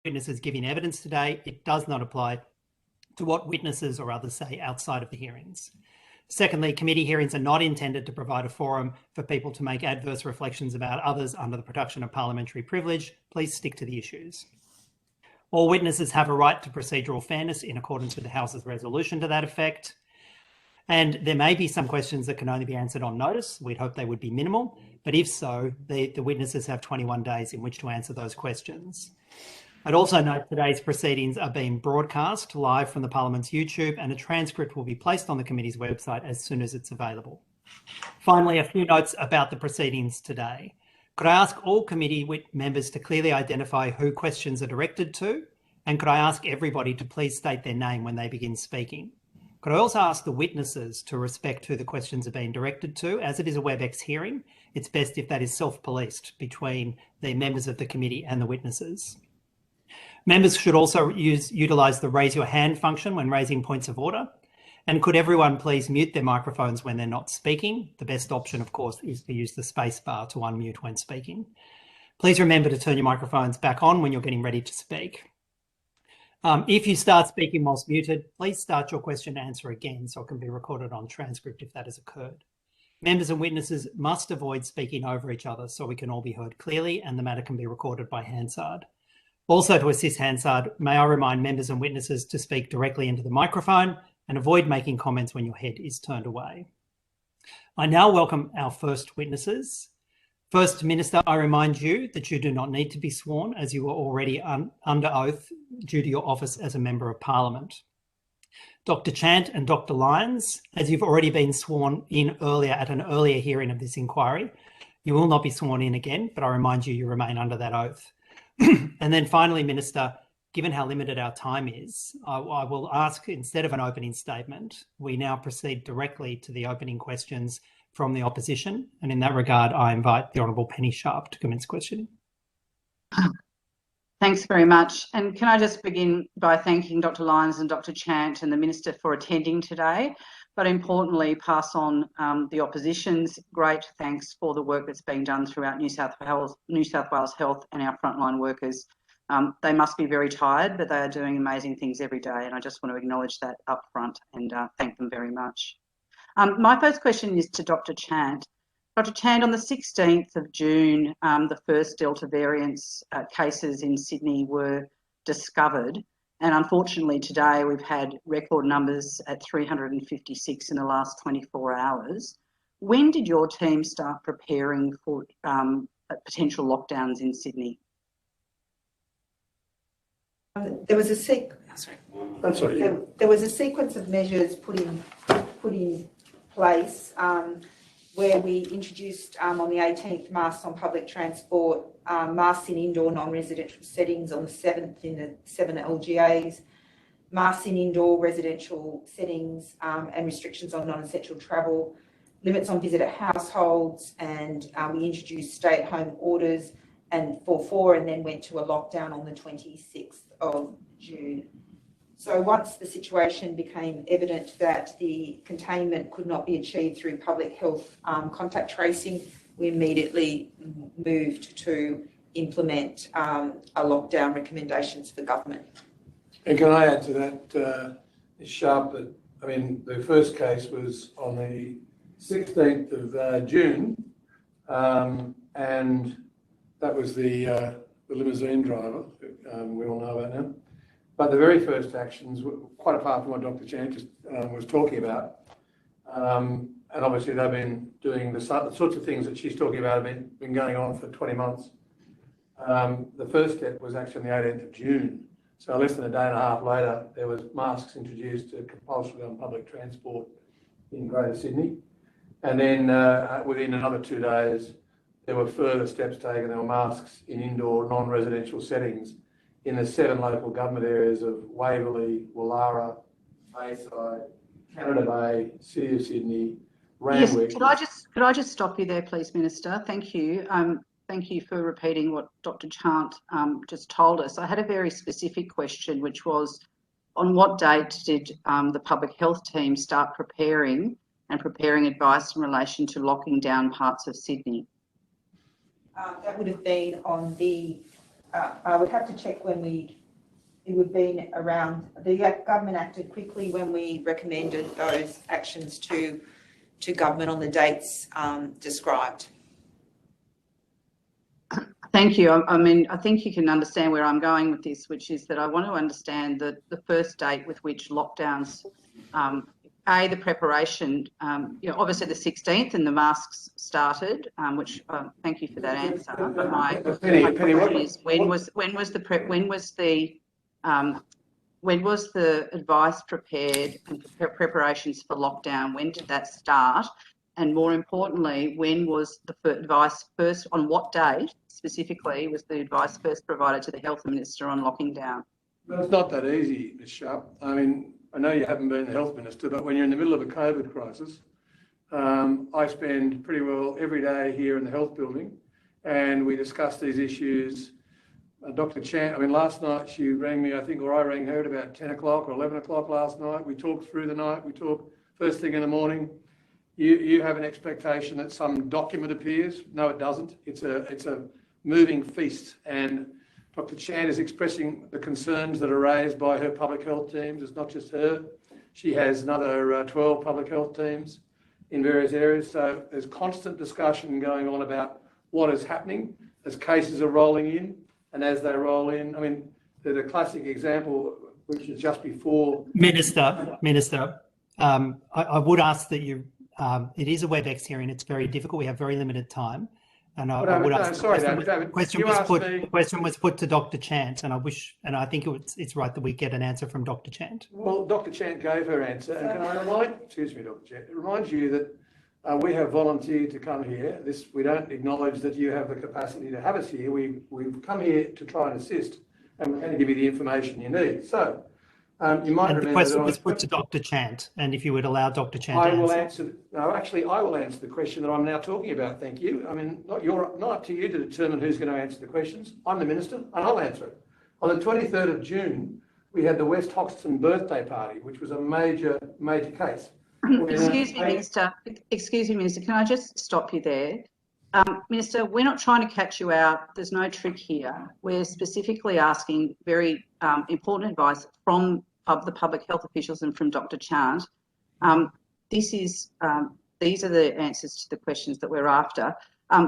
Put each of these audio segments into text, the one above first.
witnesses giving evidence today, it does not apply to what witnesses or others say outside of the hearings. Secondly, committee hearings are not intended to provide a forum for people to make adverse reflections about others under the protection of parliamentary privilege. Please stick to the issues. All witnesses have a right to procedural fairness in accordance with the House's resolution to that effect. And there may be some questions that can only be answered on notice. We'd hope they would be minimal, but if so, the witnesses have 21 days in which to answer those questions. I'd also note today's proceedings are being broadcast live from the Parliament's YouTube, and a transcript will be placed on the committee's website as soon as it's available. Finally, a few notes about the proceedings today. Could I ask all committee members to clearly identify who questions are directed to? And could I ask everybody to please state their name when they begin speaking? Could I also ask the witnesses to respect who the questions are being directed to? As it is a WebEx hearing, it's best if that is self-policed between the members of the committee and the witnesses. Members should also utilise the raise your hand function when raising points of order. And could everyone please mute their microphones when they're not speaking? The best option, of course, is to use the space bar to unmute when speaking. Please remember to turn your microphones back on when you're getting ready to speak. If you start speaking whilst muted, please start your question and answer again so it can be recorded on transcript if that has occurred. Members and witnesses must avoid speaking over each other so we can all be heard clearly and the matter can be recorded by Hazzard. Also, to assist Hazzard, may I remind members and witnesses to speak directly into the microphone and avoid making comments when your head is turned away. I now welcome our first witnesses. First, Minister, I remind you that you do not need to be sworn as you are already under oath due to your office as a Member of Parliament. Dr. Chant and Dr. Lyons, as you've already been sworn in earlier at an earlier hearing of this inquiry, you will not be sworn in again, but I remind you, you remain under that oath. And then finally, Minister, given how limited our time is, I will ask, instead of an opening statement, we now proceed directly to the opening questions from the opposition. And in that regard, I invite the Honourable Penny Sharpe to commence questioning. Thanks very much. And can I just begin by thanking Dr. Lyons and Dr. Chant and the Minister for attending today, but importantly pass on the opposition's great thanks for the work that's being done throughout New South Wales Health and our frontline workers. They must be very tired, but they are doing amazing things every day, and I just want to acknowledge that up front and thank them very much. My first question is to Dr. Chant. Dr. Chant, on the 16th of June, the first Delta variants cases in Sydney were discovered, and unfortunately today we've had record numbers at 356 in the last 24 hours. When did your team start preparing for potential lockdowns in Sydney? There was a sequence of measures put in place where we introduced on the 18th masks on public transport, masks in indoor non-residential settings on the 7th in the 7 LGAs, masks in indoor residential settings and restrictions on non-essential travel, limits on visit at households, and we introduced stay-at-home orders and and then went to a lockdown on the 26th of June. So once the situation became evident that the containment could not be achieved through public health contact tracing, we immediately moved to implement a lockdown recommendations for government. And can I add to that, Ms. Sharpe, that I mean the first case was on the 16th of June, and that was the limousine driver, we all know about now. But the very first actions were quite apart from what Dr. Chant just was talking about. And obviously they've been doing the sorts of things that she's talking about have been going on for 20 months. The first step was actually on the 18th of June. So less than a day and a half later, there was masks introduced compulsorily on public transport in Greater Sydney. And then within another 2 days, there were further steps taken. There were masks in indoor non-residential settings in the 7 local government areas of Waverley, Woollahra, Bayside, Canada Bay, City of Sydney, Randwick. Yes, could I just stop you there, please, Minister? Thank you. Thank you for repeating what Dr. Chant just told us. I had a very specific question, which was, on what date did the public health team start preparing advice in relation to locking down parts of Sydney? That would have been on the I would have to check when it would be around, the government acted quickly when we recommended those actions to government on the dates described. Thank you. I mean, I think you can understand where I'm going with this, which is that I want to understand the first date with which lockdowns, the preparation, obviously the 16th and the masks started, which thank you for that answer. But my question is, when was the advice prepared and preparations for lockdown? When did that start? And more importantly, when was the advice first, on what date specifically was the advice first provided to the Health Minister on locking down? Well, it's not that easy, Ms. Sharpe. I mean, I know you haven't been the Health Minister, but when you're in the middle of a COVID crisis, I spend pretty well every day here in the health building, and we discuss these issues. Dr. Chant, I mean, last night she rang me, I think, or I rang her at about 10 o'clock or 11 o'clock last night. We talked through the night. We talked first thing in the morning. You have an expectation that some document appears. No, it doesn't. It's a moving feast. And Dr. Chant is expressing the concerns that are raised by her public health teams. It's not just her. She has another 12 public health teams in various areas. So there's constant discussion going on about what is happening as cases are rolling in. And as they roll in, I mean, the classic example, which is just before... Minister, I would ask that you... it is a WebEx hearing. It's very difficult. We have very limited time. And I would ask. Sorry, David. The question was put to Dr. Chant, and I think it's right that we get an answer from Dr. Chant. Well, Dr. Chant gave her answer, and can I remind you that we have volunteered to come here. We don't acknowledge that you have the capacity to have us here. We've come here to try and assist, and we're going to give you the information you need. So. You might remember the question was put to Dr. Chant, and if you would allow Dr. Chant to answer. I will answer the question that I'm now talking about. Thank you. I mean, not up to you to determine who's going to answer the questions. I'm the Minister, and I'll answer it. On the 23rd of June, we had the West Hoxton birthday party, which was a major case. Excuse me, Minister. Can I just stop you there? Minister, we're not trying to catch you out. There's no trick here. We're specifically asking very important advice from the public health officials and from Dr. Chant. These are the answers to the questions that we're after.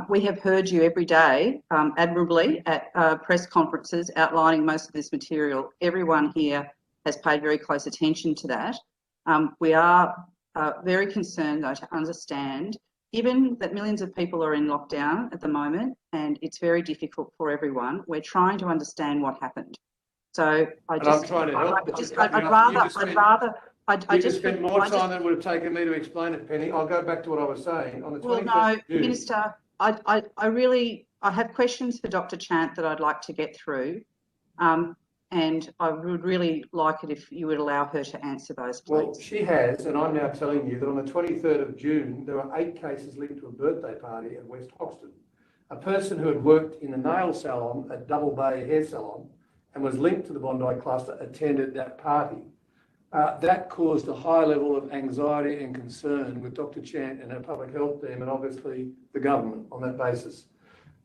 We have heard you every day admirably at press conferences outlining most of this material. Everyone here has paid very close attention to that. We are very concerned, though, to understand, given that millions of people are in lockdown at the moment and it's very difficult for everyone, we're trying to understand what happened. So I'm trying to help. I'd just spend more time than it would have taken me to explain it, Penny. I'll go back to what I was saying. On the 23rd of June, Minister, I have questions for Dr. Chant that I'd like to get through. And I would really like it if you would allow her to answer those, please. Well, she has, and I'm now telling you that on the 23rd of June, there were 8 cases linked to a birthday party at West Hoxton. A person who had worked in the nail salon at Double Bay Hair Salon and was linked to the Bondi cluster attended that party. That caused a high level of anxiety and concern with Dr. Chant and her public health team, and obviously the government on that basis.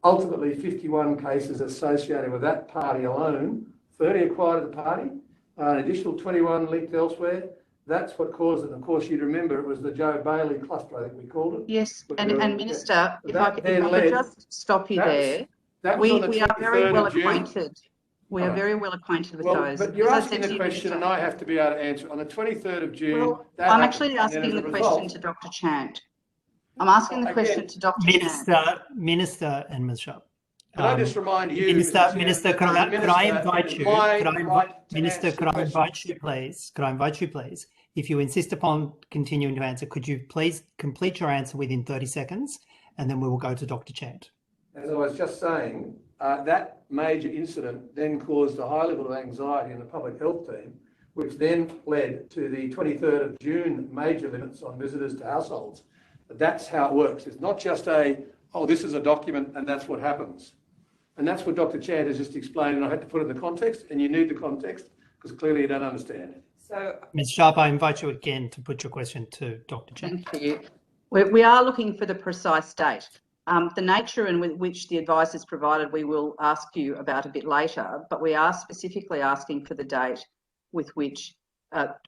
Ultimately, 51 cases associated with that party alone, 30 acquired at the party, an additional 21 linked elsewhere. That's what caused it. And of course, you'd remember it was the Joe Bailey cluster, I think we called it. Yes, and Minister, if I could just stop you there. We are very well acquainted. We are very well acquainted with those. But you're asking the question and I have to be able to answer it. On the 23rd of June... Well, I'm actually asking the question to Dr. Chant. I'm asking the question to Dr. Chant. Minister and Ms. Sharpe. Can I just remind you... Minister, could I invite you? Minister, could I invite you, please? Could I invite you, please? If you insist upon continuing to answer, could you please complete your answer within 30 seconds, and then we will go to Dr. Chant. As I was just saying, that major incident then caused a high level of anxiety in the public health team, which then led to the 23rd of June major limits on visitors to households. But that's how it works. It's not just this is a document and that's what happens. And that's what Dr. Chant has just explained, and I had to put it in the context, and you need the context because clearly you don't understand. So, Ms. Sharpe, I invite you again to put your question to Dr. Chant. Thank you. We are looking for the precise date. The nature in which the advice is provided, we will ask you about a bit later, but we are specifically asking for the date with which,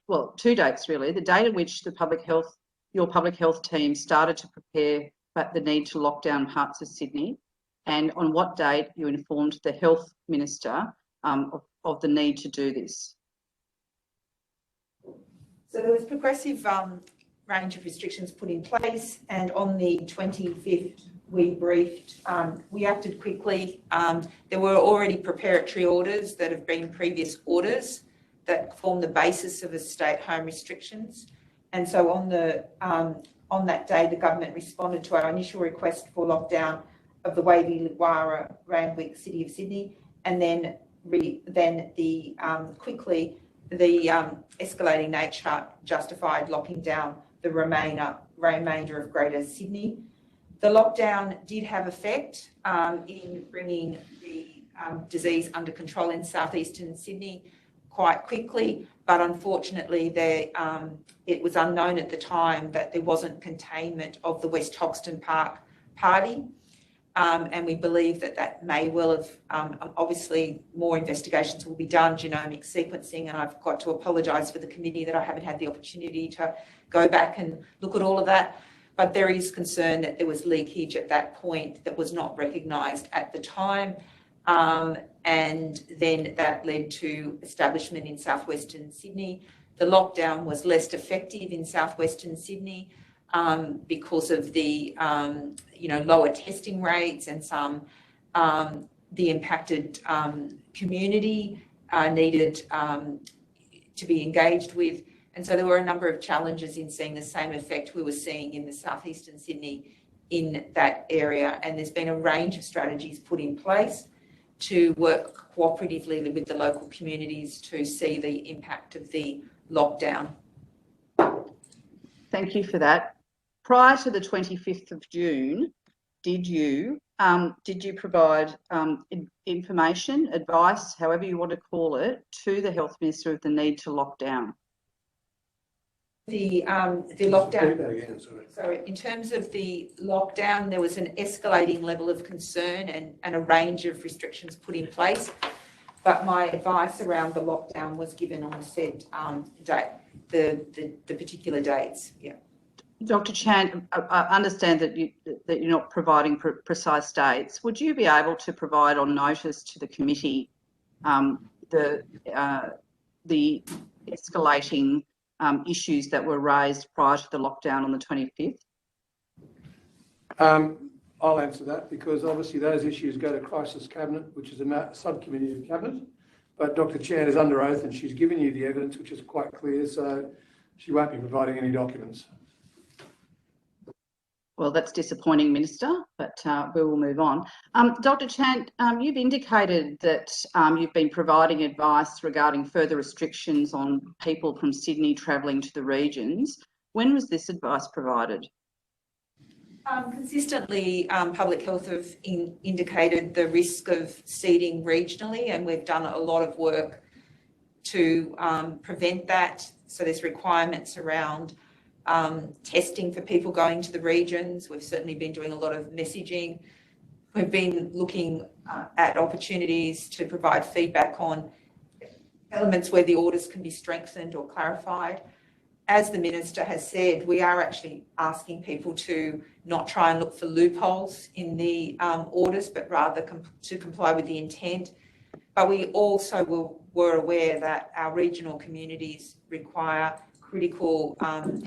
well, 2 dates really, the date at which the your public health team started to prepare about the need to lock down parts of Sydney, and on what date you informed the Health Minister of the need to do this. So there was progressive range of restrictions put in place, and on the 25th we briefed, we acted quickly. There were already preparatory orders that have been previous orders that form the basis of the stay-at-home restrictions. And so on that day, the government responded to our initial request for lockdown of the Wavy, Lagwara, Randwick, City of Sydney, and then quickly the escalating nature justified locking down the remainder of Greater Sydney. The lockdown did have effect in bringing the disease under control in southeastern Sydney quite quickly, but unfortunately it was unknown at the time that there wasn't containment of the West Hoxton Park party, and we believe that may well have, obviously more investigations will be done, genomic sequencing, and I've got to apologise for the committee that I haven't had the opportunity to go back and look at all of that. But there is concern that there was leakage at that point that was not recognised at the time. And then that led to establishment in southwestern Sydney. The lockdown was less effective in southwestern Sydney because of the lower testing rates, and the impacted community needed to be engaged with. And so there were a number of challenges in seeing the same effect we were seeing in the southeastern Sydney in that area. And there's been a range of strategies put in place to work cooperatively with the local communities to see the impact of the lockdown. Thank you for that. Prior to the 25th of June, did you provide information, advice, however you want to call it, to the Health Minister of the need to lock down? The lockdown. Again, sorry. In terms of the lockdown, there was an escalating level of concern and a range of restrictions put in place. But my advice around the lockdown was given on the said date, the particular dates. Yeah. Dr. Chant, I understand that you're not providing precise dates. Would you be able to provide on notice to the committee the escalating issues that were raised prior to the lockdown on the 25th? I'll answer that, because obviously those issues go to Crisis Cabinet, which is a subcommittee of Cabinet. But Dr. Chan is under oath and she's given you the evidence, which is quite clear, so she won't be providing any documents. Well, that's disappointing, Minister, but we will move on. Dr. Chant, you've indicated that you've been providing advice regarding further restrictions on people from Sydney travelling to the regions. When was this advice provided? Consistently, Public Health have indicated the risk of seeding regionally, and we've done a lot of work to prevent that. So there's requirements around testing for people going to the regions. We've certainly been doing a lot of messaging. We've been looking at opportunities to provide feedback on elements where the orders can be strengthened or clarified. As the Minister has said, we are actually asking people to not try and look for loopholes in the orders, but rather to comply with the intent. But we also were aware that our regional communities require critical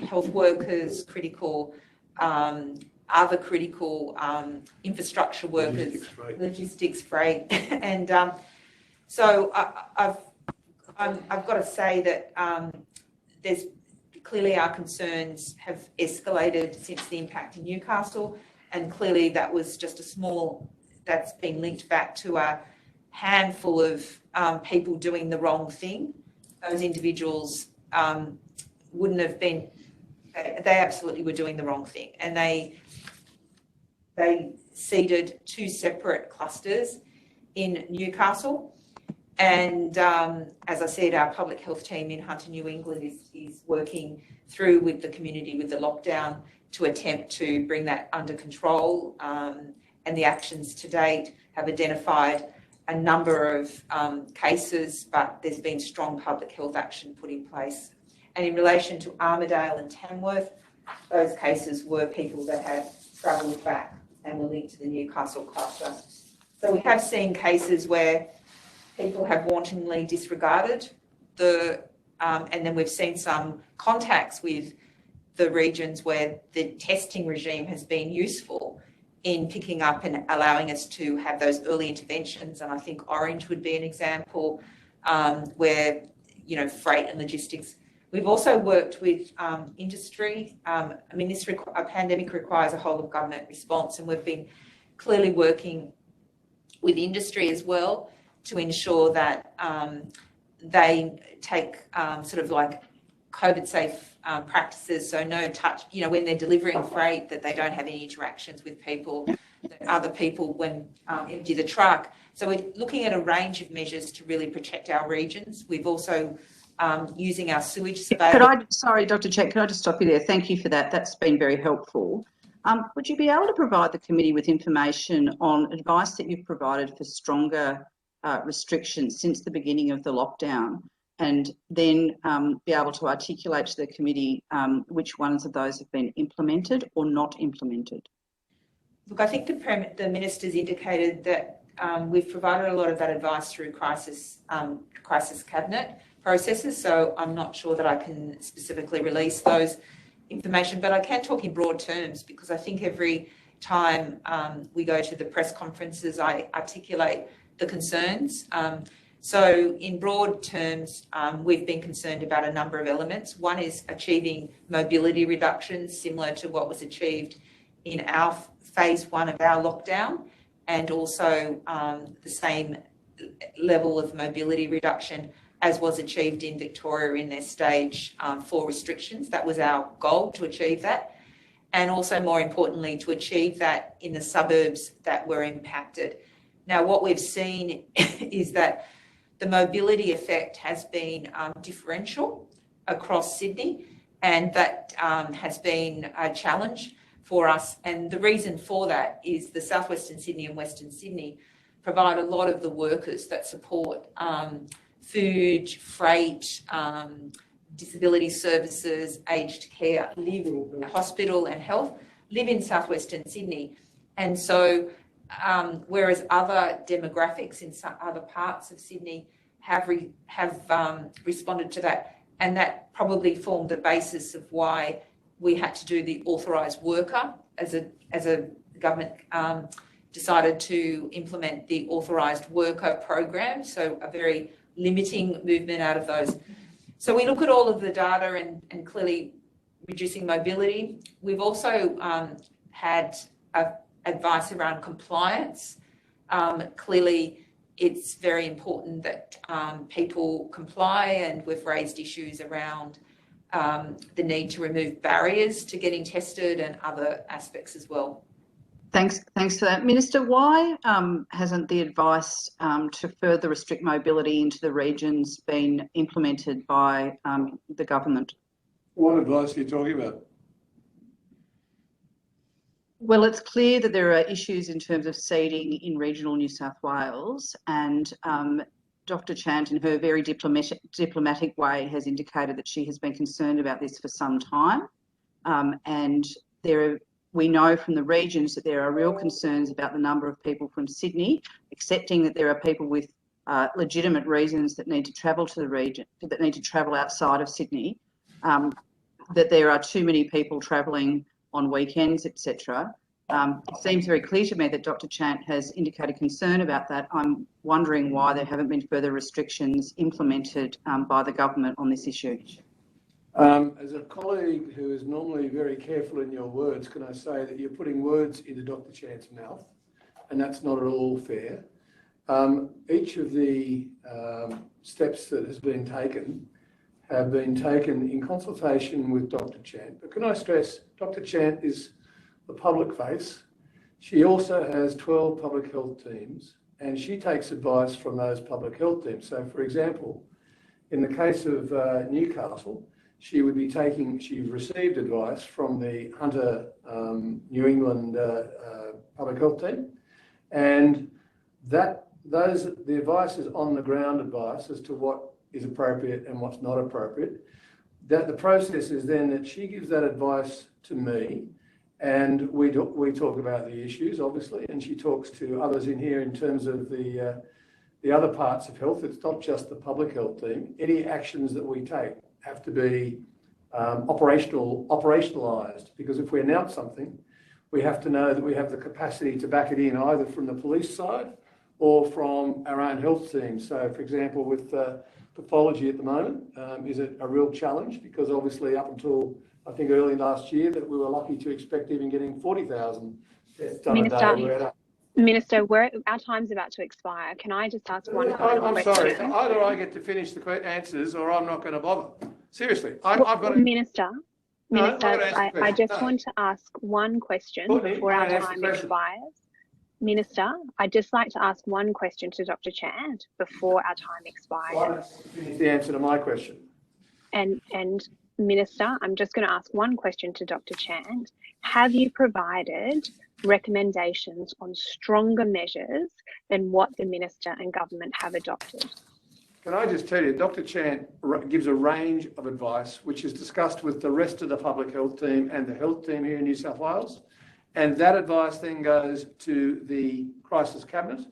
health workers, critical other critical infrastructure workers, logistics, freight, and so I've got to say that there's clearly our concerns have escalated since the impact in Newcastle, and clearly that was just that's been linked back to a handful of people doing the wrong thing. Those individuals wouldn't have been, they absolutely were doing the wrong thing, and they seeded 2 separate clusters in Newcastle. And as I said, our public health team in Hunter, New England is working through with the community with the lockdown to attempt to bring that under control. And the actions to date have identified a number of cases, but there's been strong public health action put in place. And in relation to Armidale and Tamworth, those cases were people that had travelled back and were linked to the Newcastle cluster. So we have seen cases where people have wantonly disregarded and then we've seen some contacts with the regions where the testing regime has been useful in picking up and allowing us to have those early interventions. And I think Orange would be an example where, you know, freight and logistics. We've also worked with industry. I mean, a pandemic requires a whole of government response, and we've been clearly working with industry as well to ensure that they take sort of like COVID safe practices. So no touch, you know, when they're delivering freight, that they don't have any interactions with people, that other people when empty the truck. So we're looking at a range of measures to really protect our regions. We've also using our sewage survey. Sorry, Dr. Chet, could I just stop you there? Thank you for that. That's been very helpful. Would you be able to provide the committee with information on advice that you've provided for stronger restrictions since the beginning of the lockdown, and then be able to articulate to the committee which ones of those have been implemented or not implemented? Look, I think the Minister's indicated that we've provided a lot of that advice through crisis cabinet processes, so I'm not sure that I can specifically release those information, but I can talk in broad terms, because I think every time we go to the press conferences, I articulate the concerns. So in broad terms, we've been concerned about a number of elements. One is achieving mobility reductions similar to what was achieved in our phase 1 of our lockdown, and also the same level of mobility reduction as was achieved in Victoria in their stage 4 restrictions. That was our goal, to achieve that. And also, more importantly, to achieve that in the suburbs that were impacted. Now, what we've seen is that the mobility effect has been differential across Sydney, and that has been a challenge for us. And the reason for that is the southwestern Sydney and Western Sydney provide a lot of the workers that support food, freight, disability services, aged care, hospital and health, live in southwestern Sydney. And so whereas other demographics in some other parts of Sydney have responded to that, and that probably formed the basis of why we had to do the authorised worker as a government decided to implement the authorised worker program, so a very limiting movement out of those. So we look at all of the data and clearly reducing mobility. We've also had advice around compliance. Clearly, it's very important that people comply, and we've raised issues around the need to remove barriers to getting tested and other aspects as well. Thanks for that. Minister, why hasn't the advice to further restrict mobility into the regions been implemented by the government? What advice are you talking about? Well, it's clear that there are issues in terms of seeding in regional New South Wales, and Dr. Chant, in her very diplomatic way, has indicated that she has been concerned about this for some time, and we know from the regions that there are real concerns about the number of people from Sydney, accepting that there are people with legitimate reasons that need to travel to the region, that need to travel outside of Sydney, that there are too many people travelling on weekends, etc. It seems very clear to me that Dr. Chant has indicated concern about that. I'm wondering why there haven't been further restrictions implemented by the government on this issue. As a colleague who is normally very careful in your words, can I say that you're putting words into Dr. Chant's mouth, and that's not at all fair. Each of the steps that has been taken have been taken in consultation with Dr. Chant. But can I stress, Dr. Chant is the public face. She also has 12 public health teams, and she takes advice from those public health teams. So, for example, in the case of Newcastle, she would be she received advice from the Hunter New England public health team, and the advice is on the ground advice as to what is appropriate and what's not appropriate. That the process is then that she gives that advice to me, and we talk about the issues, obviously, and she talks to others in here in terms of the other parts of health. It's not just the public health team. Any actions that we take have to be operationalised, because if we announce something, we have to know that we have the capacity to back it in, either from the police side or from our own health team. So, for example, with pathology at the moment is a real challenge, because obviously up until I think early last year that we were lucky to expect even getting 40,000 tests done a day. Minister, our time's about to expire. Can I just ask one final question? I'm sorry. Either I get to finish the answers or I'm not going to bother. Seriously, I've got to... Minister, I just want to ask one question before our time expires. Minister, I'd just like to ask one question to Dr. Chant before our time expires. Finish the answer to my question. And Minister, I'm just going to ask one question to Dr. Chant. Have you provided recommendations on stronger measures than what the Minister and Government have adopted? Can I just tell you, Dr. Chant gives a range of advice which is discussed with the rest of the public health team and the health team here in New South Wales. And that advice then goes to the crisis cabinet,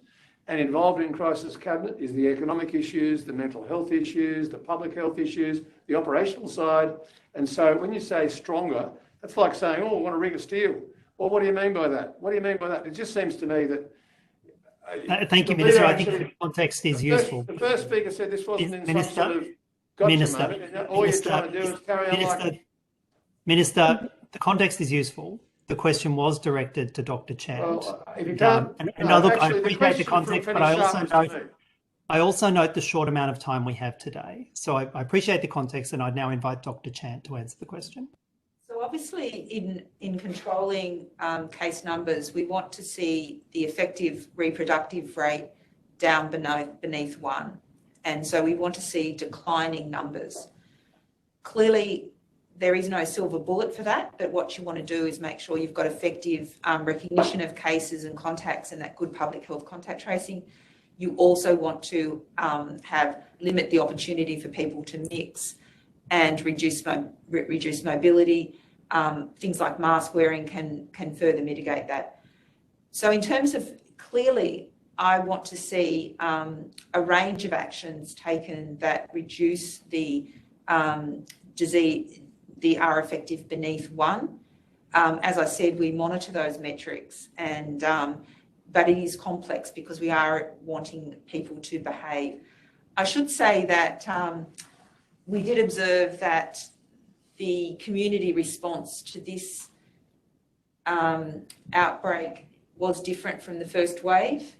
and involved in crisis cabinet is the economic issues, the mental health issues, the public health issues, the operational side. And so when you say stronger, that's like saying, oh, I want a ring of steel. Well, what do you mean by that? What do you mean by that? It just seems to me that... thank you, Minister. I think the context is useful. The first speaker said this wasn't in some sort of gotcha moment, and all you're trying to do is carry on like... Minister, the context is useful. The question was directed to Dr. Chant. Well, if you can't, look, I appreciate the context, but I also note the short amount of time we have today. So I appreciate the context, and I'd now invite Dr. Chant to answer the question. So obviously in controlling case numbers, we want to see the effective reproductive rate down beneath 1. And so we want to see declining numbers. Clearly, there is no silver bullet for that, but what you want to do is make sure you've got effective recognition of cases and contacts and that good public health contact tracing. You also want to limit the opportunity for people to mix and reduce mobility. Things like mask wearing can further mitigate that. So in terms of, clearly, I want to see a range of actions taken that reduce the disease, the R effective beneath 1. As I said, we monitor those metrics, and but it is complex because we are wanting people to behave. I should say that we did observe that the community response to this outbreak was different from the first wave,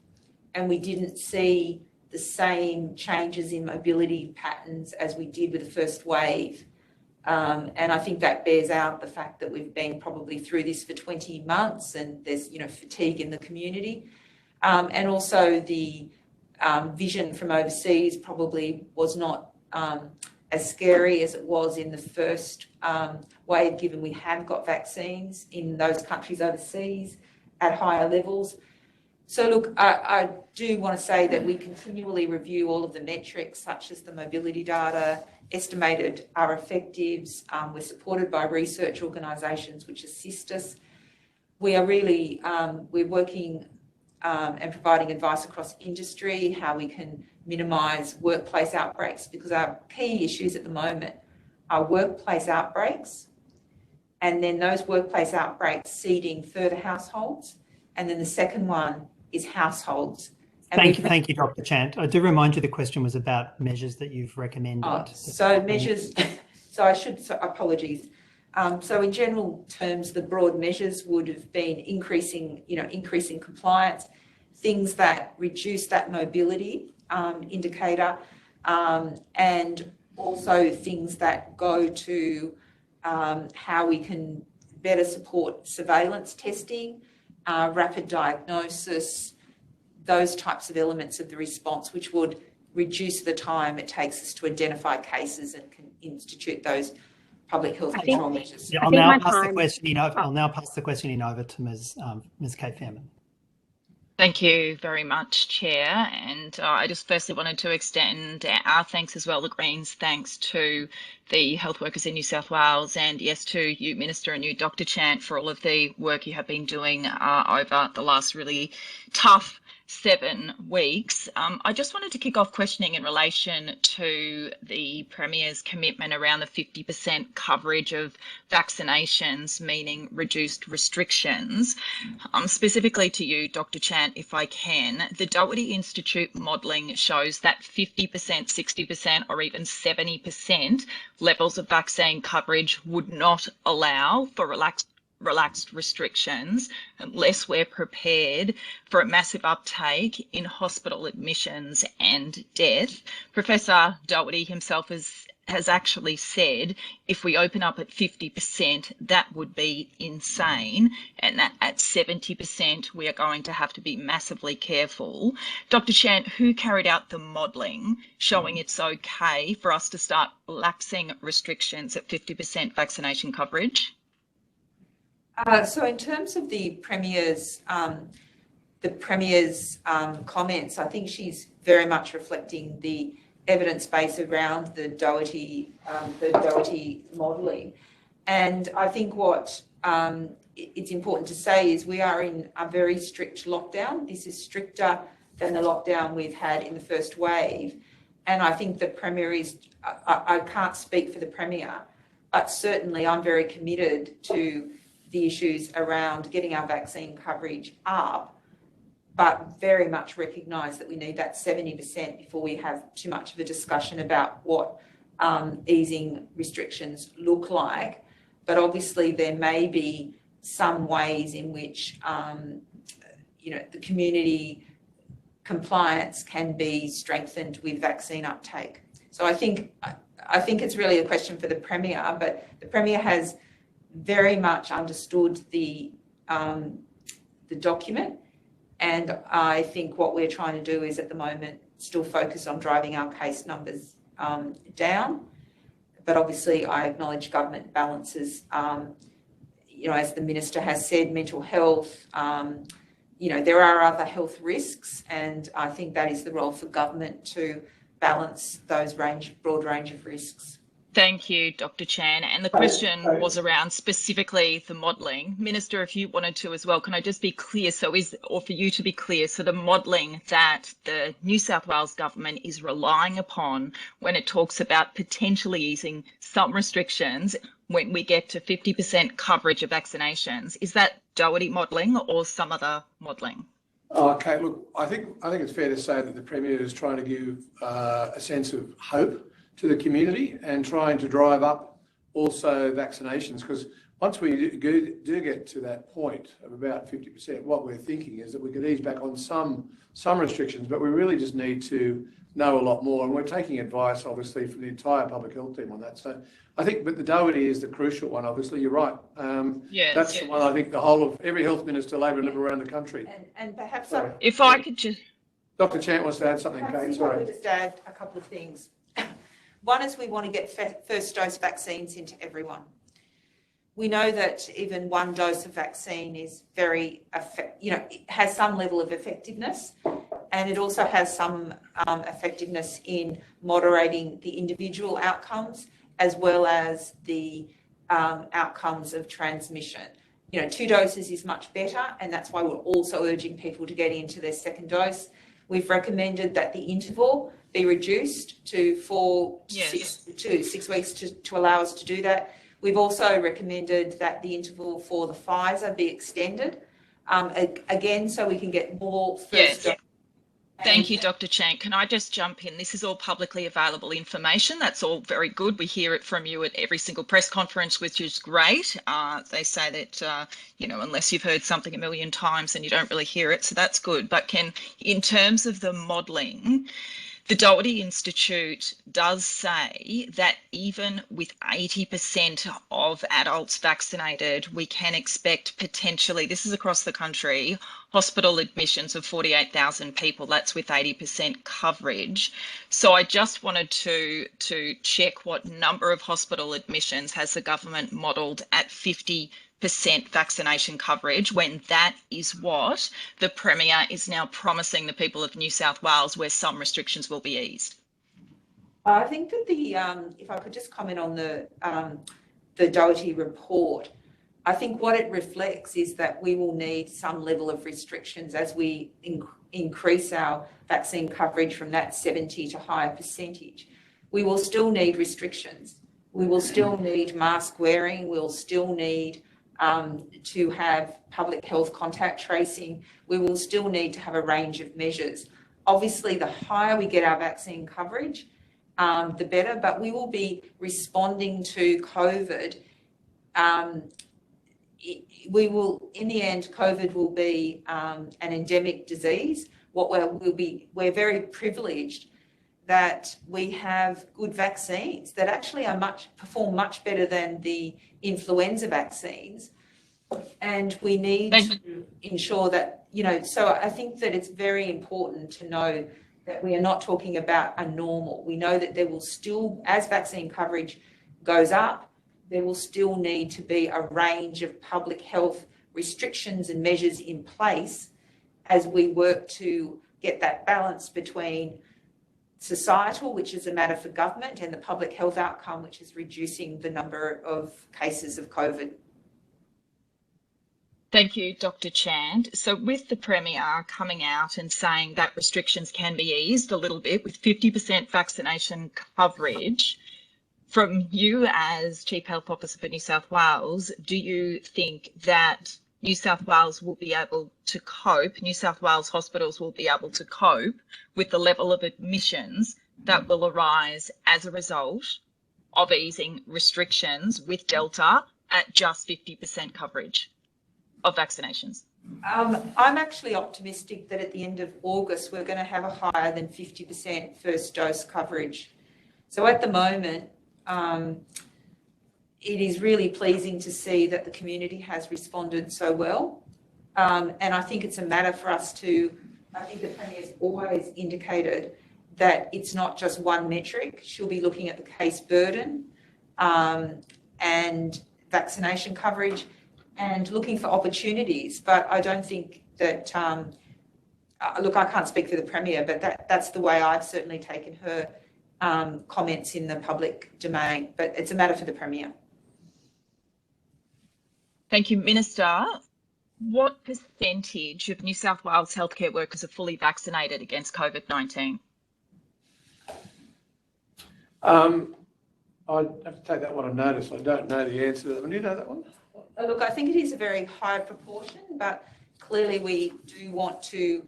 and we didn't see the same changes in mobility patterns as we did with the first wave. And I think that bears out the fact that we've been probably through this for 20 months and there's, fatigue in the community. And also the vision from overseas probably was not as scary as it was in the first wave, given we have got vaccines in those countries overseas at higher levels. So look, I do want to say that we continually review all of the metrics, such as the mobility data, estimated R effectives. We're supported by research organisations which assist us. We are really, we're working and providing advice across industry, how we can minimise workplace outbreaks, because our key issues at the moment are workplace outbreaks, and then those workplace outbreaks seeding further households. And then the second one is households. And thank you, Dr. Chant. I do remind you the question was about measures that you've recommended. So measures, apologies. So in general terms, the broad measures would have been increasing compliance, things that reduce that mobility indicator, and also things that go to how we can better support surveillance testing, rapid diagnosis, those types of elements of the response, which would reduce the time it takes us to identify cases and can institute those public health I control think- measures. Yeah, I I'll think now my pass the time- questioning over. Oh. I'll now pass the questioning over to Ms. Cate Faehrmann. Thank you very much, Chair. And I just firstly wanted to extend our thanks as well, the Greens' thanks to the health workers in New South Wales and yes, to you, Minister, and you, Dr. Chant, for all of the work you have been doing over the last really tough 7 weeks. I just wanted to kick off questioning in relation to the Premier's commitment around the 50% coverage of vaccinations, meaning reduced restrictions. Specifically to you, Dr. Chant, if I can, the Doherty Institute modelling shows that 50%, 60% or even 70% levels of vaccine coverage would not allow for relaxed restrictions unless we're prepared for a massive uptake in hospital admissions and death. Professor Doherty himself has actually said if we open up at 50%, that would be insane, and that at 70%, we are going to have to be massively careful. Dr. Chant, who carried out the modelling showing it's okay for us to start relaxing restrictions at 50% vaccination coverage? So in terms of the Premier's comments, I think she's very much reflecting the evidence base around the Doherty modelling. And I think what it's important to say is we are in a very strict lockdown. This is stricter than the lockdown we've had in the first wave. And I think the Premier is, I can't speak for the Premier, but certainly I'm very committed to the issues around getting our vaccine coverage up, but very much recognise that we need that 70% before we have too much of a discussion about what easing restrictions look like. But obviously there may be some ways in which, the community compliance can be strengthened with vaccine uptake. So I think it's really a question for the Premier, but the Premier has very much understood the document, and I think what we're trying to do is at the moment still focus on driving our case numbers down. But obviously I acknowledge government balances, as the Minister has said, mental health, there are other health risks, and I think that is the role for government to balance those broad range of risks. Thank you, Dr. Chan. And the question was around specifically the modelling. Minister, if you wanted to as well, can I just be clear? Or for you to be clear, so the modelling that the New South Wales government is relying upon when it talks about potentially easing some restrictions when we get to 50% coverage of vaccinations, is that Doherty modelling or some other modelling? Okay, look, I think it's fair to say that the Premier is trying to give a sense of hope to the community and trying to drive up also vaccinations, because once we do get to that point of about 50%, what we're thinking is that we could ease back on some restrictions, but we really just need to know a lot more, and we're taking advice obviously from the entire public health team on that. So I think, but the Doherty is the crucial one. Obviously, you're right. That's the one I think the whole of every health minister, Labor and Liberal around the country. And perhaps if I could just, Dr. Chant wants to add something. Kate, sorry. I would just add a couple of things. One is we want to get first dose vaccines into everyone. We know that even one dose of vaccine is very, it has some level of effectiveness, and it also has some effectiveness in moderating the individual outcomes as well as the outcomes of transmission. 2 doses is much better, and that's why we're also urging people to get into their second dose. We've recommended that the interval be reduced to 4 to 6 weeks to allow us to do that. We've also recommended that the interval for the Pfizer be extended, again, so we can get more first dose. Thank you, Dr. Chant. Can I just jump in? This is all publicly available information. That's all very good. We hear it from you at every single press conference, which is great. They say that, unless you've heard something a million times and you don't really hear it, so that's good. But in terms of the modelling, The Doherty Institute does say that even with 80% of adults vaccinated, we can expect potentially, this is across the country, hospital admissions of 48,000 people. That's with 80% coverage. So I just wanted to check what number of hospital admissions has the government modelled at 50% vaccination coverage, when that is what the Premier is now promising the people of New South Wales, where some restrictions will be eased. I think that if I could just comment on the Doherty report, I think what it reflects is that we will need some level of restrictions as we increase our vaccine coverage from that 70 to higher percentage. We will still need restrictions. We will still need mask wearing. We'll still need to have public health contact tracing. We will still need to have a range of measures. Obviously, the higher we get our vaccine coverage, the better, but we will be responding to COVID. In the end, COVID will be an endemic disease. We're very privileged that we have good vaccines that actually perform much better than the influenza vaccines, and we need to ensure that, so I think that it's very important to know that we are not talking about a normal. We know that there will still, as vaccine coverage goes up, there will still need to be a range of public health restrictions and measures in place as we work to get that balance between societal, which is a matter for government, and the public health outcome, which is reducing the number of cases of COVID. Thank you, Dr. Chant. So with the Premier coming out and saying that restrictions can be eased a little bit with 50% vaccination coverage, from you as Chief Health Officer for New South Wales, do you think that New South Wales will be able to cope, New South Wales hospitals will be able to cope with the level of admissions that will arise as a result of easing restrictions with Delta at just 50% coverage of vaccinations? I'm actually optimistic that at the end of August, we're going to have a higher than 50% first dose coverage. So at the moment, it is really pleasing to see that the community has responded so well. And I think it's a matter for us I think the Premier's always indicated that it's not just one metric. She'll be looking at the case burden and vaccination coverage and looking for opportunities. But I don't think that, look, I can't speak for the Premier, but that's the way I've certainly taken her comments in the public domain. But it's a matter for the Premier. Thank you, Minister. What percentage of New South Wales healthcare workers are fully vaccinated against COVID-19? I have to take that one on notice. I don't know the answer to that one. Do you know that one? Look, I think it is a very high proportion, but clearly we do want to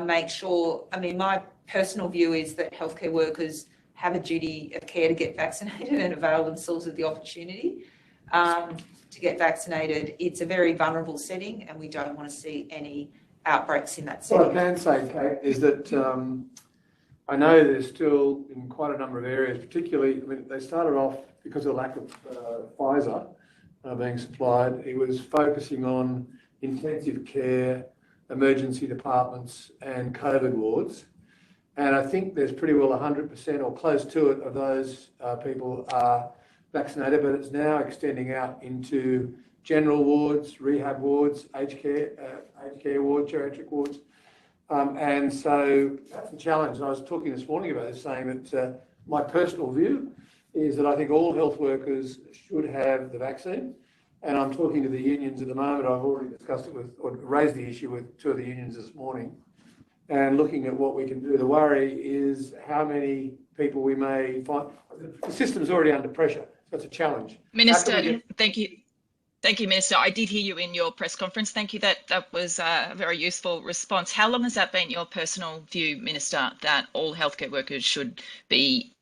make sure, my personal view is that healthcare workers have a duty of care to get vaccinated and avail themselves of the opportunity to get vaccinated. It's a very vulnerable setting and we don't want to see any outbreaks in that setting. What I can say, Kate, is that I know there's still in quite a number of areas, particularly, they started off because of the lack of Pfizer being supplied. It was focusing on intensive care, emergency departments and COVID wards. And I think there's pretty well 100% or close to it of those people are vaccinated, but it's now extending out into general wards, rehab wards, aged care wards, geriatric wards. And so that's the challenge. And I was talking this morning about this, saying that my personal view is that I think all health workers should have the vaccine. And I'm talking to the unions at the moment. I've already discussed it with, or raised the issue with 2 of the unions this morning, and looking at what we can do. The worry is how many people we may find. The system's already under pressure, so it's a challenge. Minister, thank you. Thank you, Minister. I did hear you in your press conference. Thank you. That was a very useful response. How long has that been your personal view, Minister, that all healthcare workers should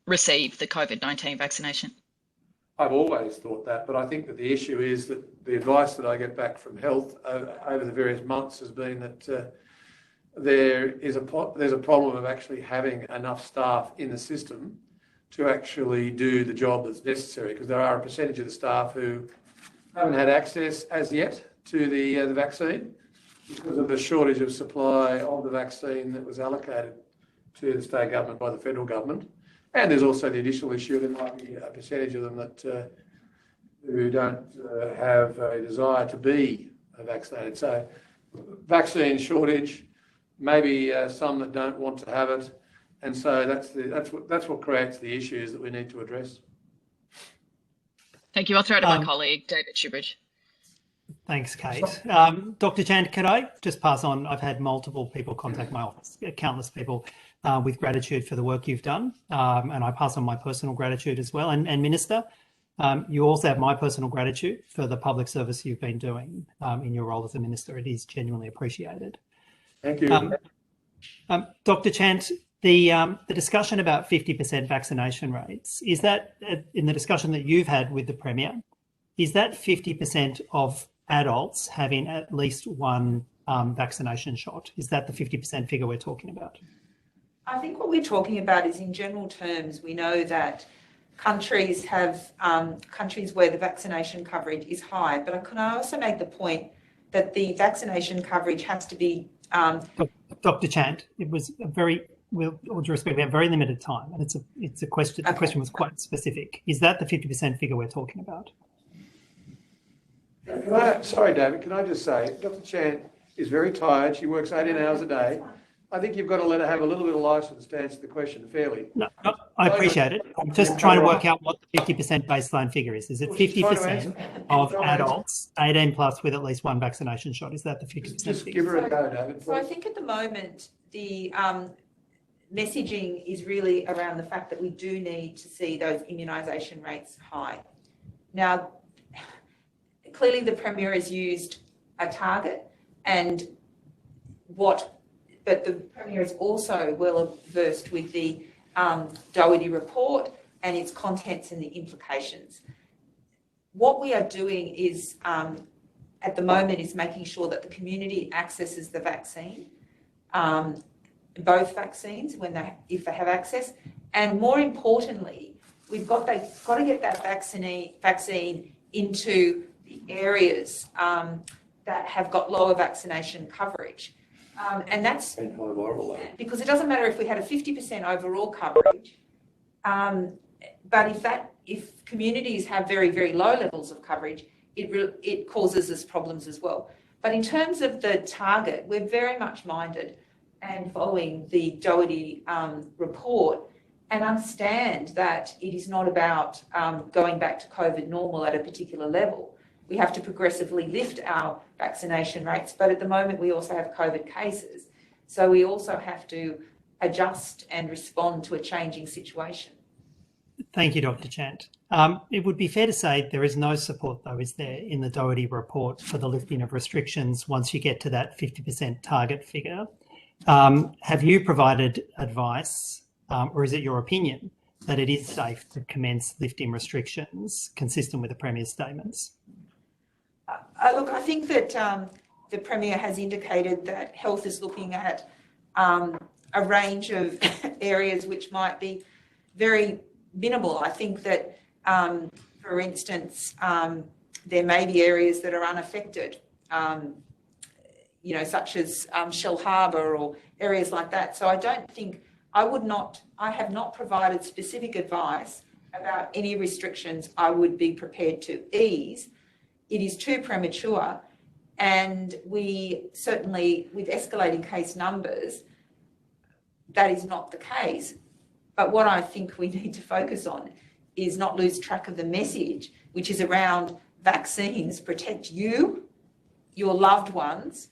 receive the COVID-19 vaccination? I've always thought that, but I think that the issue is that the advice that I get back from health over the various months has been that there's a problem of actually having enough staff in the system to actually do the job that's necessary, because there are a percentage of the staff who haven't had access as yet to the vaccine because of the shortage of supply of the vaccine that was allocated to the state government by the federal government. And there's also the additional issue, there might be a percentage of them that who don't have a desire to be vaccinated. So vaccine shortage, maybe some that don't want to have it. And so that's what creates the issues that we need to address. Thank you. I'll throw it to my colleague, David Shoebridge. Thanks, Kate. Dr. Chant, could I just pass on? I've had multiple people contact my office, countless people, with gratitude for the work you've done. And I pass on my personal gratitude as well. And Minister, you also have my personal gratitude for the public service you've been doing in your role as a Minister. It is genuinely appreciated. Thank you. Dr. Chant, the discussion about 50% vaccination rates, is that in the discussion that you've had with the Premier, is that 50% of adults having at least one vaccination shot? Is that the 50% figure we're talking about? I think what we're talking about is, in general terms, we know that countries have countries where the vaccination coverage is high, but can I also make the point that the vaccination coverage has to be... Dr. Chant, it was a very, with all due respect, we have very limited time, and it's a question. Okay. The question was quite specific. Is that the 50% figure we're talking about? Sorry, David, can I just say, Dr. Chant is very tired. She works 18 hours a day. I think you've got to let her have a little bit of license to answer the question fairly. No, I appreciate it. I'm just trying to work out what the 50% baseline figure is. Is it 50% of adults 18 plus with at least one vaccination shot? Is that the 50% Just figure? give her a go, David. So I think at the moment, the messaging is really around the fact that we do need to see those immunisation rates high. Now, clearly the Premier has used a target, but the Premier is also well versed with the Doherty report and its contents and the implications. What we are doing is, at the moment, is making sure that the community accesses the vaccine, both vaccines if they have access, and more importantly, they've got to get that vaccine into the areas that have got lower vaccination coverage. And that's because it doesn't matter if we had a 50% overall coverage, but if communities have very, very low levels of coverage, it causes us problems as well. But in terms of the target, we're very much minded and following the Doherty report, and understand that it is not about going back to COVID normal at a particular level. We have to progressively lift our vaccination rates, but at the moment we also have COVID cases. So we also have to adjust and respond to a changing situation. Thank you, Dr. Chant. It would be fair to say there is no support, though, is there, in the Doherty report for the lifting of restrictions once you get to that 50% target figure. Have you provided advice, or is it your opinion, that it is safe to commence lifting restrictions consistent with the Premier's statements? Look, I think that the Premier has indicated that health is looking at a range of areas which might be very minimal. I think that, for instance, there may be areas that are unaffected, such as Shell Harbour or areas like that. So I have not provided specific advice about any restrictions I would be prepared to ease. It is too premature, and we certainly, with escalating case numbers, that is not the case. But what I think we need to focus on is not lose track of the message, which is around vaccines protect you, your loved ones,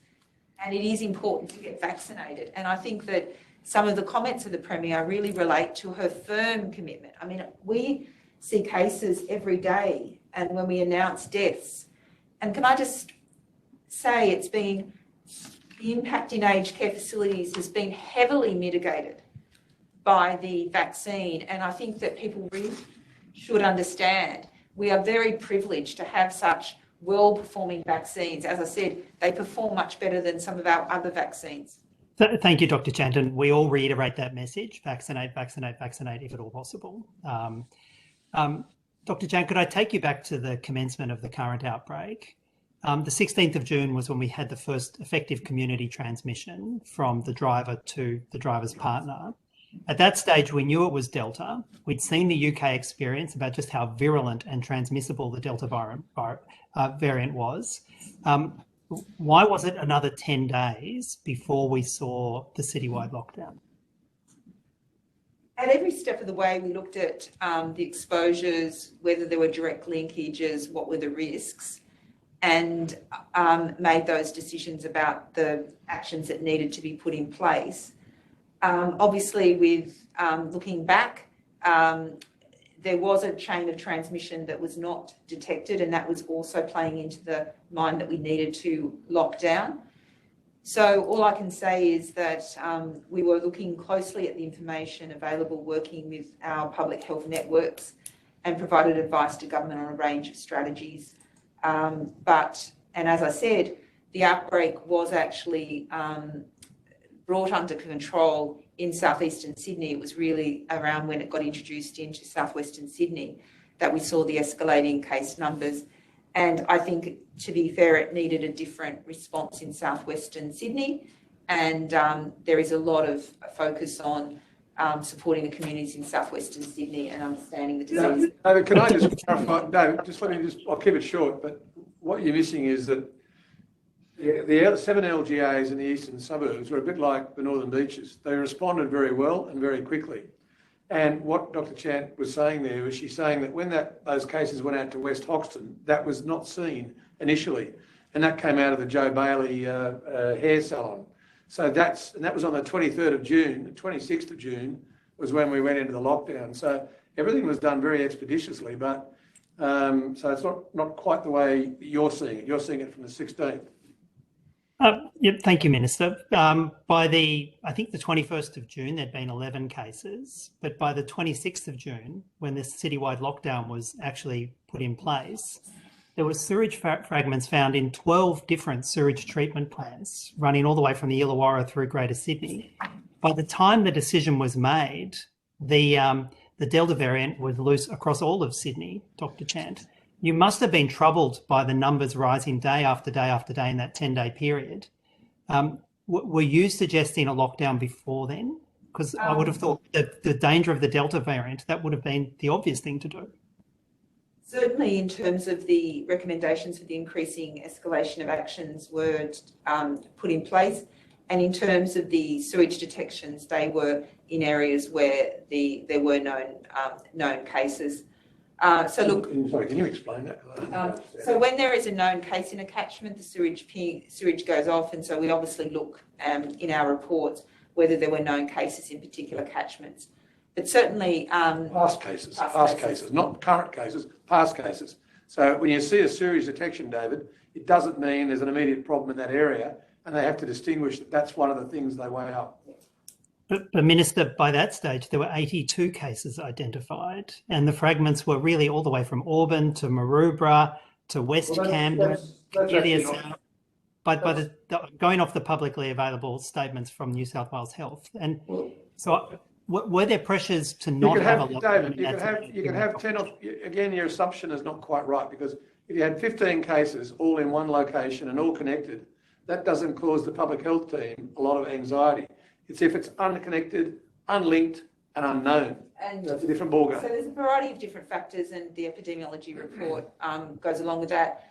and it is important to get vaccinated. And I think that some of the comments of the Premier really relate to her firm commitment. I mean, we see cases every day, and when we announce deaths, and can I just say the impact in aged care facilities has been heavily mitigated by the vaccine. And I think that people really should understand we are very privileged to have such well-performing vaccines. As I said, they perform much better than some of our other vaccines. Thank you, Dr. Chant, and we all reiterate that message: vaccinate, vaccinate, vaccinate, if at all possible. Dr. Chant, could I take you back to the commencement of the current outbreak? The 16th of June was when we had the first effective community transmission from the driver to the driver's partner. At that stage, we knew it was Delta. We'd seen the UK experience about just how virulent and transmissible the Delta variant was. Why was it another 10 days before we saw the citywide lockdown? At every step of the way, we looked at the exposures, whether there were direct linkages, what were the risks, and made those decisions about the actions that needed to be put in place. Obviously, with looking back, there was a chain of transmission that was not detected, and that was also playing into the mind that we needed to lock down. So all I can say is that we were looking closely at the information available, working with our public health networks, and provided advice to government on a range of strategies. And as I said, the outbreak was actually brought under control in southeastern Sydney. It was really around when it got introduced into southwestern Sydney that we saw the escalating case numbers. And I think, to be fair, it needed a different response in southwestern Sydney. And there is a lot of focus on supporting the communities in southwestern Sydney and understanding the disease. David, can I just clarify? David, I'll keep it short, but what you're missing is that the 7 LGAs in the eastern suburbs were a bit like the northern beaches. They responded very well and very quickly. And what Dr. Chant was saying there was she's saying that when those cases went out to West Hoxton, that was not seen initially. And that came out of the Joe Bailey hair salon. So that was on the 23rd of June. The 26th of June was when we went into the lockdown. So everything was done very expeditiously, but so it's not quite the way you're seeing it. You're seeing it from the 16th. Yep, thank you, Minister. By I think the 21st of June, there'd been 11 cases, but by the 26th of June, when this citywide lockdown was actually put in place, there were sewage fragments found in 12 different sewage treatment plants, running all the way from the Illawarra through Greater Sydney. By the time the decision was made, the Delta variant was loose across all of Sydney, Dr. Chant. You must have been troubled by the numbers rising day after day after day in that 10-day period. Were you suggesting a lockdown before then? Because I would have thought that the danger of the Delta variant, that would have been the obvious thing to do. Certainly, in terms of the recommendations for the increasing escalation of actions were put in place. And in terms of the sewage detections, they were in areas where there were known cases. So look, sorry, can you explain that? So when there is a known case in a catchment, the sewage goes off, and so we obviously look in our reports whether there were known cases in particular catchments. But certainly past cases, not current cases, past cases. So when you see a sewage detection, David, it doesn't mean there's an immediate problem in that area, and they have to distinguish that that's one of the things they weigh up. But Minister, by that stage, there were 82 cases identified, and the fragments were really all the way from Auburn to Maroubra to West Camden. Going off the publicly available statements from New South Wales Health. And so were there pressures to not have a lockdown? David, you can have 10 of, again, your assumption is not quite right, because if you had 15 cases all in one location and all connected, that doesn't cause the public health team a lot of anxiety. It's if it's unconnected, unlinked, and unknown. And that's a different ballgame. So there's a variety of different factors, and the epidemiology report goes along with that.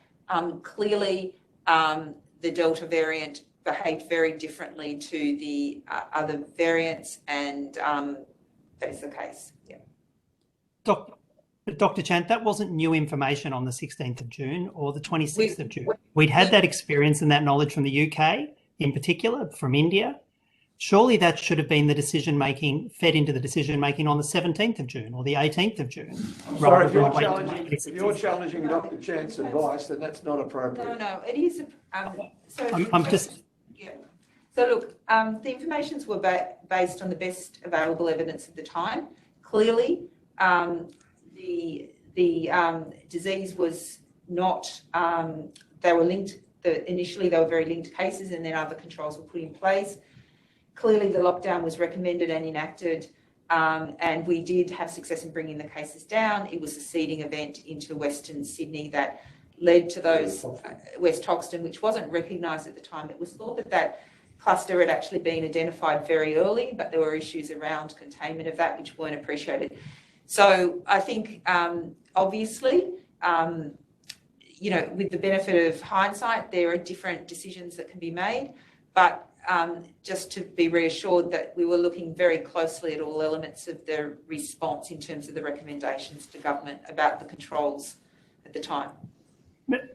Clearly, the Delta variant behaved very differently to the other variants, and that is the case. Yeah. Dr. Chant, that wasn't new information on the 16th of June or the 26th of June. We'd had that experience and that knowledge from the UK, in particular, from India. Surely that should have been the decision-making, fed into the decision-making on the 17th of June or the 18th of June. Sorry, if you're challenging Dr. Chant's advice, then that's not appropriate. No, it is. Yeah. So look, the informations were based on the best available evidence at the time. Clearly, the disease was not, they were linked, initially they were very linked cases, and then other controls were put in place. Clearly, the lockdown was recommended and enacted, and we did have success in bringing the cases down. It was a seeding event into Western Sydney that led to those West Hoxton, which wasn't recognised at the time. It was thought that that cluster had actually been identified very early, but there were issues around containment of that which weren't appreciated. So I think, obviously, you know, with the benefit of hindsight, there are different decisions that can be made, but just to be reassured that we were looking very closely at all elements of the response in terms of the recommendations to government about the controls at the time.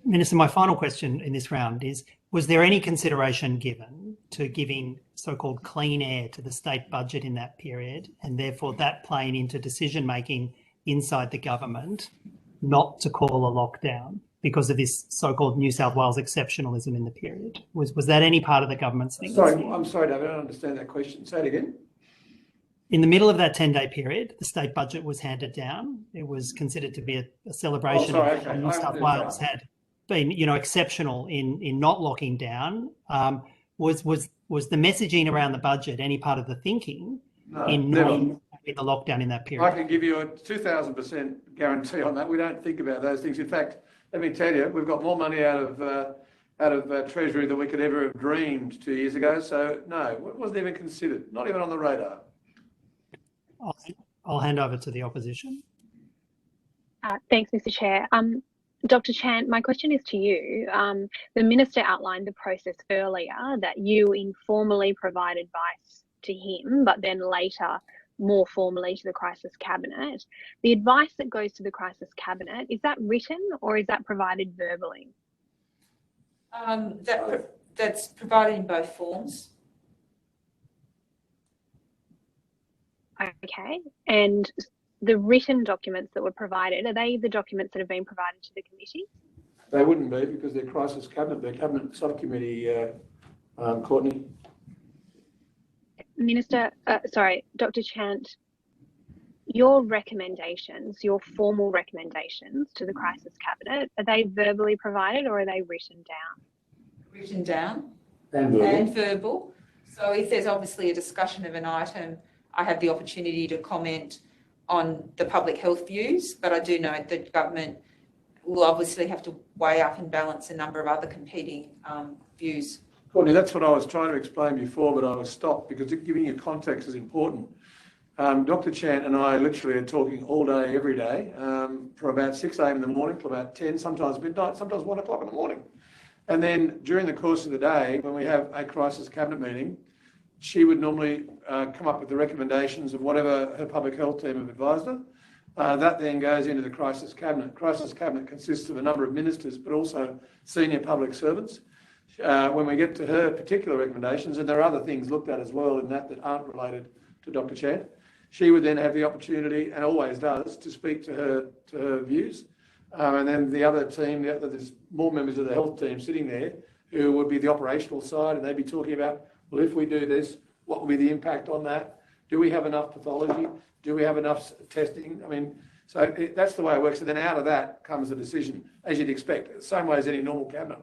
Minister, my final question in this round is, was there any consideration given to giving so-called clean air to the state budget in that period, and therefore that playing into decision-making inside the government not to call a lockdown because of this so-called New South Wales exceptionalism in the period? Was that any part of the government's thinking? Sorry, I'm sorry, David, I don't understand that question. Say it again. In the middle of that 10-day period, the state budget was handed down. It was considered to be a celebration of how New South Wales had been, you know, exceptional in not locking down. Was the messaging around the budget any part of the thinking in not having the lockdown in that period? I can give you a 2,000% guarantee on that. We don't think about those things. In fact, let me tell you, we've got more money out of Treasury than we could ever have dreamed 2 years ago. So no, it wasn't even considered, not even on the radar. I'll hand over to the opposition. Thanks, Mr. Chair. Dr. Chant, my question is to you. The Minister outlined the process earlier that you informally provide advice to him, but then later more formally to the Crisis Cabinet. The advice that goes to the Crisis Cabinet, is that written or is that provided verbally? That's provided in both forms. Okay, and the written documents that were provided, are they the documents that have been provided to the committee? They wouldn't be because they're Crisis Cabinet, they're Cabinet Subcommittee, Courtney. Minister, sorry, Dr. Chant, your recommendations, your formal recommendations to the Crisis Cabinet, are they verbally provided or are they written down? Written down And verbal. So if there's obviously a discussion of an item, I have the opportunity to comment on the public health views, but I do note that government will obviously have to weigh up and balance a number of other competing views. Courtney, that's what I was trying to explain before, but I was stopped because giving you context is important. Dr. Chant and I literally are talking all day, every day, from about 6 a.m. in the morning till about 10, sometimes midnight, sometimes 1 o'clock in the morning. And then during the course of the day, when we have a Crisis Cabinet meeting, she would normally come up with the recommendations of whatever her public health team have advised her. That then goes into the Crisis Cabinet. Crisis Cabinet consists of a number of ministers, but also senior public servants. When we get to her particular recommendations, and there are other things looked at as well in that aren't related to Dr. Chant, she would then have the opportunity, and always does, to speak to her views. And then the other team, there's more members of the health team sitting there who would be the operational side, and they'd be talking about, well, if we do this, what will be the impact on that? Do we have enough pathology? Do we have enough testing? I mean, so that's the way it works. And then out of that comes a decision, as you'd expect, the same way as any normal cabinet.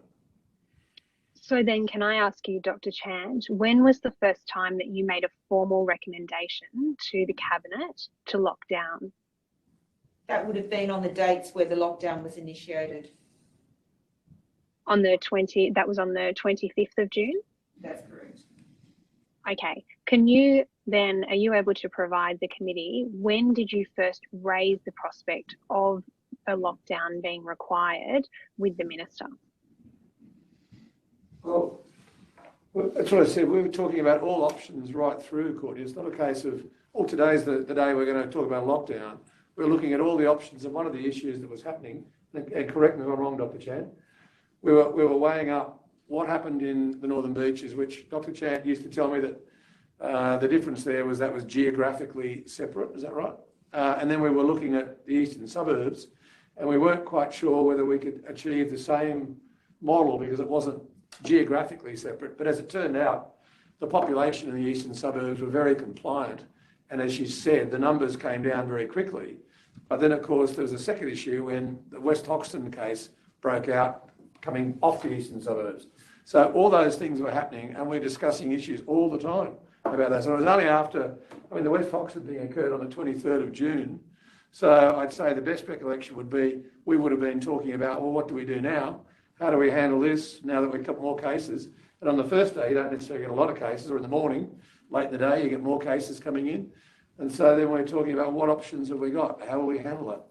So then can I ask you, Dr. Chant, when was the first time that you made a formal recommendation to the Cabinet to lock down? That would have been on the dates where the lockdown was initiated. On the 25th of June? That's correct. Okay. Can you then, are you able to provide the committee, when did you first raise the prospect of a lockdown being required with the Minister? Well, that's what I said. We were talking about all options right through, Courtney. It's not a case of, oh, today's the day we're going to talk about lockdown. We're looking at all the options, and one of the issues that was happening, and correct me if I'm wrong, Dr. Chant, we were weighing up what happened in the Northern Beaches, which Dr. Chant used to tell me that the difference there was that was geographically separate. Is that right? And then we were looking at the eastern suburbs, and we weren't quite sure whether we could achieve the same model because it wasn't geographically separate. But as it turned out, the population in the eastern suburbs were very compliant. And as you said, the numbers came down very quickly. But then, of course, there was a second issue when the West Hoxton case broke out coming off the eastern suburbs. So all those things were happening, and we're discussing issues all the time. about that. So it was only after, I mean, the West Foxton thing occurred on the 23rd of June. So I'd say the best recollection would be we would have been talking about, well, what do we do now? How do we handle this now that we've got more cases? And on the first day, you don't necessarily get a lot of cases, or in the morning, late in the day, you get more cases coming in. And so then we're talking about what options have we got? How will we handle it?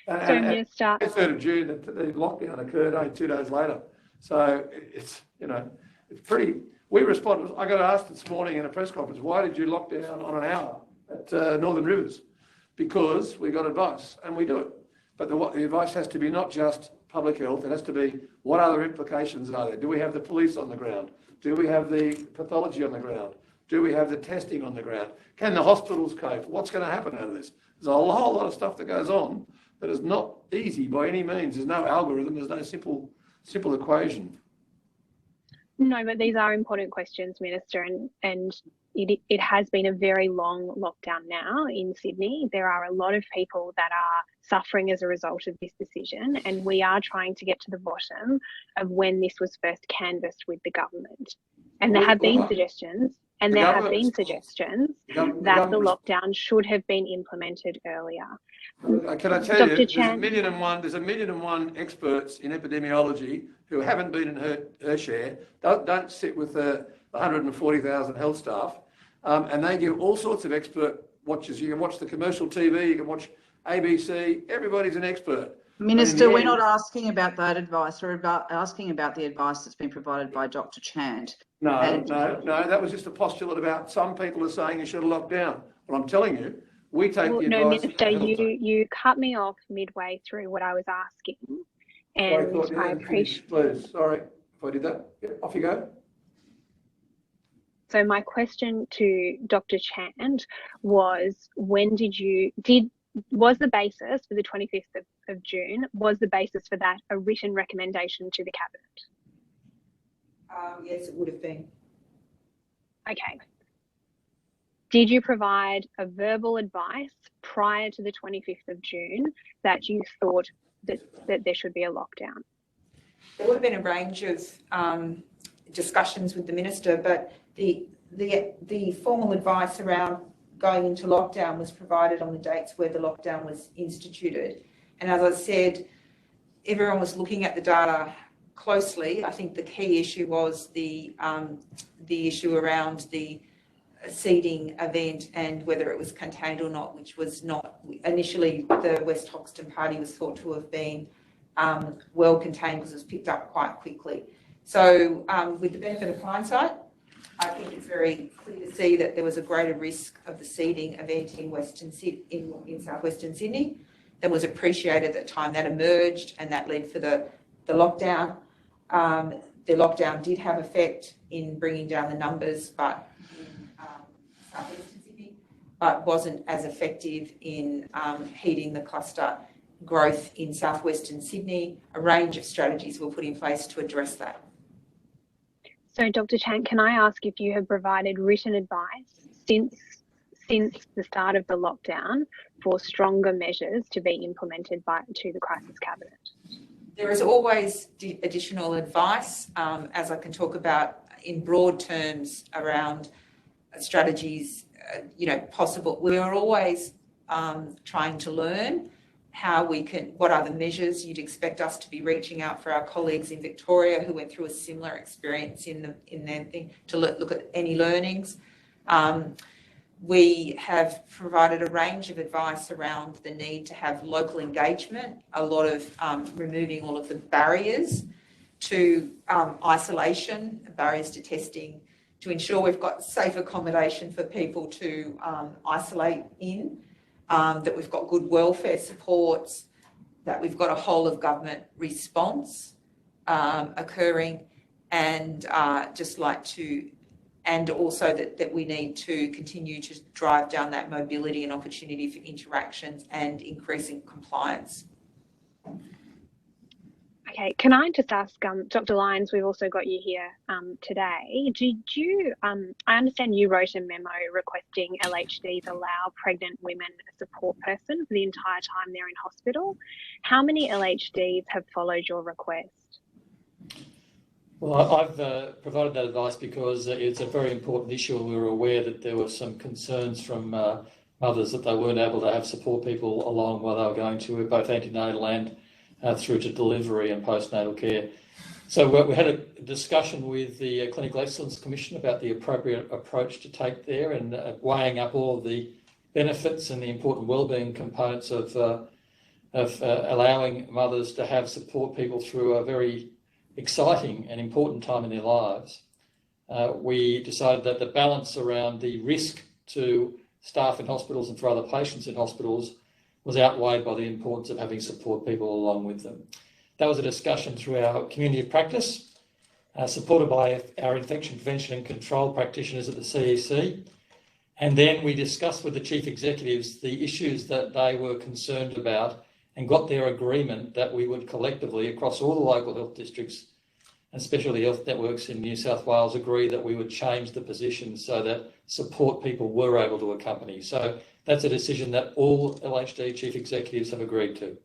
So, Minister, the 3rd of June, the lockdown occurred only 2 days later. So it's, you know, it's pretty, we responded. I got asked this morning in a press conference, why did you lock down on an hour at Northern Rivers? Because we got advice and we do it. But the advice has to be not just public health, it has to be what other implications are there? Do we have the police on the ground? Do we have the pathology on the ground? Do we have the testing on the ground? Can the hospitals cope? What's going to happen out of this? There's a whole lot of stuff that goes on that is not easy by any means. There's no algorithm, there's no simple equation. No, but these are important questions, Minister, and it has been a very long lockdown now in Sydney. There are a lot of people that are suffering as a result of this decision, and we are trying to get to the bottom of when this was first canvassed with the government. And there have been suggestions, that the lockdown should have been implemented earlier. Can I tell you, there's a million and one experts in epidemiology who haven't been in her share, don't sit with the 140,000 health staff, and they give all sorts of expert watches. You can watch the commercial TV, you can watch ABC, everybody's an expert. Minister, we're not asking about that advice, we're asking about the advice that's been provided by Dr. Chant. No, that was just a postulate about some people are saying you should have locked down. But I'm telling you, we take the advice. No, Minister, you cut me off midway through what I was asking, and I appreciate. Please, sorry if I did that. Yeah, off you go. So my question to Dr. Chant was, was the basis for the 25th of June, was the basis for that a written recommendation to the Cabinet? Yes, it would have been. Okay. Did you provide a verbal advice prior to the 25th of June that you thought that there should be a lockdown? There would have been a range of discussions with the Minister, but the formal advice around going into lockdown was provided on the dates where the lockdown was instituted. And as I said, everyone was looking at the data closely. I think the key issue was the issue around the seeding event and whether it was contained or not, which was not. Initially, the West Hoxton party was thought to have been well contained because it was picked up quite quickly. So with the benefit of hindsight, I think it's very clear to see that there was a greater risk of the seeding event in southwestern Sydney than was appreciated at the time. That emerged and that led for the lockdown. The lockdown did have effect in bringing down the numbers, but in southwestern Sydney, but wasn't as effective in heating the cluster growth in southwestern Sydney. A range of strategies were put in place to address that. So, Dr. Chant, can I ask if you have provided written advice since the start of the lockdown for stronger measures to be implemented to the Crisis Cabinet? There is always additional advice, as I can talk about in broad terms around strategies, possible. We are always trying to learn what are the measures you'd expect us to be reaching out for our colleagues in Victoria who went through a similar experience in their thing to look at any learnings. We have provided a range of advice around the need to have local engagement, a lot of removing all of the barriers to isolation, barriers to testing, to ensure we've got safe accommodation for people to isolate in, that we've got good welfare supports, that we've got a whole of government response occurring, and and also that we need to continue to drive down that mobility and opportunity for interactions and increasing compliance. Okay, can I just ask Dr. Lyons, we've also got you here today. Did you, I understand you wrote a memo requesting LHDs allow pregnant women a support person for the entire time they're in hospital. How many LHDs have followed your request? Well, I've provided that advice because it's a very important issue, and we were aware that there were some concerns from mothers that they weren't able to have support people along while they were going to both antenatal and through to delivery and postnatal care. So we had a discussion with the Clinical Excellence Commission about the appropriate approach to take there, and weighing up all the benefits and the important wellbeing components of allowing mothers to have support people through a very exciting and important time in their lives. We decided that the balance around the risk to staff in hospitals and for other patients in hospitals was outweighed by the importance of having support people along with them. That was a discussion through our community of practice, supported by our infection prevention and control practitioners at the CEC. And then we discussed with the chief executives the issues that they were concerned about and got their agreement that we would collectively, across all the local health districts and specialty health networks in New South Wales, agree that we would change the position so that support people were able to accompany. So that's a decision that all LHD chief executives have agreed to.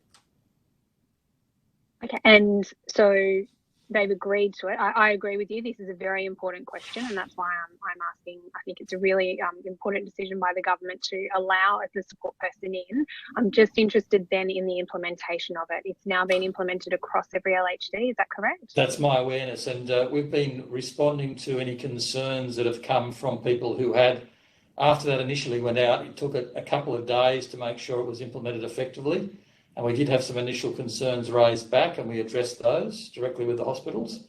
Okay, and so they've agreed to it. I agree with you. This is a very important question, and that's why I'm asking. I think it's a really important decision by the government to allow the support person in. I'm just interested then in the implementation of it. It's now been implemented across every LHD. Is that correct? That's my awareness, and we've been responding to any concerns that have come from people who had, after that initially went out, it took a couple of days to make sure it was implemented effectively. And we did have some initial concerns raised back, and we addressed those directly with the hospitals.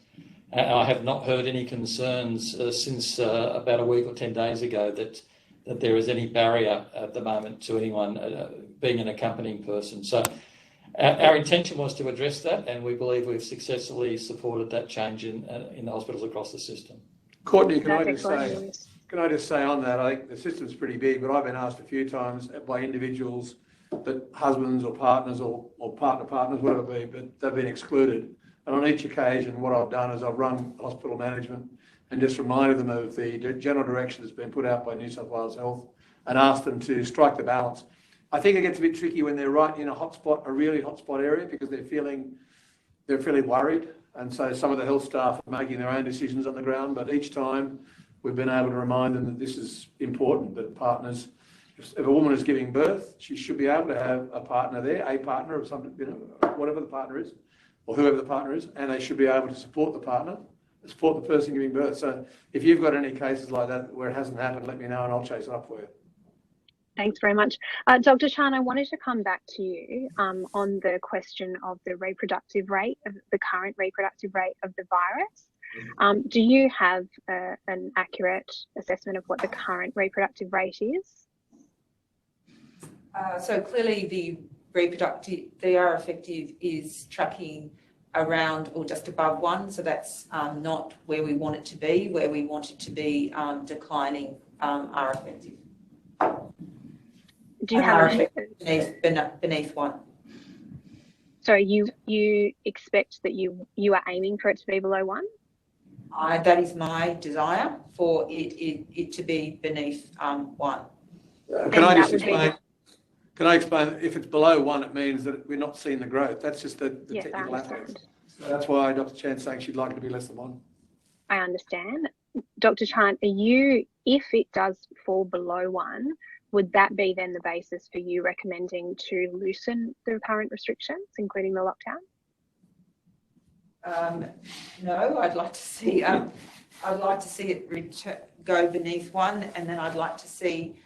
And I have not heard any concerns since about a week or 10 days ago that there is any barrier at the moment to anyone being an accompanying person. So our intention was to address that, and we believe we've successfully supported that change in the hospitals across the system. Courtney, can I just say on that, I think the system's pretty big, but I've been asked a few times by individuals that husbands or partners or partners, whatever it be, but they've been excluded. And on each occasion, what I've done is I've run hospital management and just reminded them of the general direction that's been put out by New South Wales Health and asked them to strike the balance. I think it gets a bit tricky when they're right in a really hotspot area, because they're feeling worried. And so some of the health staff are making their own decisions on the ground, but each time we've been able to remind them that this is important, that partners, if a woman is giving birth, she should be able to have a partner there, a partner or something, whatever the partner is, or whoever the partner is, and they should be able to support the partner, support the person giving birth. So if you've got any cases like that where it hasn't happened, let me know and I'll chase it up for you. Thanks very much. Dr. Chant, I wanted to come back to you on the question of the reproductive rate, of the current reproductive rate of the virus. Do you have an accurate assessment of what the current reproductive rate is? So clearly the R effective is tracking around or just above 1. So that's not where we want it to be. Where we want it to be declining R effective. Do you have beneath 1? So you expect that you are aiming for it to be below 1? That is my desire for it to be beneath 1. Can I just explain? Can I explain? If it's below 1, it means that we're not seeing the growth. That's just the yes, technical aspect. So that's why Dr. Chant's saying she'd like it to be less than 1. I understand. Dr. Chant, if it does fall below 1, would that be then the basis for you recommending to loosen the current restrictions, including the lockdown? No, I'd like to see it go beneath 1, and then I'd like to see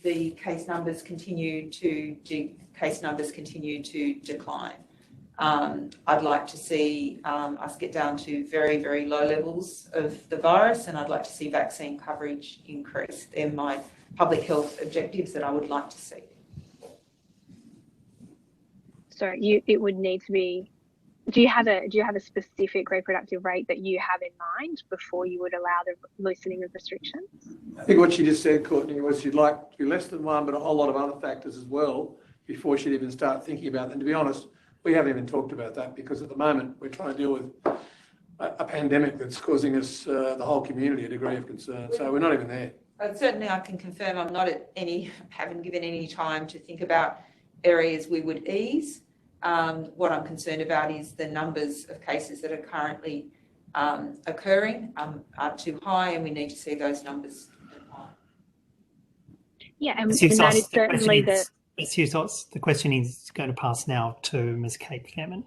the case numbers continue to decline. I'd like to see us get down to very, very low levels of the virus, and I'd like to see vaccine coverage increase. They're my public health objectives that I would like to see. So it would need to be. Do you have a specific reproductive rate that you have in mind before you would allow the loosening of restrictions? I think what she just said, Courtney, was she'd like to be less than 1, but a whole lot of other factors as well before she'd even start thinking about them. And to be honest, we haven't even talked about that, because at the moment we're trying to deal with a pandemic that's causing us, the whole community, a degree of concern. So we're not even there. Certainly I can confirm I'm not haven't given any time to think about areas we would ease. What I'm concerned about is the numbers of cases that are currently occurring are too high, and we need to see those numbers decline. Yeah, and Ms. that is Houssos, certainly the... Ms. Houssos, the question is going to pass now to Ms. Cate Faehrmann.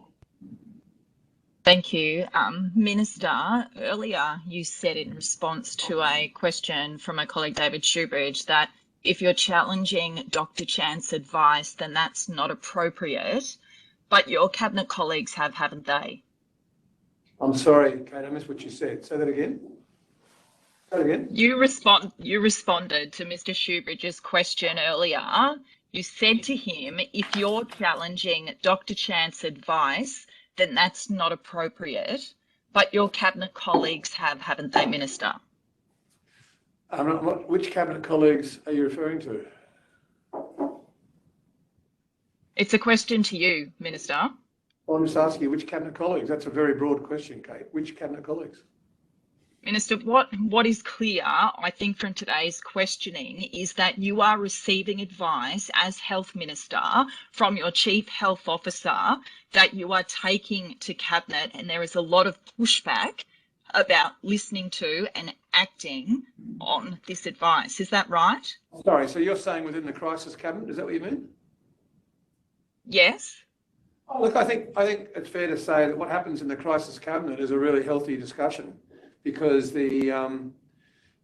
Thank you. Minister, earlier you said in response to a question from my colleague David Shoebridge that if you're challenging Dr. Chant's advice, then that's not appropriate, but your cabinet colleagues have, haven't they? I'm sorry, Kate, I missed what you said. Say that again. Say that again. You responded to Mr. Shoebridge's question earlier. You said to him, if you're challenging Dr. Chant's advice, then that's not appropriate, but your cabinet colleagues have, haven't they, Minister? Which cabinet colleagues are you referring to? It's a question to you, Minister. I'm just asking you which cabinet colleagues. That's a very broad question, Kate. Which cabinet colleagues? Minister, what is clear, I think, from today's questioning is that you are receiving advice as Health Minister from your Chief Health Officer that you are taking to Cabinet, and there is a lot of pushback about listening to and acting on this advice. Is that right? Sorry, so you're saying within the crisis cabinet, is that what you mean? Yes. Oh, look, I think it's fair to say that what happens in the crisis cabinet is a really healthy discussion, because the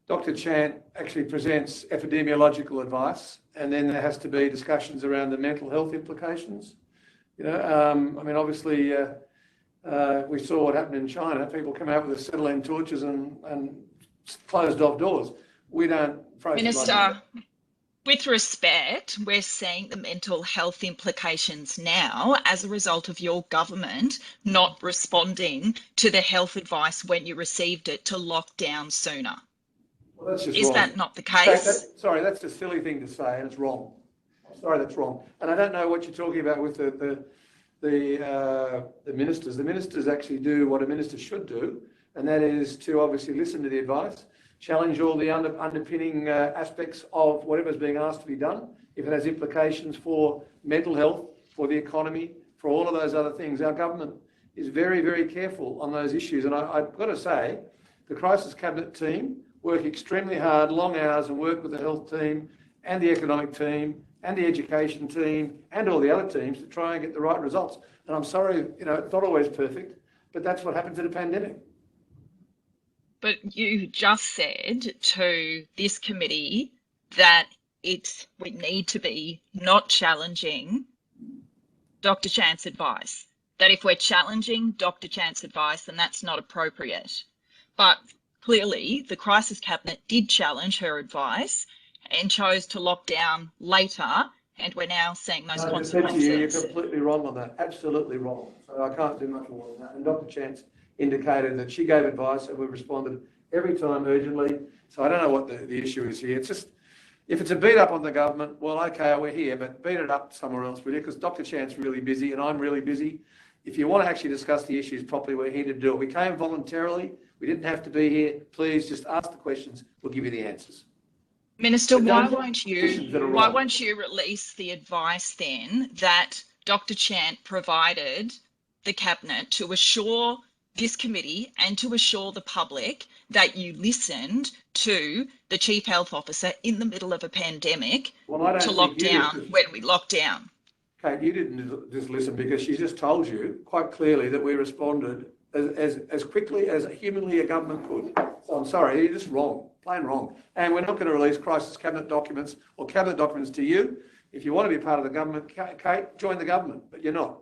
Dr. Chant actually presents epidemiological advice, and then there has to be discussions around the mental health implications. You know, I mean, obviously, we saw what happened in China. People come out with acetylene torches and closed off doors. We don't. Minister, with respect, we're seeing the mental health implications now as a result of your government not responding to the health advice when you received it to lock down sooner. Well, that's just Is wrong. that not the case? Sorry, that's a silly thing to say, and it's wrong. Sorry, that's wrong. And I don't know what you're talking about with the ministers. The ministers actually do what a minister should do, and that is to obviously listen to the advice, challenge all the underpinning aspects of whatever's being asked to be done. If it has implications for mental health, for the economy, for all of those other things, our government is very, very careful on those issues. And I've got to say, the Crisis Cabinet team work extremely hard, long hours, and work with the health team and the economic team and the education team and all the other teams to try and get the right results. And I'm sorry, you know, it's not always perfect, but that's what happens in a pandemic. But you just said to this committee that we need to be not challenging Dr. Chant's advice, that if we're challenging Dr. Chant's advice, then that's not appropriate. But clearly the Crisis Cabinet did challenge her advice and chose to lock down later, and we're now seeing those consequences. You're completely wrong on that, absolutely wrong. So I can't do much more than that. And Dr. Chant indicated that she gave advice and we responded every time urgently. So I don't know what the issue is here. It's just, if it's a beat up on the government, well, okay, we're here, but beat it up somewhere else, really, because Dr. Chant's really busy and I'm really busy. If you want to actually discuss the issues properly, we're here to do it. We came voluntarily. We didn't have to be here. Please just ask the questions. We'll give you the answers. Minister, why won't you release the advice then that Dr. Chant provided the Cabinet to assure this committee and to assure the public that you listened to the Chief Health Officer in the middle of a pandemic to lock down when we locked down? Kate, you didn't just listen, because she just told you quite clearly that we responded as quickly as humanly a government could. So I'm sorry, you're just wrong, plain wrong. And we're not going to release Crisis Cabinet documents or Cabinet documents to you. If you want to be part of the government, Kate, join the government, but you're not.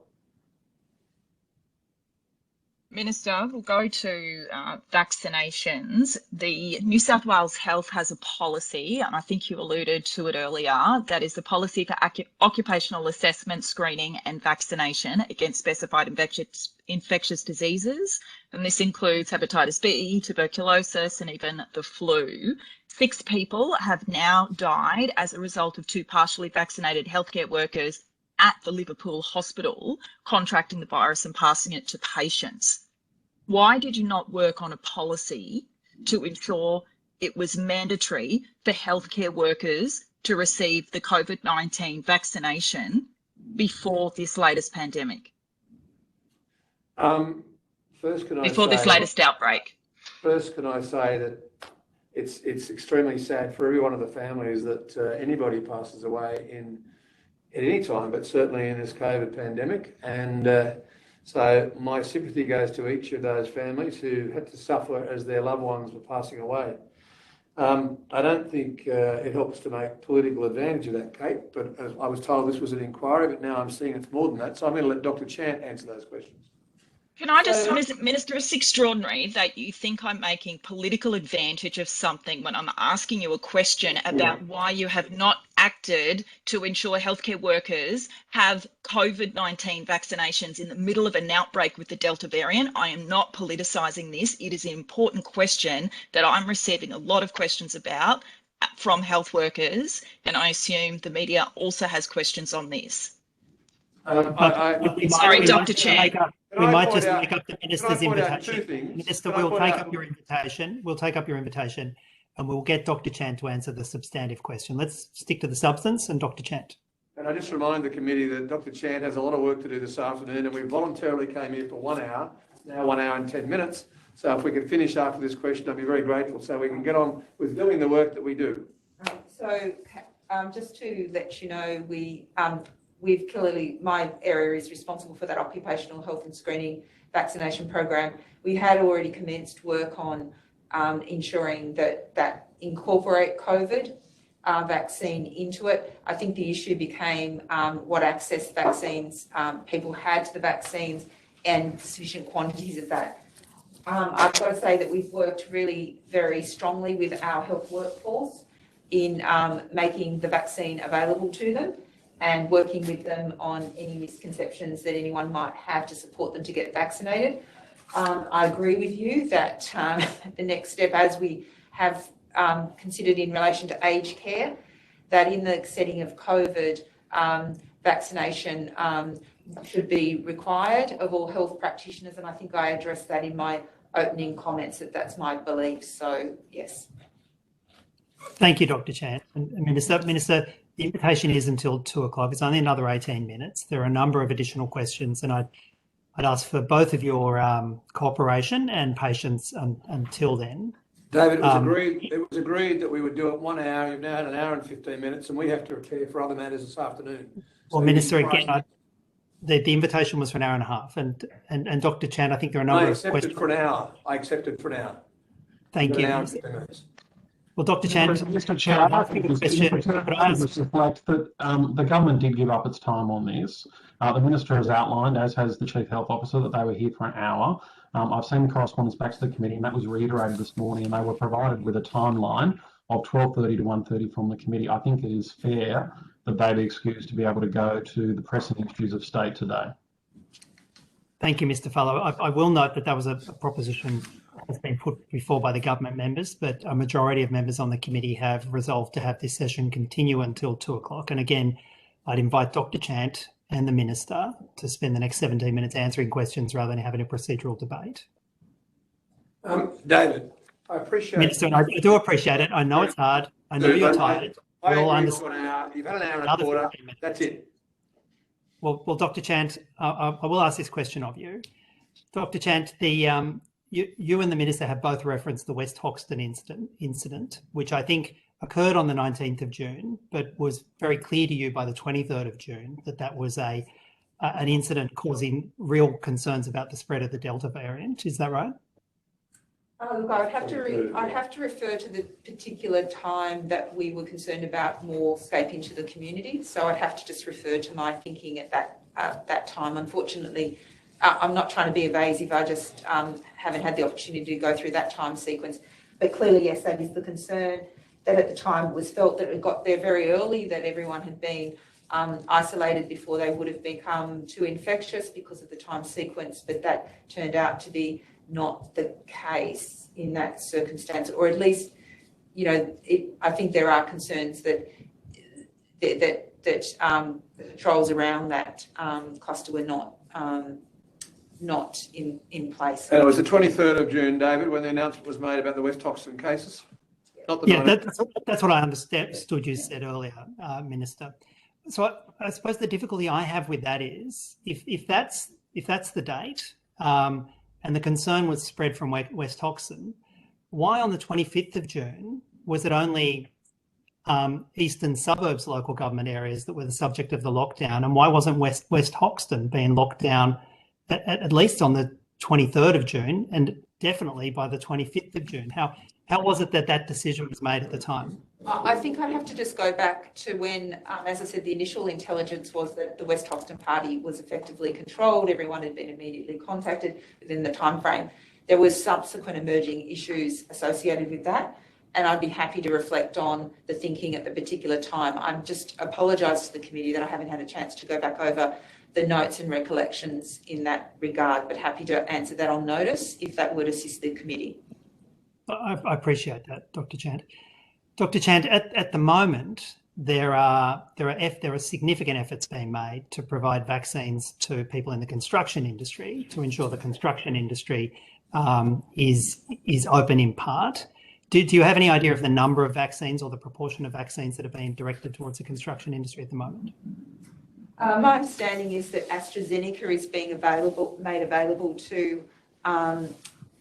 Minister, we'll go to vaccinations. The New South Wales Health has a policy, and I think you alluded to it earlier, that is the policy for occupational assessment, screening and vaccination against specified infectious diseases. And this includes hepatitis B, tuberculosis and even the flu. 6 people have now died as a result of 2 partially vaccinated healthcare workers at the Liverpool hospital contracting the virus and passing it to patients. Why did you not work on a policy to ensure it was mandatory for healthcare workers to receive the COVID-19 vaccination before this latest pandemic? So First, can I before this say- latest outbreak? First, can I say that it's extremely sad for every one of the families that anybody passes away at any time, but certainly in this COVID pandemic. And so my sympathy goes to each of those families who had to suffer as their loved ones were passing away. I don't think it helps to make political advantage of that, Kate, but as I was told this was an inquiry, but now I'm seeing it's more than that. So I'm going to let Dr. Chant answer those questions. Can I just, Minister, it's extraordinary that you think I'm making political advantage of something when I'm asking you a question about why you have not acted to ensure healthcare workers have COVID-19 vaccinations in the middle of an outbreak with the Delta variant. I am not politicising this. It is an important question that I'm receiving a lot of questions about from health workers, and I assume the media also has questions on this. Sorry, Dr. Chant. We might just take up the minister's invitation. Minister, we'll take up your invitation. We'll take up your invitation, and we'll get Dr. Chant to answer the substantive question. Let's stick to the substance, and Dr. Chant. And I just remind the committee that Dr. Chant has a lot of work to do this afternoon, and we voluntarily came here for 1 hour, now 1 hour and 10 minutes. So if we can finish after this question, I'd be very grateful, so we can get on with doing the work that we do. So just to let you know, we've clearly, my area is responsible for that occupational health and screening vaccination program. We had already commenced work on ensuring that incorporate COVID vaccine into it. I think the issue became what access vaccines people had to the vaccines and sufficient quantities of that. I've got to say that we've worked really very strongly with our health workforce in making the vaccine available to them and working with them on any misconceptions that anyone might have to support them to get vaccinated. I agree with you that the next step, as we have considered in relation to aged care, that in the setting of COVID, vaccination should be required of all health practitioners, and I think I addressed that in my opening comments, that's my belief. So, yes. Thank you, Dr. Chant. And Minister, the invitation is until 2 o'clock. It's only another 18 minutes. There are a number of additional questions, and I'd ask for both of your cooperation and patience until then. David, it was agreed that we would do it 1 hour. You've now had 1 hour and 15 minutes, and we have to prepare for other matters this afternoon. Well, So Minister, again, the invitation was for 1 hour and a half, and Dr. Chant, I think there are a number of questions. I accepted for an hour. Thank you. Well, Dr. Chant, Mr. Chair, I think it's reflect that the government did give up its time on this. The Minister has outlined, as has the Chief Health Officer, that they were here for an hour. I've seen the correspondence back to the committee, and that was reiterated this morning, and they were provided with a timeline of 12:30 to 1:30 from the committee. I think it is fair that they be excused to be able to go to the pressing issues of state today. Thank you, Mr. Farlow. I will note that was a proposition that's been put before by the government members, but a majority of members on the committee have resolved to have this session continue until 2 o'clock. And again, I'd invite Dr. Chant and the Minister to spend the next 17 minutes answering questions rather than having a procedural debate. David, I appreciate Minister, and I do appreciate it. I know it's hard. I know you're tired. I agree for 1 hour. You've had 1 hour and a quarter. That's it. Well, Dr. Chant, I will ask this question of you. Dr. Chant, you and the Minister have both referenced the West Hoxton incident, which I think occurred on the 19th of June, but was very clear to you by the 23rd of June that was an incident causing real concerns about the spread of the Delta variant. Is that right? Look, I'd have to refer to the particular time that we were concerned about more escape into the community. So I'd have to just refer to my thinking at that time. Unfortunately, I'm not trying to be evasive. I just haven't had the opportunity to go through that time sequence. But clearly, yes, that is the concern. That at the time it was felt that it got there very early, that everyone had been isolated before they would have become too infectious because of the time sequence. But that turned out to be not the case in that circumstance, or at least, I think there are concerns that the controls around that cluster were not in place. And it was the 23rd of June, David, when the announcement was made about the West Hoxton cases. Not the that's what I understood you said earlier, Minister. So I suppose the difficulty I have with that is if that's the date, and the concern was spread from West Hoxton, why on the 25th of June was it only eastern suburbs local government areas that were the subject of the lockdown, and why wasn't West Hoxton being locked down at least on the 23rd of June and definitely by the 25th of June? How was it that that decision was made at the time? I think I'd have to just go back to when, as I said, the initial intelligence was that the West Hoxton party was effectively controlled. Everyone had been immediately contacted within the time frame. There was subsequent emerging issues associated with that, and I'd be happy to reflect on the thinking at the particular time. I'm just apologise to the committee that I haven't had a chance to go back over the notes and recollections in that regard, but happy to answer that on notice if that would assist the committee. I appreciate that, Dr. Chant. Dr. Chant, at the moment, there are significant efforts being made to provide vaccines to people in the construction industry to ensure the construction industry is open in part. Do you have any idea of the number of vaccines or the proportion of vaccines that are being directed towards the construction industry at the moment? My understanding is that AstraZeneca is being made available to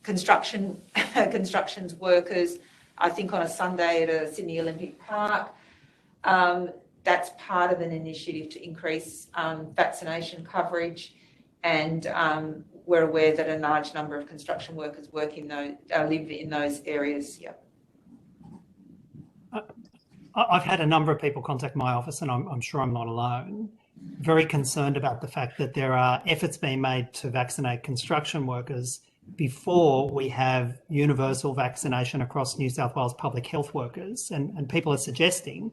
constructions workers, I think on a Sunday at a Sydney Olympic Park. That's part of an initiative to increase vaccination coverage, and we're aware that a large number of construction workers live in those areas. Yeah. I've had a number of people contact my office, and I'm sure I'm not alone, very concerned about the fact that there are efforts being made to vaccinate construction workers before we have universal vaccination across New South Wales public health workers. And people are suggesting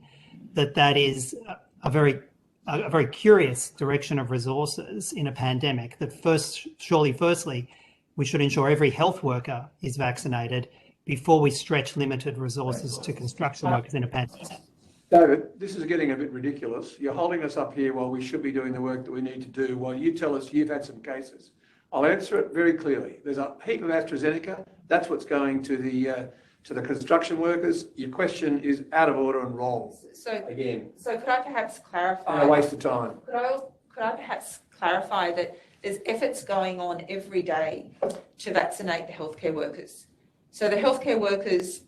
that that is a very curious direction of resources in a pandemic, that firstly, we should ensure every health worker is vaccinated before we stretch limited resources to construction workers in a pandemic. David, this is getting a bit ridiculous. You're holding us up here while we should be doing the work that we need to do, while you tell us you've had some cases. I'll answer it very clearly. There's a heap of AstraZeneca. That's what's going to the construction workers. Your question is out of order and wrong. So could I perhaps clarify? And a waste of time. Could I perhaps clarify that there's efforts going on every day to vaccinate the healthcare workers. So the healthcare workers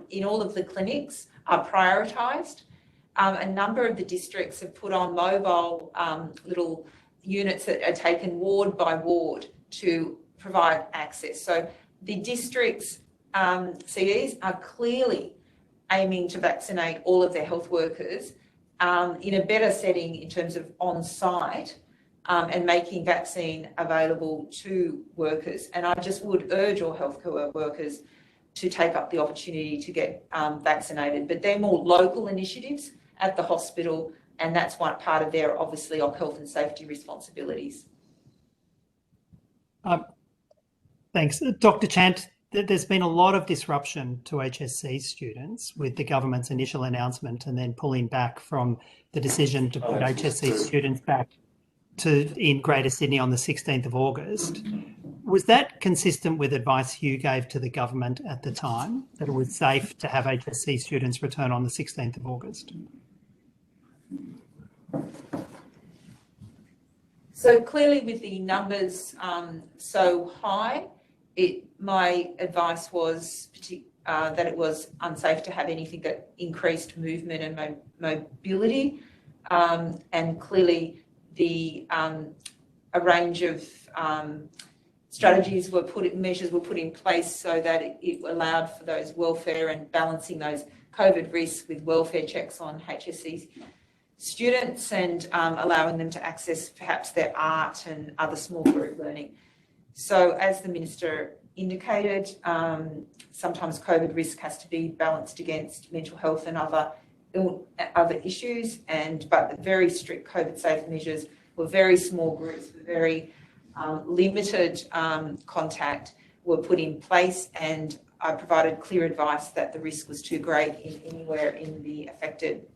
in all of the clinics are prioritised. A number of the districts have put on mobile little units that are taken ward by ward to provide access. So the districts' CEs are clearly aiming to vaccinate all of their health workers in a better setting in terms of on-site and making vaccine available to workers. And I just would urge all healthcare workers to take up the opportunity to get vaccinated. But they're more local initiatives at the hospital, and that's one part of their, obviously, of health and safety responsibilities. Thanks. Dr. Chant, there's been a lot of disruption to HSC students with the government's initial announcement and then pulling back from the decision to put HSC students back in Greater Sydney on the 16th of August. Was that consistent with advice you gave to the government at the time, that it was safe to have HSC students return on the 16th of August? So clearly with the numbers so high, my advice was that it was unsafe to have anything that increased movement and mobility. And clearly a range of strategies measures were put in place so that it allowed for those welfare and balancing those COVID risks with welfare checks on HSC students and allowing them to access perhaps their art and other small group learning. So as the Minister indicated, sometimes COVID risk has to be balanced against mental health and other issues, but the very strict COVID safe measures were very small groups, very limited contact were put in place, and I provided clear advice that the risk was too great anywhere in the affected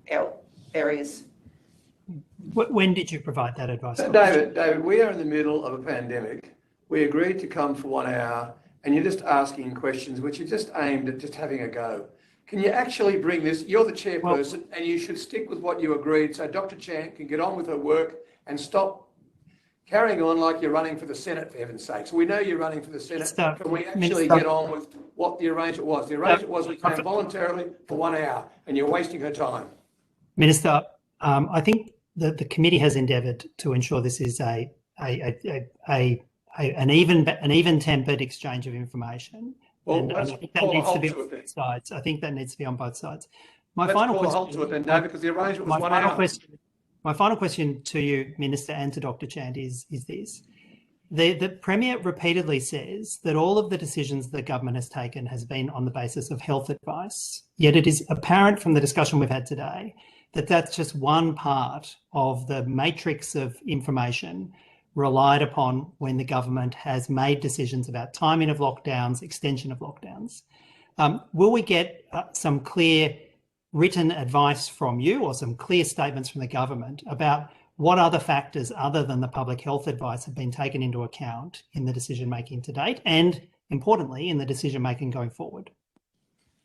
areas. When did you provide that advice? David, we are in the middle of a pandemic. We agreed to come for 1 hour, and you're just asking questions which are just aimed at just having a go. Can you actually bring this? You're the chairperson, and you should stick with what you agreed so Dr. Chant can get on with her work and stop carrying on like you're running for the Senate, for heaven's sakes. We know you're running for the Senate. Can we actually Minister, get on with what the arrangement was? The arrangement was we came voluntarily for 1 hour, and you're wasting her time. Minister, I think that the committee has endeavoured to ensure this is an even-tempered exchange of information. Well, And I think that needs to be on both sides. I think that needs to be on both sides. Let's call a halt to it then, David, because the arrangement was 1 hour. My final question to you, Minister, and to Dr. Chant is this. The Premier repeatedly says that all of the decisions the government has taken has been on the basis of health advice, yet it is apparent from the discussion we've had today that that's just one part of the matrix of information relied upon when the government has made decisions about timing of lockdowns, extension of lockdowns. Will we get some clear written advice from you or some clear statements from the government about what other factors other than the public health advice have been taken into account in the decision making to date and, importantly, in the decision making going forward?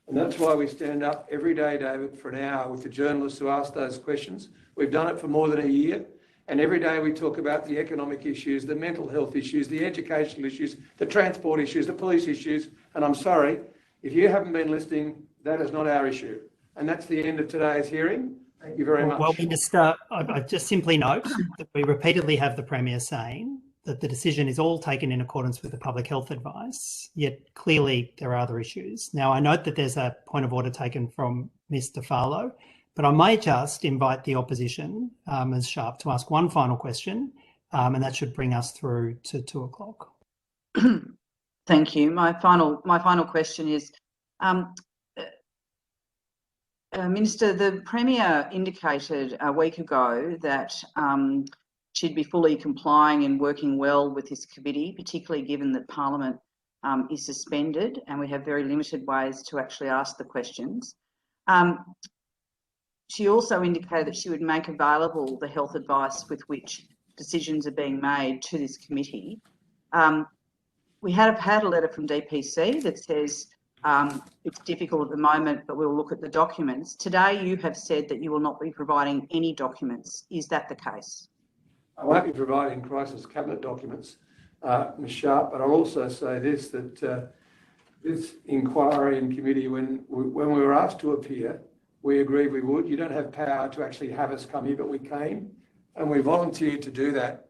And that's why we stand up every day, David, for an hour with the journalists who ask those questions. We've done it for more than a year. And every day we talk about the economic issues, the mental health issues, the educational issues, the transport issues, the police issues. And I'm sorry, if you haven't been listening, that is not our issue. And that's the end of today's hearing. Thank you very much. Well, Minister, I just simply note that we repeatedly have the Premier saying that the decision is all taken in accordance with the public health advice, yet clearly there are other issues. Now, I note that there's a point of order taken from Mr. Farlow, but I may just invite the opposition, Ms. Sharpe, to ask one final question, and that should bring us through to 2 o'clock. Thank you. My final question is, Minister, the Premier indicated a week ago that she'd be fully complying and working well with this committee, particularly given that Parliament is suspended and we have very limited ways to actually ask the questions. She also indicated that she would make available the health advice with which decisions are being made to this committee. We have had a letter from DPC that says it's difficult at the moment, but we'll look at the documents. Today you have said that you will not be providing any documents. Is that the case? I won't be providing crisis cabinet documents, Ms. Sharpe, but I'll also say this, that this inquiry in committee, when we were asked to appear, we agreed we would. You don't have power to actually have us come here, but we came and we volunteered to do that.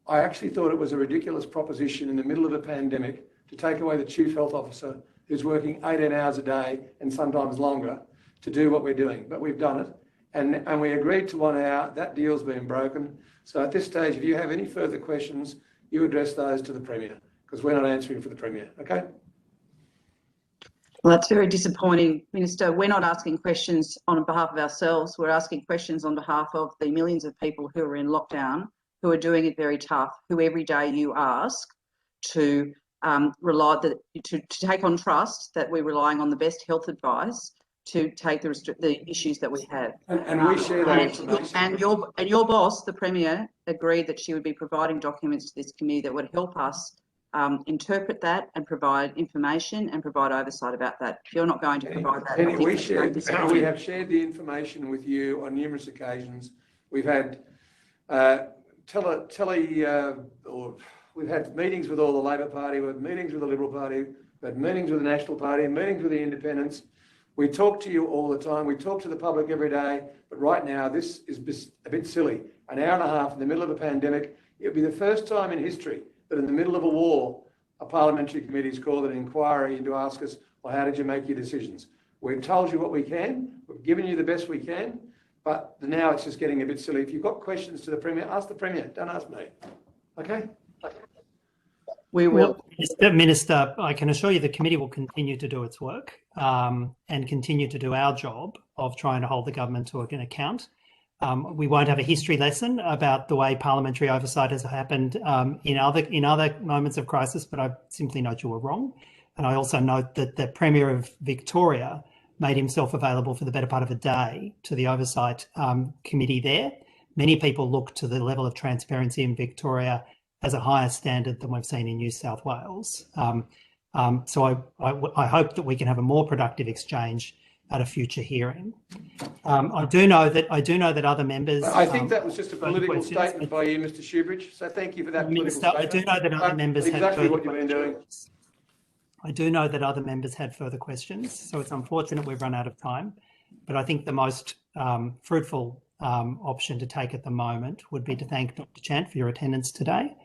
I actually thought it was a ridiculous proposition in the middle of a pandemic to take away the Chief Health Officer who's working 18 hours a day and sometimes longer to do what we're doing, but we've done it. And we agreed to 1 hour. That deal's been broken. So at this stage, if you have any further questions, you address those to the Premier, because we're not answering for the Premier, okay? Well, that's very disappointing, Minister. We're not asking questions on behalf of ourselves. We're asking questions on behalf of the millions of people who are in lockdown, who are doing it very tough, who every day you ask to to take on trust that we're relying on the best health advice to take the issues that we have. And we share that information. And your boss, the Premier, agreed that she would be providing documents to this committee that would help us interpret that and provide information and provide oversight about that. If you're not going to provide that, Penny, we have shared the information with you on numerous occasions. We've had we've had meetings with all the Labor Party, we've had meetings with the Liberal Party, we've had meetings with the National Party, meetings with the Independents. We talk to you all the time. We talk to the public every day. But right now, this is a bit silly. An hour and a half in the middle of a pandemic. It would be the first time in history that in the middle of a war, a parliamentary committee is called an inquiry to ask us, well, how did you make your decisions? We've told you what we can. We've given you the best we can. But now it's just getting a bit silly. If you've got questions to the Premier, ask the Premier. Don't ask me. Okay? We will. Minister, I can assure you the committee will continue to do its work and continue to do our job of trying to hold the government to an account. We won't have a history lesson about the way parliamentary oversight has happened in other moments of crisis, but I simply note you were wrong. And I also note that the Premier of Victoria made himself available for the better part of a day to the oversight committee there. Many people look to the level of transparency in Victoria as a higher standard than we've seen in New South Wales. So I hope that we can have a more productive exchange at a future hearing. I do know that other members. I think that was just a further political questions. statement by you, Mr. Shoebridge. So thank you for that political Minister, statement. I do know that other members had exactly further what you've been doing. questions. I do know that other members had further questions, so it's unfortunate we've run out of time. But I think the most fruitful option to take at the moment would be to thank Dr. Chant for your attendance today.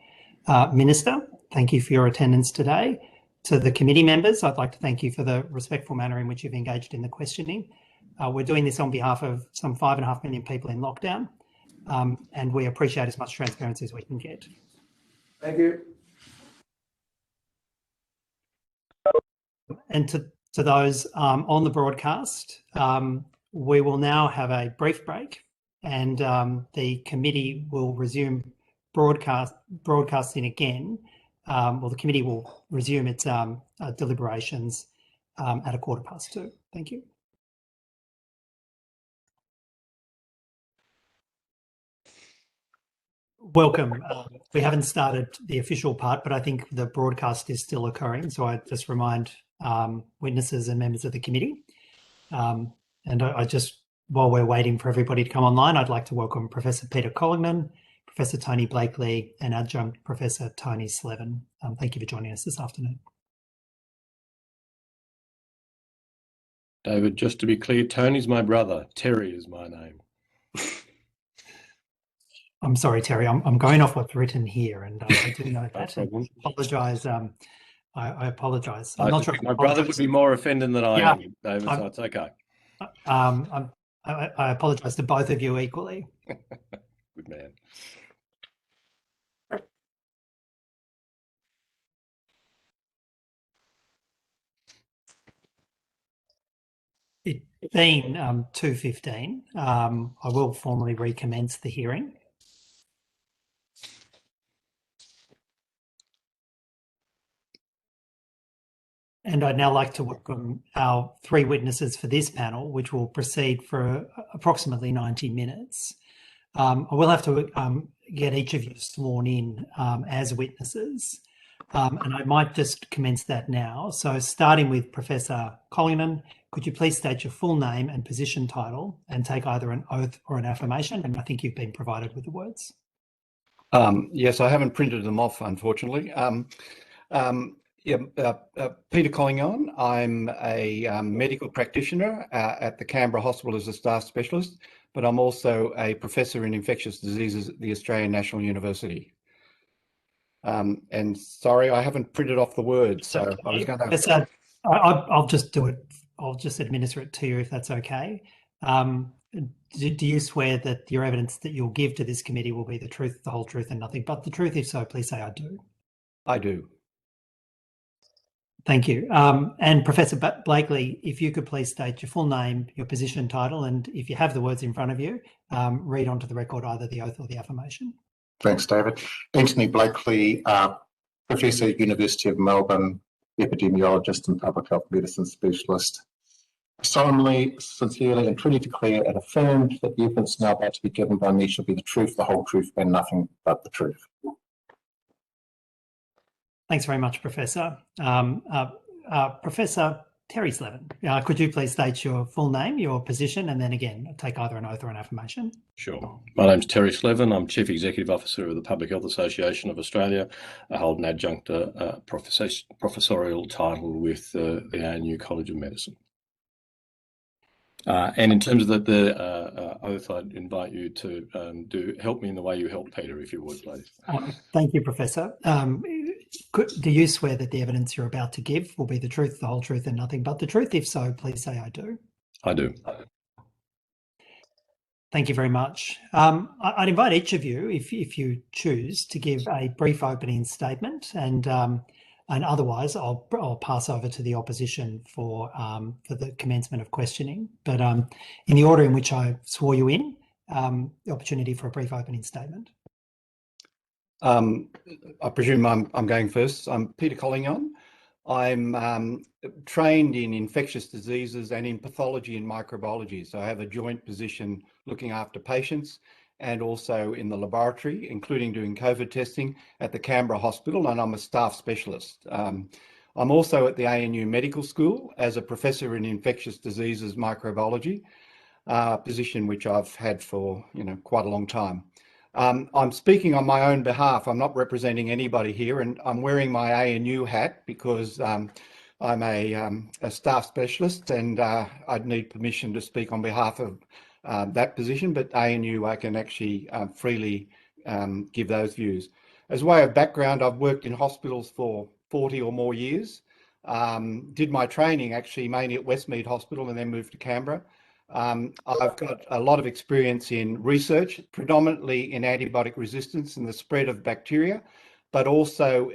Minister, thank you for your attendance today. To the committee members, I'd like to thank you for the respectful manner in which you've engaged in the questioning. We're doing this on behalf of some 5.5 million people in lockdown, and we appreciate as much transparency as we can get. Thank you. And to those on the broadcast, we will now have a brief break, and the committee will resume broadcasting again. Well, the committee will resume its deliberations at 2:15. Thank you. Welcome. We haven't started the official part, but I think the broadcast is still occurring. So I just remind witnesses and members of the committee. And I just, while we're waiting for everybody to come online, I'd like to welcome Professor Peter Collignon, Professor Tony Blakely, and Adjunct Professor Tony Slevin. Thank you for joining us this afternoon. David, just to be clear, Tony's my brother. Terry is my name. I'm sorry, Terry. I'm going off what's written here, and I do know that. No problem. Apologise. I apologise. I'm not sure. My brother would be more offended than I am, David. So it's okay. I apologise to both of you equally. Good man. It being 2:15, I will formally recommence the hearing. And I'd now like to welcome our 3 witnesses for this panel, which will proceed for approximately 90 minutes. I will have to get each of you sworn in as witnesses, and I might just commence that now. So starting with Professor Collignon, could you please state your full name and position title and take either an oath or an affirmation? And I think you've been provided with the words. Yes, I haven't printed them off, unfortunately. Peter Collignon. I'm a medical practitioner at the Canberra Hospital as a staff specialist, but I'm also a professor in infectious diseases at the Australian National University. And sorry, I haven't printed off the words, so I was going to. I'll just do it. I'll just administer it to you if that's okay. Do you swear that your evidence that you'll give to this committee will be the truth, the whole truth, and nothing but the truth? If so, please say I do. I do. Thank you. And Professor Blakely, if you could please state your full name, your position title, and if you have the words in front of you, read onto the record either the oath or the affirmation. Thanks, David. Anthony Blakely, Professor, University of Melbourne, Epidemiologist and Public Health Medicine Specialist. I solemnly, sincerely and truly declare and affirm that the evidence now about to be given by me shall be the truth, the whole truth, and nothing but the truth. Thanks very much, Professor. Professor Terry Slevin, could you please state your full name, your position, and then again, take either an oath or an affirmation? Sure. My name's Terry Slevin. I'm Chief Executive Officer of the Public Health Association of Australia. I hold an adjunct professorial title with the ANU College of Medicine. And in terms of the oath, I'd invite you to help me in the way you helped Peter, if you would, please. Thank you, Professor. Do you swear that the evidence you're about to give will be the truth, the whole truth, and nothing but the truth? If so, please say I do. I do. Thank you very much. I'd invite each of you, if you choose, to give a brief opening statement, and otherwise I'll pass over to the opposition for the commencement of questioning. But in the order in which I swore you in, the opportunity for a brief opening statement. I presume I'm going first. I'm Peter Collignon. I'm trained in infectious diseases and in pathology and microbiology. So I have a joint position looking after patients and also in the laboratory, including doing COVID testing at the Canberra Hospital, and I'm a staff specialist. I'm also at the ANU Medical School as a professor in infectious diseases microbiology, position which I've had for quite a long time. I'm speaking on my own behalf. I'm not representing anybody here, and I'm wearing my ANU hat because I'm a staff specialist, and I'd need permission to speak on behalf of that position, but ANU I can actually freely give those views. As way of background, I've worked in hospitals for 40 or more years. Did my training actually mainly at Westmead Hospital and then moved to Canberra. I've got a lot of experience in research, predominantly in antibiotic resistance and the spread of bacteria, but also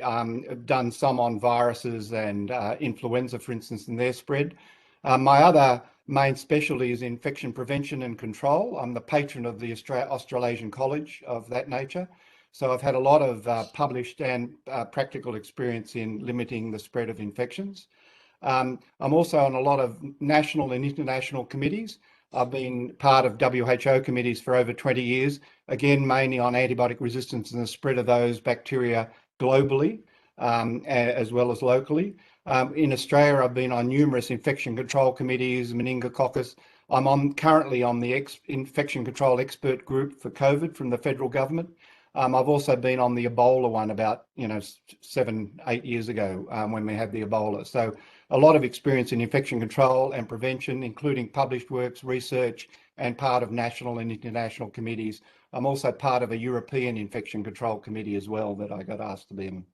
done some on viruses and influenza, for instance, and their spread. My other main specialty is infection prevention and control. I'm the patron of the Australasian College of that nature. So I've had a lot of published and practical experience in limiting the spread of infections. I'm also on a lot of national and international committees. I've been part of WHO committees for over 20 years, again, mainly on antibiotic resistance and the spread of those bacteria globally, as well as locally. In Australia, I've been on numerous infection control committees, meningococcus. I'm currently on the infection control expert group for COVID from the federal government. I've also been on the Ebola one about 7-8 years ago when we had the Ebola. So a lot of experience in infection control and prevention, including published works, research, and part of national and international committees. I'm also part of a European infection control committee as well that I got asked to be in.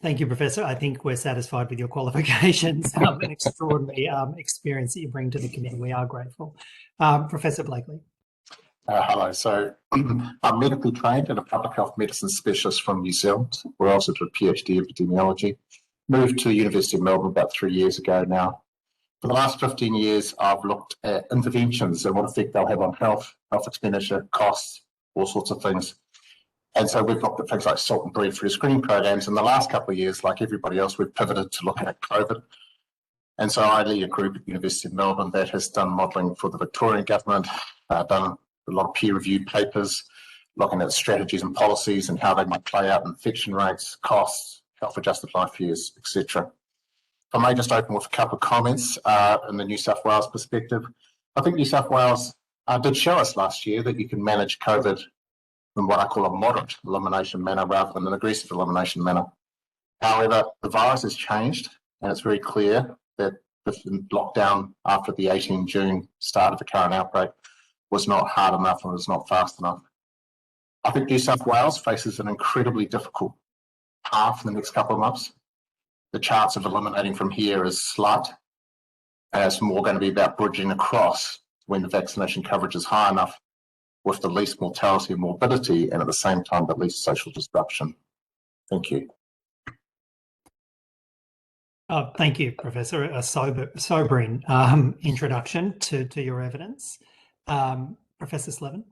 Thank you, Professor. I think we're satisfied with your qualifications and extraordinary experience that you bring to the committee. We are grateful. Professor Blakely. Hello. So I'm medically trained and a public health medicine specialist from New Zealand. We're also did a PhD in epidemiology. Moved to the University of Melbourne about 3 years ago now. For the last 15 years, I've looked at interventions and what effect they'll have on health expenditure, costs, all sorts of things. And so we've looked at things like salt and bread-free screening programs. In the last couple of years, like everybody else, we've pivoted to looking at COVID. And so I lead a group at the University of Melbourne that has done modelling for the Victorian government, done a lot of peer-reviewed papers, looking at strategies and policies and how they might play out in infection rates, costs, health-adjusted life years, etc. If I may just open with a couple of comments in the New South Wales perspective. I think New South Wales did show us last year that you can manage COVID in what I call a moderate elimination manner rather than an aggressive elimination manner. However, the virus has changed, and it's very clear that this lockdown after the 18 June start of the current outbreak was not hard enough and was not fast enough. I think New South Wales faces an incredibly difficult path in the next couple of months. The chance of eliminating from here is slight, and it's more going to be about bridging across when the vaccination coverage is high enough with the least mortality and morbidity, and at the same time, the least social disruption. Thank you. Thank you, Professor. A sobering introduction to your evidence. Professor Slevin.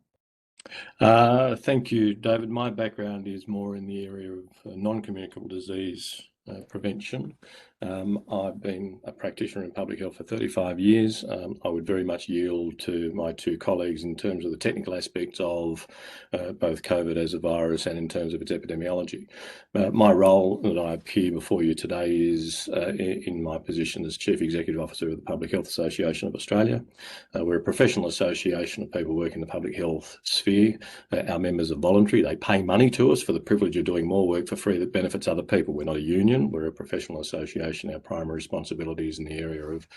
Thank you, David. My background is more in the area of non-communicable disease prevention. I've been a practitioner in public health for 35 years. I would very much yield to my two colleagues in terms of the technical aspects of both COVID as a virus and in terms of its epidemiology. My role that I appear before you today is in my position as Chief Executive Officer of the Public Health Association of Australia. We're a professional association of people working in the public health sphere. Our members are voluntary. They pay money to us for the privilege of doing more work for free that benefits other people. We're not a union. We're a professional association. Our primary responsibilities in the area of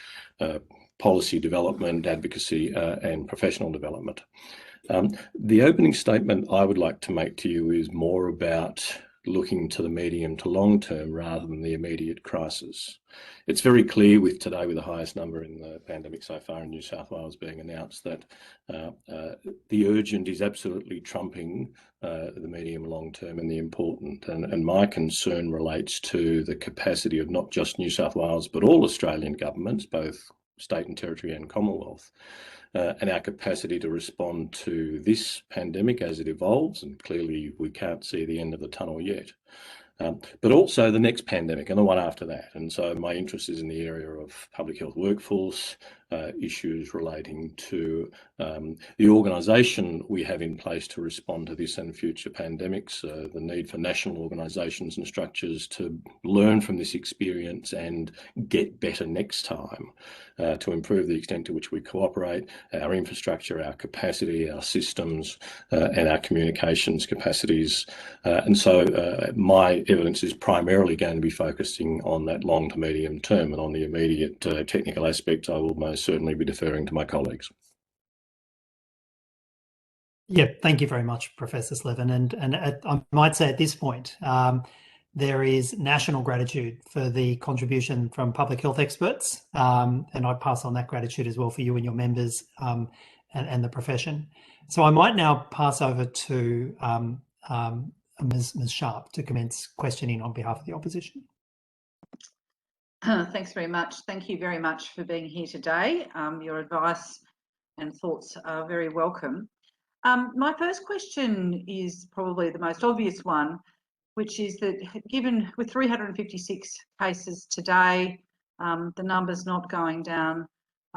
policy development, advocacy, and professional development. The opening statement I would like to make to you is more about looking to the medium to long term rather than the immediate crisis. It's very clear with today, with the highest number in the pandemic so far in New South Wales being announced, that the urgent is absolutely trumping the medium long term and the important. And my concern relates to the capacity of not just New South Wales, but all Australian governments, both state and territory and Commonwealth, and our capacity to respond to this pandemic as it evolves. And clearly we can't see the end of the tunnel yet. But also the next pandemic and the one after that. And so my interest is in the area of public health workforce, issues relating to the organisation we have in place to respond to this and future pandemics, the need for national organisations and structures to learn from this experience and get better next time, to improve the extent to which we cooperate, our infrastructure, our capacity, our systems, and our communications capacities. And so my evidence is primarily going to be focusing on that long to medium term, and on the immediate technical aspects I will most certainly be deferring to my colleagues. Yeah, thank you very much, Professor Slevin. And I might say at this point, there is national gratitude for the contribution from public health experts, and I pass on that gratitude as well for you and your members and the profession. So I might now pass over to Ms. Sharpe to commence questioning on behalf of the opposition. Thanks very much. Thank you very much for being here today. Your advice and thoughts are very welcome. My first question is probably the most obvious one, which is that given with 356 cases today, the numbers not going down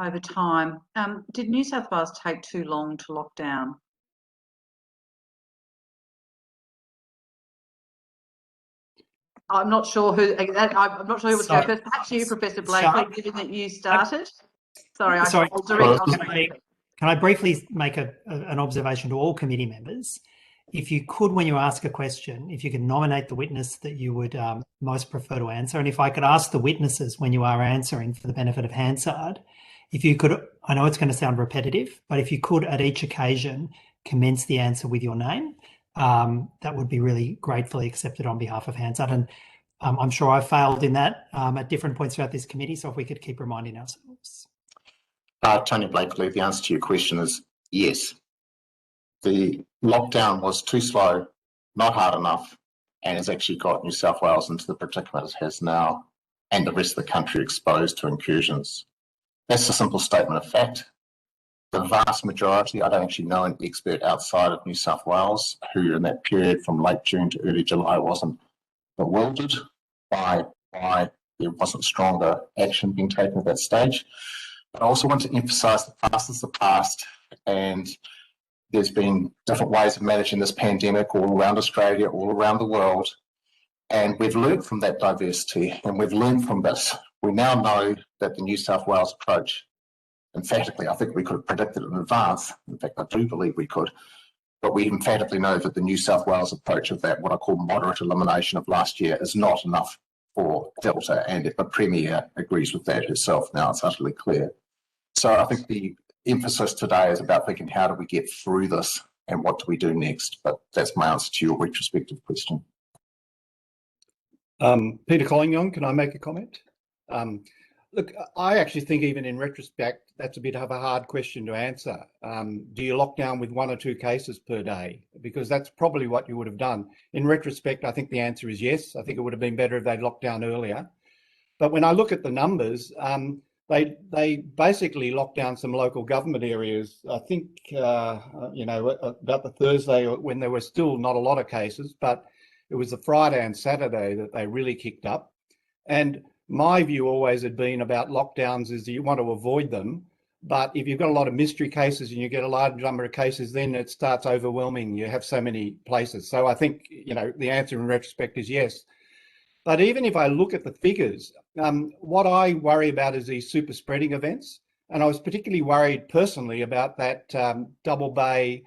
over time, did New South Wales take too long to lock down? I'm not sure who. I'm not sure who was going first. Perhaps you, Professor Blakely, given that you started. Sorry, Can I briefly make an observation to all committee members? If you could, when you ask a question, if you could nominate the witness that you would most prefer to answer, and if I could ask the witnesses when you are answering for the benefit of Hazzard, if you could, I know it's going to sound repetitive, but if you could at each occasion commence the answer with your name, that would be really gratefully accepted on behalf of Hazzard. And I'm sure I've failed in that at different points throughout this committee, so if we could keep reminding ourselves. Tony Blakely, the answer to your question is yes. The lockdown was too slow, not hard enough, and has actually got New South Wales into the predicament it has now, and the rest of the country exposed to incursions. That's a simple statement of fact. The vast majority, I don't actually know an expert outside of New South Wales who in that period from late June to early July wasn't bewildered by why there wasn't stronger action being taken at that stage. But I also want to emphasise the past is the past, and there's been different ways of managing this pandemic all around Australia, all around the world, and we've learned from that diversity, and we've learned from this. We now know that the New South Wales approach, emphatically, I think we could have predicted it in advance. In fact, I do believe we could, but we emphatically know that the New South Wales approach of that, what I call moderate elimination of last year, is not enough for Delta, and the Premier agrees with that herself now. It's utterly clear. So I think the emphasis today is about thinking, how do we get through this and what do we do next? But that's my answer to your retrospective question. Peter Collignon, can I make a comment? Look, I actually think even in retrospect, that's a bit of a hard question to answer. Do you lock down with 1 or 2 cases per day? Because that's probably what you would have done. In retrospect, I think the answer is yes. I think it would have been better if they'd locked down earlier. But when I look at the numbers, they basically locked down some local government areas. I think, about the Thursday when there were still not a lot of cases, but it was the Friday and Saturday that they really kicked up. And my view always had been about lockdowns is that you want to avoid them. But if you've got a lot of mystery cases and you get a large number of cases, then it starts overwhelming. You have so many places. So I think, the answer in retrospect is yes. But even if I look at the figures, what I worry about is these super spreading events. And I was particularly worried personally about that Double Bay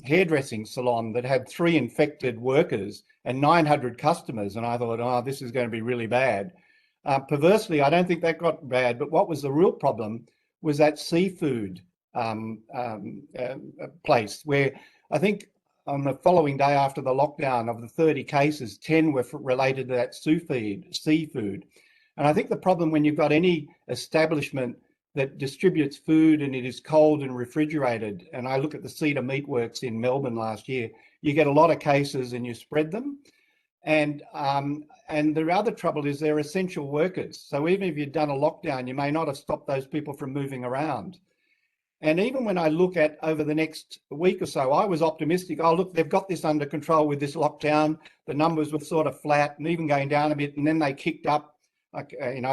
hairdressing salon that had 3 infected workers and 900 customers. And I thought, oh, this is going to be really bad. Perversely, I don't think that got bad. But what was the real problem was that seafood place where I think on the following day after the lockdown, of the 30 cases, 10 were related to that seafood. And I think the problem when you've got any establishment that distributes food and it is cold and refrigerated, and I look at the Cedar Meatworks in Melbourne last year, you get a lot of cases and you spread them. And the other trouble is they're essential workers. So even if you'd done a lockdown, you may not have stopped those people from moving around. And even when I look at over the next week or so, I was optimistic. Oh, look, they've got this under control with this lockdown. The numbers were sort of flat and even going down a bit, and then they kicked up. I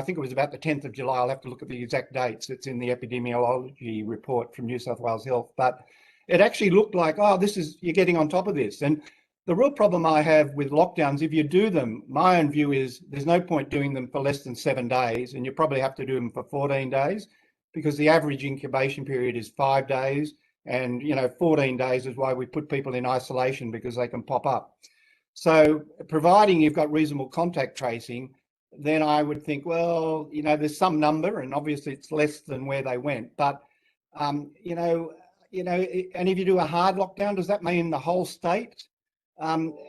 think it was about the 10th of July. I'll have to look at the exact dates. It's in the epidemiology report from New South Wales Health. But it actually looked like, oh, you're getting on top of this. And the real problem I have with lockdowns, if you do them, my own view is there's no point doing them for less than 7 days, and you probably have to do them for 14 days because the average incubation period is 5 days. And, 14 days is why we put people in isolation, because they can pop up. So providing you've got reasonable contact tracing, then I would think, well, there's some number, and obviously it's less than where they went. But, and if you do a hard lockdown, does that mean the whole state?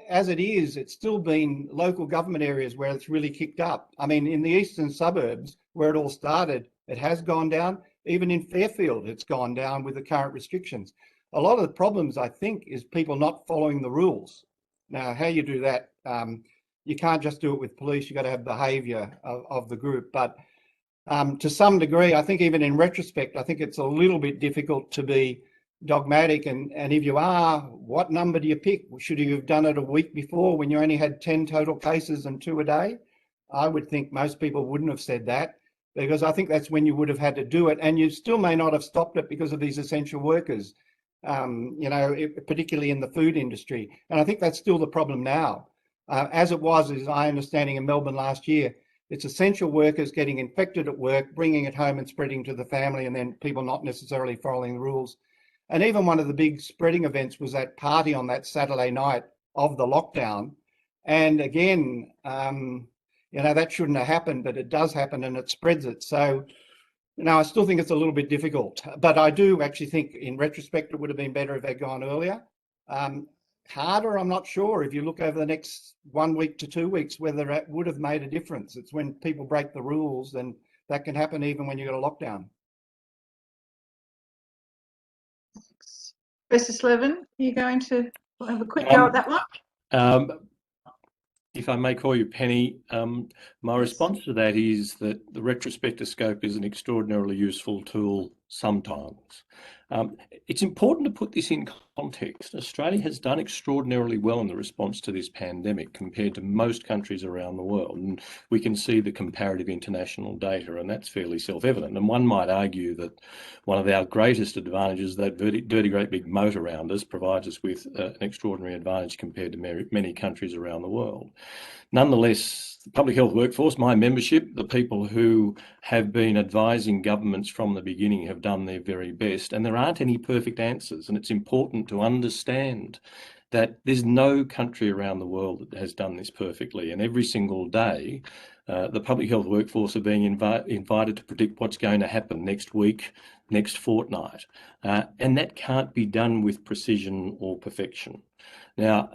As it is, it's still been local government areas where it's really kicked up. I mean, in the eastern suburbs where it all started, it has gone down. Even in Fairfield, it's gone down with the current restrictions. A lot of the problems, I think, is people not following the rules. Now, how you do that, you can't just do it with police. You've got to have behaviour of the group. But to some degree, I think even in retrospect, I think it's a little bit difficult to be dogmatic. And if you are, what number do you pick? Should you have done it a week before when you only had 10 total cases and 2 a day? I would think most people wouldn't have said that, because I think that's when you would have had to do it. And you still may not have stopped it because of these essential workers, particularly in the food industry. And I think that's still the problem now. As it was, as I understanding in Melbourne last year, it's essential workers getting infected at work, bringing it home and spreading to the family, and then people not necessarily following the rules. And even one of the big spreading events was that party on that Saturday night of the lockdown. And again, that shouldn't have happened, but it does happen and it spreads it. So, I still think it's a little bit difficult, but I do actually think in retrospect, it would have been better if they'd gone earlier. Harder, I'm not sure. If you look over the next 1 week to 2 weeks, whether it would have made a difference. It's when people break the rules, and that can happen even when you've got a lockdown. Professor Slevin, are you going to have a quick go at that one? If I may call you Penny, my response to that is that the retrospectoscope is an extraordinarily useful tool sometimes. It's important to put this in context. Australia has done extraordinarily well in the response to this pandemic compared to most countries around the world. And we can see the comparative international data, and that's fairly self-evident. And one might argue that one of our greatest advantages, that dirty great big moat around us, provides us with an extraordinary advantage compared to many countries around the world. Nonetheless, the public health workforce, my membership, the people who have been advising governments from the beginning have done their very best, and there aren't any perfect answers. And it's important to understand that there's no country around the world that has done this perfectly. And every single day, the public health workforce are being invited to predict what's going to happen next week, next fortnight. And that can't be done with precision or perfection. Now,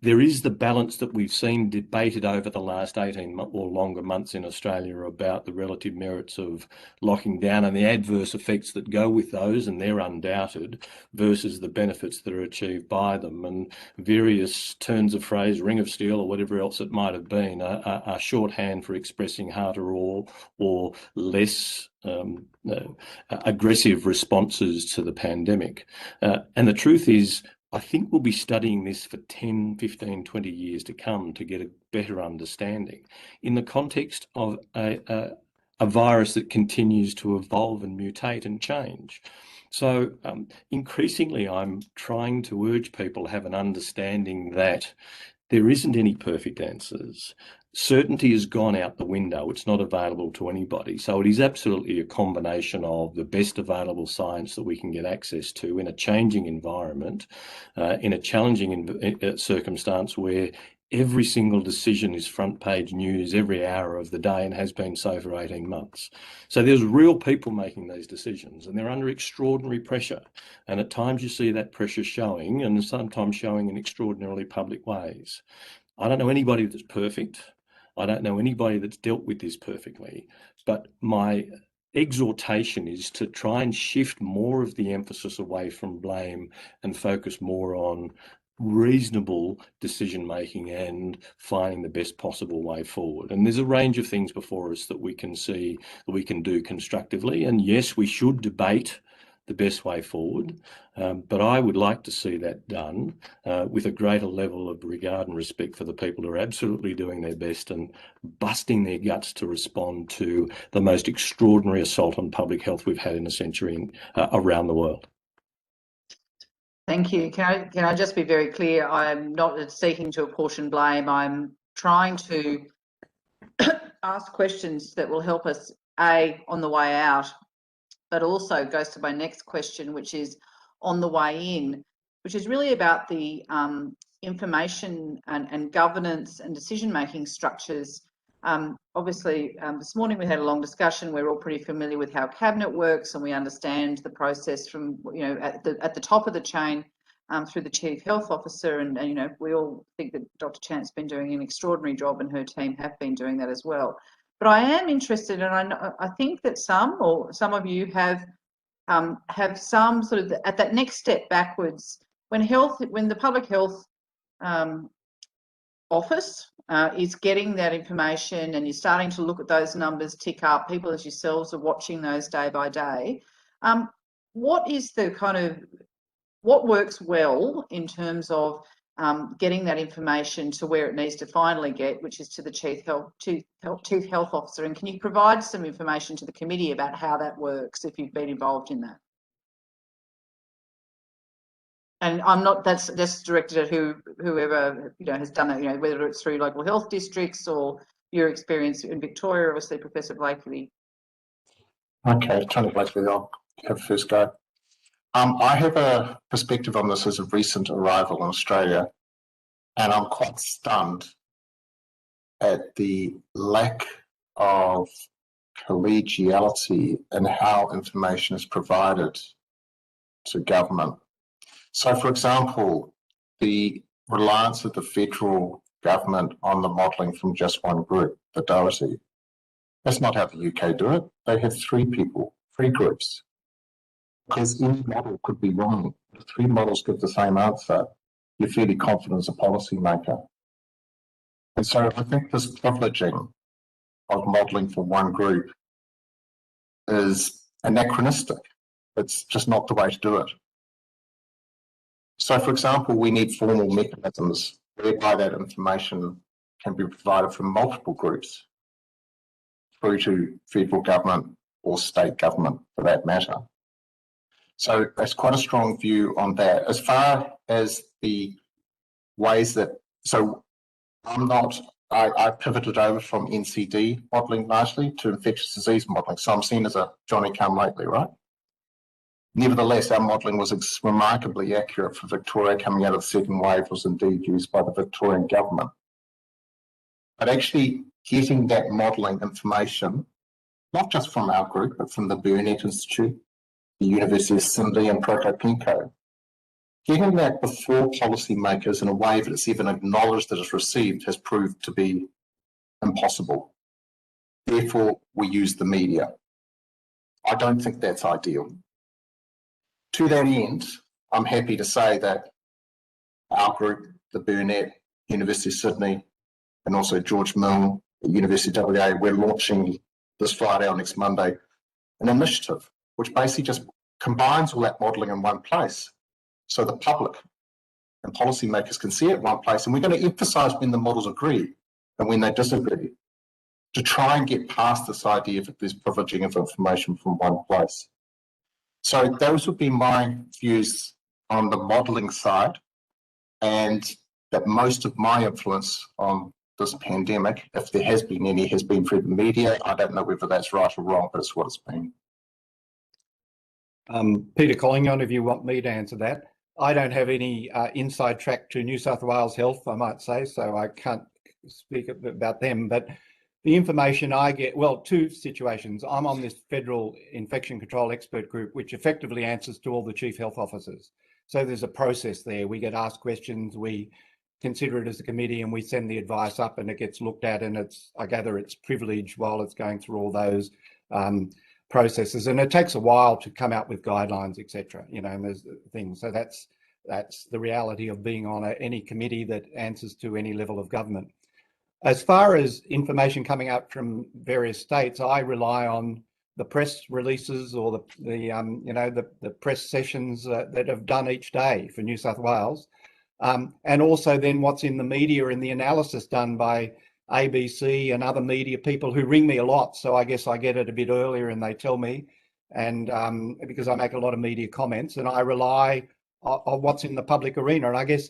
there is the balance that we've seen debated over the last 18 or longer months in Australia about the relative merits of locking down and the adverse effects that go with those, and they're undoubted, versus the benefits that are achieved by them. And various turns of phrase, ring of steel or whatever else it might have been, are shorthand for expressing harder or less aggressive responses to the pandemic. And the truth is, I think we'll be studying this for 10, 15, 20 years to come to get a better understanding in the context of a virus that continues to evolve and mutate and change. So increasingly, I'm trying to urge people to have an understanding that there isn't any perfect answers. Certainty has gone out the window. It's not available to anybody. So it is absolutely a combination of the best available science that we can get access to in a changing environment, in a challenging circumstance where every single decision is front page news every hour of the day and has been so for 18 months. So there's real people making these decisions, and they're under extraordinary pressure. And at times you see that pressure showing, and sometimes showing in extraordinarily public ways. I don't know anybody that's perfect. I don't know anybody that's dealt with this perfectly, but my exhortation is to try and shift more of the emphasis away from blame and focus more on reasonable decision making and finding the best possible way forward. And there's a range of things before us that we can see that we can do constructively. And yes, we should debate the best way forward. But I would like to see that done with a greater level of regard and respect for the people who are absolutely doing their best and busting their guts to respond to the most extraordinary assault on public health we've had in a century around the world. Thank you. Can I just be very clear? I'm not seeking to apportion blame. I'm trying to ask questions that will help us, A, on the way out, but also goes to my next question, which is on the way in, which is really about the information and governance and decision-making structures. Obviously, this morning we had a long discussion. We're all pretty familiar with how Cabinet works, and we understand the process from, you know, at the top of the chain through the Chief Health Officer, and you know, we all think that Dr. Chant's been doing an extraordinary job, and her team have been doing that as well. But I am interested, and I think that some of you have some sort of at that next step backwards when the public health office is getting that information, and you're starting to look at those numbers tick up. People as yourselves are watching those day by day. What is the kind of what works well in terms of getting that information to where it needs to finally get, which is to the Chief Health Officer? And can you provide some information to the committee about how that works if you've been involved in that? And I'm not, that's directed at whoever, you know, has done it, you know, whether it's through local health districts or your experience in Victoria, obviously, Professor Blakely. Okay, Tony Blakely, I'll have first go. I have a perspective on this as a recent arrival in Australia, and I'm quite stunned at the lack of collegiality in how information is provided to government. So, for example, the reliance of the federal government on the modelling from just one group, the Doherty, that's not how the UK do it. They have three groups. Because any model could be wrong. If three models give the same answer, you're fairly confident as a policymaker. And so I think this privileging of modelling for one group is anachronistic. It's just not the way to do it. So, for example, we need formal mechanisms whereby that information can be provided from multiple groups through to federal government or state government for that matter. So that's quite a strong view on that. As far as the ways that, so I pivoted over from NCD modelling largely to infectious disease modelling. So I'm seen as a Johnny come lately, right? Nevertheless, our modelling was remarkably accurate for Victoria coming out of the second wave, was indeed used by the Victorian government. But actually getting that modelling information, not just from our group, but from the Burnett Institute, the University of Sydney and Procopinco, getting that before policymakers in a way that it's even acknowledged that it's received has proved to be impossible. Therefore, we use the media. I don't think that's ideal. To that end, I'm happy to say that our group, the Burnett, University of Sydney, and also George Mill at University of WA, we're launching this Friday or next Monday an initiative which basically just combines all that modelling in one place so the public and policymakers can see it in one place. And we're going to emphasise when the models agree and when they disagree to try and get past this idea of this privileging of information from one place. So those would be my views on the modelling side, and that most of my influence on this pandemic, if there has been any, has been through the media. I don't know whether that's right or wrong, but it's what it's been. Peter Collignon, if you want me to answer that. I don't have any inside track to New South Wales Health, I might say, so I can't speak about them. But the information I get, well, two situations. I'm on this federal infection control expert group, which effectively answers to all the chief health officers. So there's a process there. We get asked questions, we consider it as a committee, and we send the advice up, and it gets looked at, and I gather it's privileged while it's going through all those processes, and it takes a while to come out with guidelines, etc. You know, and there's things. So that's the reality of being on any committee that answers to any level of government. As far as information coming out from various states, I rely on the press releases or the press sessions that have done each day for New South Wales, and also then what's in the media and the analysis done by ABC and other media people who ring me a lot. So I guess I get it a bit earlier and they tell me, and because I make a lot of media comments and I rely on what's in the public arena. And I guess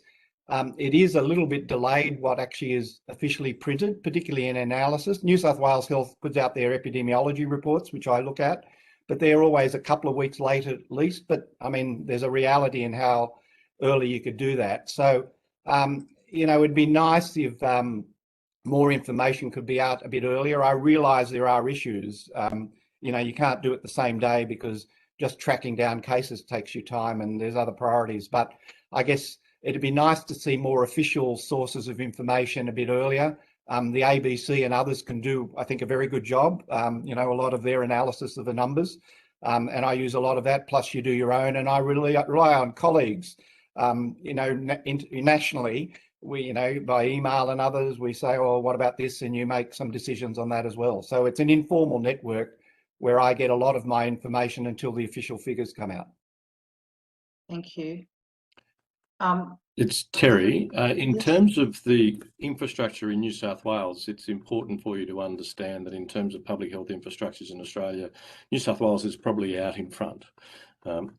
it is a little bit delayed what actually is officially printed, particularly in analysis. New South Wales Health puts out their epidemiology reports, which I look at, but they're always a couple of weeks late at least. But I mean, there's a reality in how early you could do that. So, it'd be nice if more information could be out a bit earlier. I realise there are issues. You can't do it the same day because just tracking down cases takes you time and there's other priorities. But I guess it'd be nice to see more official sources of information a bit earlier. The ABC and others can do, I think, a very good job. A lot of their analysis of the numbers. And I use a lot of that, plus you do your own. And I really rely on colleagues. Nationally, we, by email and others, we say, oh, what about this? And you make some decisions on that as well. So it's an informal network where I get a lot of my information until the official figures come out. Thank you. It's Terry. In Yes. terms of the infrastructure in New South Wales, it's important for you to understand that in terms of public health infrastructures in Australia, New South Wales is probably out in front.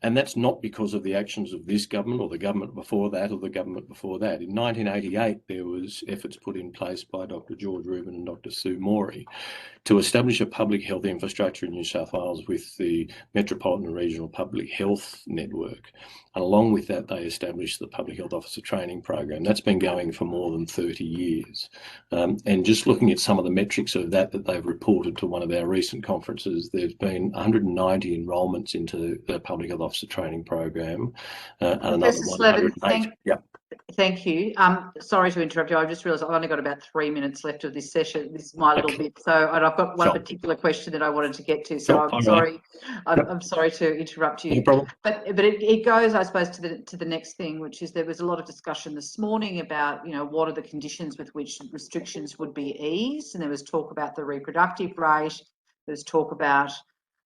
And that's not because of the actions of this government or the government before that or the government before that. In 1988, there was efforts put in place by Dr. George Rubin and Dr. Sue Morey to establish a public health infrastructure in New South Wales with the Metropolitan and Regional Public Health Network. And along with that, they established the Public Health Officer Training Program. That's been going for more than 30 years. And just looking at some of the metrics of that they've reported to one of our recent conferences, there's been 190 enrolments into the Public Health Officer Training Program. And another Professor Slevin, 108. Yep. Thank you. Sorry to interrupt you. I just realised I've only got about 3 minutes left of this session. This is my little bit. So, and I've got one particular question that I wanted to get to. So I'm sorry. I'm sorry to interrupt you. No problem. But it goes, I suppose, to the next thing, which is there was a lot of discussion this morning about what are the conditions with which restrictions would be eased, and there was talk about the reproductive rate. There was talk about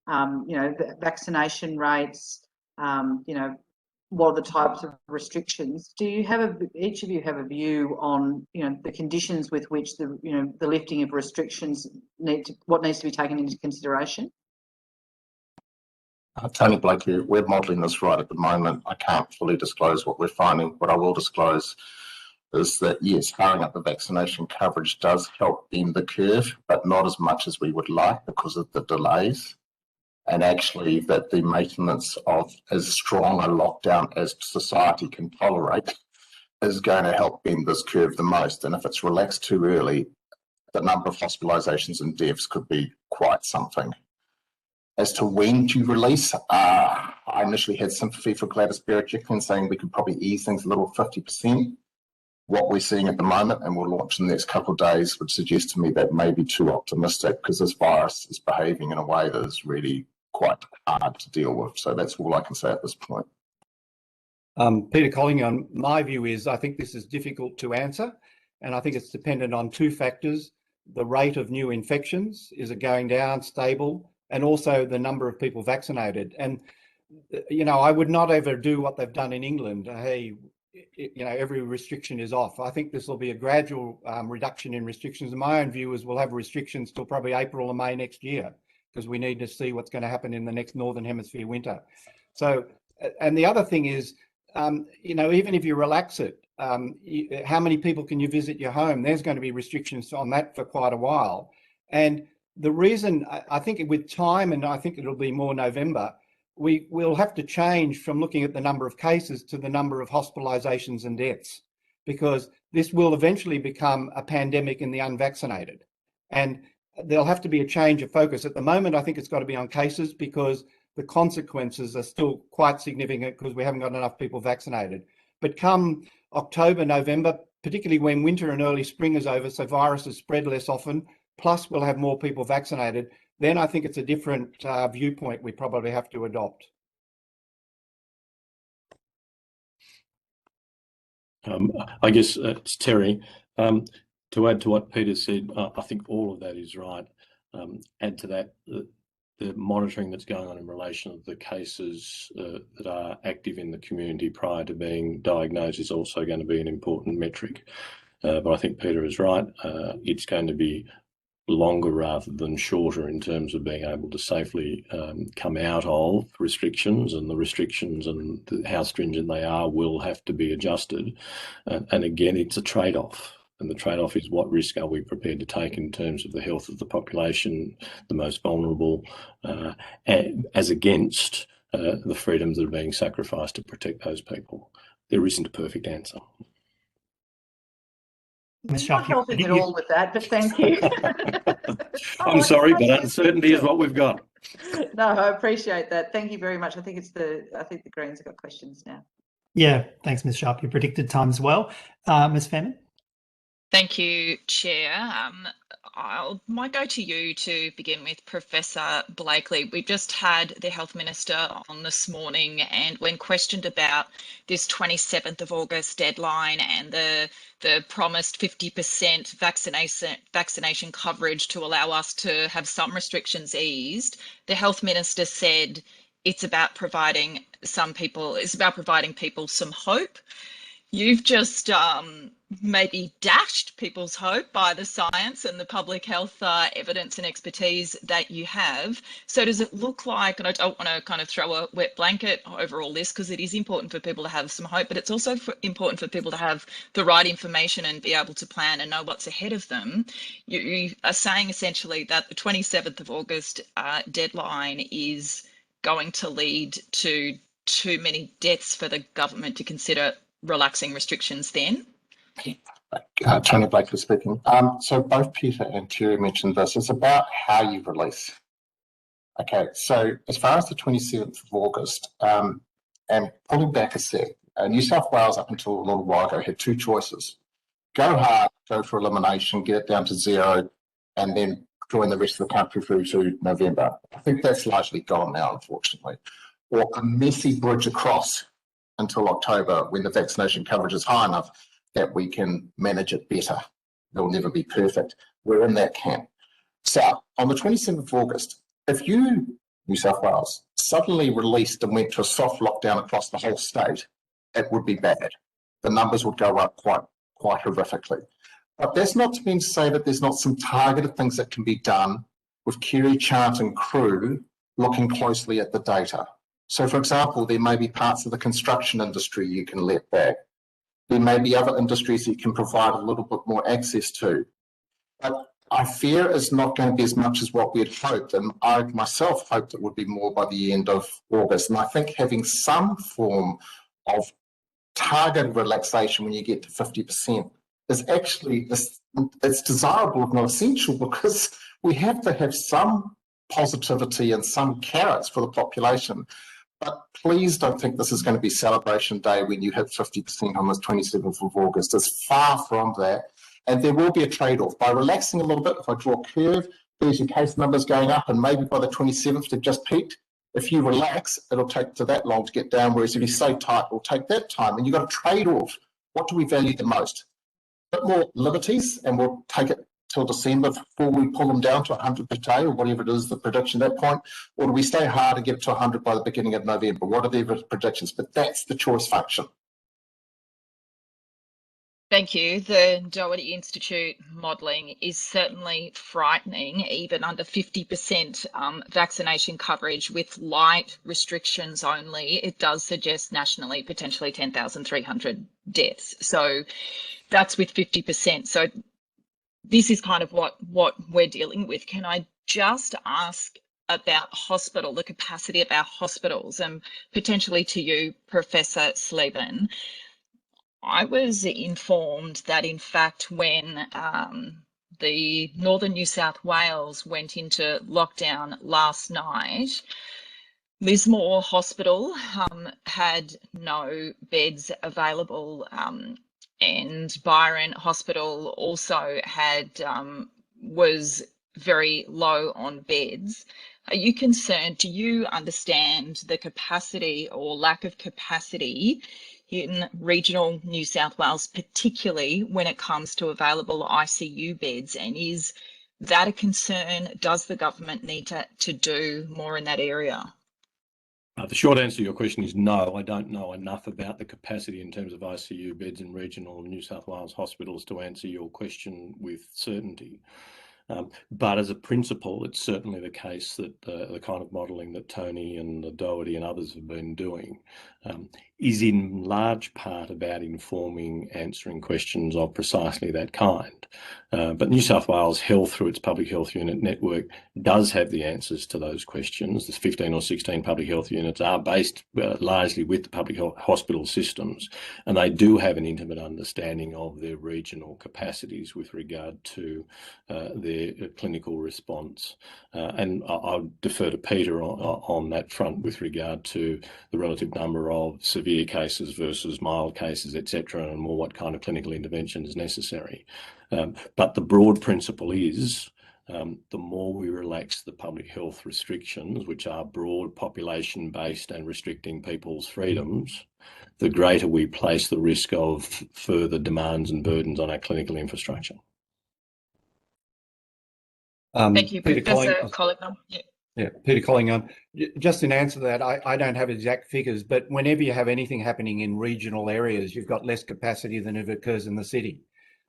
the vaccination rates. What are the types of restrictions? Do you have each of you have a view on the conditions with which the lifting of restrictions what needs to be taken into consideration? Tony Blake here. We're modelling this right at the moment. I can't fully disclose what we're finding. What I will disclose is that, yes, hurrying up the vaccination coverage does help bend the curve, but not as much as we would like because of the delays. And actually that the maintenance of as strong a lockdown as society can tolerate is going to help bend this curve the most. And if it's relaxed too early, the number of hospitalisations and deaths could be quite something. As to when to release, I initially had sympathy for Gladys Berejiklian saying we could probably ease things a little 50%. What we're seeing at the moment, and we'll launch in the next couple of days, would suggest to me that may be too optimistic because this virus is behaving in a way that is really quite hard to deal with. So that's all I can say at this point. Peter Collignon, my view is I think this is difficult to answer, and I think it's dependent on two factors. The rate of new infections, is it going down, stable, and also the number of people vaccinated. And, I would not ever do what they've done in England. Hey, every restriction is off. I think this will be a gradual reduction in restrictions. And my own view is we'll have restrictions till probably April or May next year, because we need to see what's going to happen in the next Northern Hemisphere winter. So, and the other thing is, even if you relax it, how many people can you visit your home? There's going to be restrictions on that for quite a while. And the reason, I think with time, and I think it'll be more November, we will have to change from looking at the number of cases to the number of hospitalisations and deaths, because this will eventually become a pandemic in the unvaccinated. And there'll have to be a change of focus. At the moment, I think it's got to be on cases because the consequences are still quite significant because we haven't got enough people vaccinated. But come October, November, particularly when winter and early spring is over, so viruses spread less often, plus we'll have more people vaccinated, then I think it's a different viewpoint we probably have to adopt. I guess it's Terry. To add to what Peter said, I think all of that is right. Add to that, the monitoring that's going on in relation to the cases that are active in the community prior to being diagnosed is also going to be an important metric. But I think Peter is right. It's going to be longer rather than shorter in terms of being able to safely come out of restrictions, and the restrictions and how stringent they are will have to be adjusted. And again, it's a trade-off. And the trade-off is, what risk are we prepared to take in terms of the health of the population, the most vulnerable, as against the freedoms that are being sacrificed to protect those people. There isn't a perfect answer. Ms. I'm Sharpe, not helping at all with that, but thank you. I'm sorry, but uncertainty is what we've got. No, I appreciate that. Thank you very much. I think the Greens have got questions now. Yeah, thanks, Ms. Sharpe. You predicted time as well. Ms. Faehrmann? Thank you, Chair. I might go to you to begin with, Professor Blakely. We've just had the Health Minister on this morning, and when questioned about this 27th of August deadline and the promised 50% vaccination coverage to allow us to have some restrictions eased, the Health Minister said it's about providing people some hope. You've just maybe dashed people's hope by the science and the public health evidence and expertise that you have. So does it look like, and I don't want to kind of throw a wet blanket over all this, because it is important for people to have some hope, but it's also important for people to have the right information and be able to plan and know what's ahead of them. You are saying essentially that the 27th of August deadline is going to lead to too many deaths for the government to consider relaxing restrictions then? Tony Blakely speaking. So both Peter and Terry mentioned this. It's about how you release. Okay, so as far as the 27th of August, and pulling back a sec, New South Wales up until a little while ago had two choices. Go hard, go for elimination, get it down to zero, and then join the rest of the country through to November. I think that's largely gone now, unfortunately. Or a messy bridge across until October, when the vaccination coverage is high enough that we can manage it better. It'll never be perfect. We're in that camp. So on the 27th of August, if you, New South Wales, suddenly released and went to a soft lockdown across the whole state, it would be bad. The numbers would go up quite horrifically. But that's not to mean to say that there's not some targeted things that can be done with Kerry, Chant and crew looking closely at the data. So, for example, there may be parts of the construction industry you can let back. There may be other industries that you can provide a little bit more access to. But I fear it's not going to be as much as what we had hoped. And I myself hoped it would be more by the end of August. And I think having some form of targeted relaxation when you get to 50% is actually, it's desirable if not essential, because we have to have some positivity and some carrots for the population. But please don't think this is going to be celebration day when you hit 50% on the 27th of August. It's far from that. And there will be a trade-off. By relaxing a little bit, if I draw a curve, there's your case numbers going up, and maybe by the 27th they've just peaked. If you relax, it'll take to that long to get down, whereas if you stay tight, it'll take that time. And you've got a trade-off. What do we value the most? A bit more liberties, and we'll take it till December before we pull them down to 100 per day, or whatever it is, the prediction at that point, or do we stay hard and get to 100 by the beginning of November? What are the predictions? But that's the choice function. Thank you. The Doherty Institute modelling is certainly frightening, even under 50% vaccination coverage with light restrictions only. It does suggest nationally potentially 10,300 deaths. So that's with 50%. So this is kind of what we're dealing with. Can I just ask about the capacity of our hospitals, and potentially to you, Professor Sleben? I was informed that, in fact, when the Northern New South Wales went into lockdown last night, Lismore Hospital had no beds available, and Byron Hospital also was very low on beds. Are you concerned? Do you understand the capacity or lack of capacity in regional New South Wales, particularly when it comes to available ICU beds? And is that a concern? Does the government need to do more in that area? The short answer to your question is no. I don't know enough about the capacity in terms of ICU beds in regional New South Wales hospitals to answer your question with certainty. But as a principle, it's certainly the case that the kind of modelling that Tony and Doherty and others have been doing is in large part about informing, answering questions of precisely that kind. But New South Wales Health, through its public health unit network, does have the answers to those questions. There's 15 or 16 public health units are based largely with the public health hospital systems, and they do have an intimate understanding of their regional capacities with regard to their clinical response. And I'll defer to Peter on that front with regard to the relative number of severe cases versus mild cases, etc., and more what kind of clinical intervention is necessary. But the broad principle is the more we relax the public health restrictions, which are broad population-based and restricting people's freedoms, the greater we place the risk of further demands and burdens on our clinical infrastructure. Thank you, Peter Professor Collignon. Yeah, Peter Collignon. Just in answer to that, I don't have exact figures, but whenever you have anything happening in regional areas, you've got less capacity than if it occurs in the city.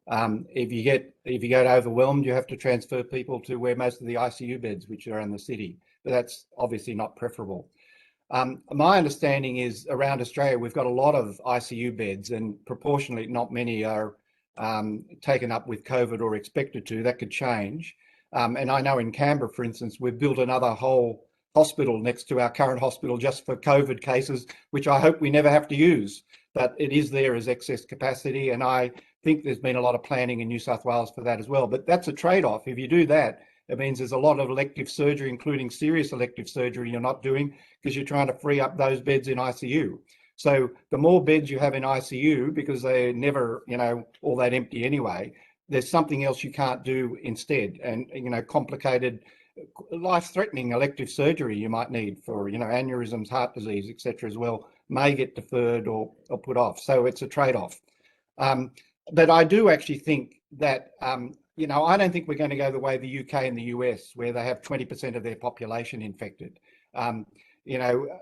If you get overwhelmed, you have to transfer people to where most of the ICU beds, which are in the city, but that's obviously not preferable. My understanding is around Australia, we've got a lot of ICU beds, and proportionally not many are taken up with COVID or expected to. That could change. And I know in Canberra, for instance, we've built another whole hospital next to our current hospital just for COVID cases, which I hope we never have to use, but it is there as excess capacity. And I think there's been a lot of planning in New South Wales for that as well. But that's a trade-off. If you do that, it means there's a lot of elective surgery, including serious elective surgery, you're not doing because you're trying to free up those beds in ICU. So the more beds you have in ICU, because they're never, all that empty anyway, there's something else you can't do instead. And, complicated, life-threatening elective surgery you might need for, aneurysms, heart disease, etc. as well, may get deferred or put off. So it's a trade-off. But I do actually think that, I don't think we're going to go the way the UK and the US, where they have 20% of their population infected. I don't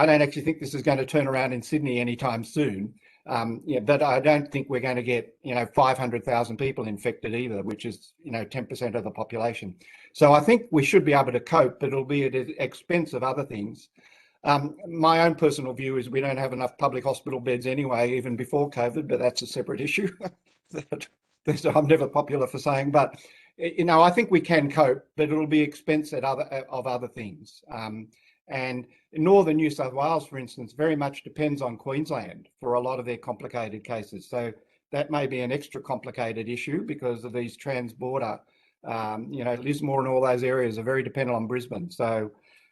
actually think this is going to turn around in Sydney anytime soon. But I don't think we're going to get, 500,000 people infected either, which is, 10% of the population. So I think we should be able to cope, but it'll be at the expense of other things. My own personal view is we don't have enough public hospital beds anyway, even before COVID, but that's a separate issue that I'm never popular for saying. But, I think we can cope, but it'll be expense of other things. And in northern New South Wales, for instance, very much depends on Queensland for a lot of their complicated cases. So that may be an extra complicated issue because of these trans-border, Lismore and all those areas are very dependent on Brisbane. So,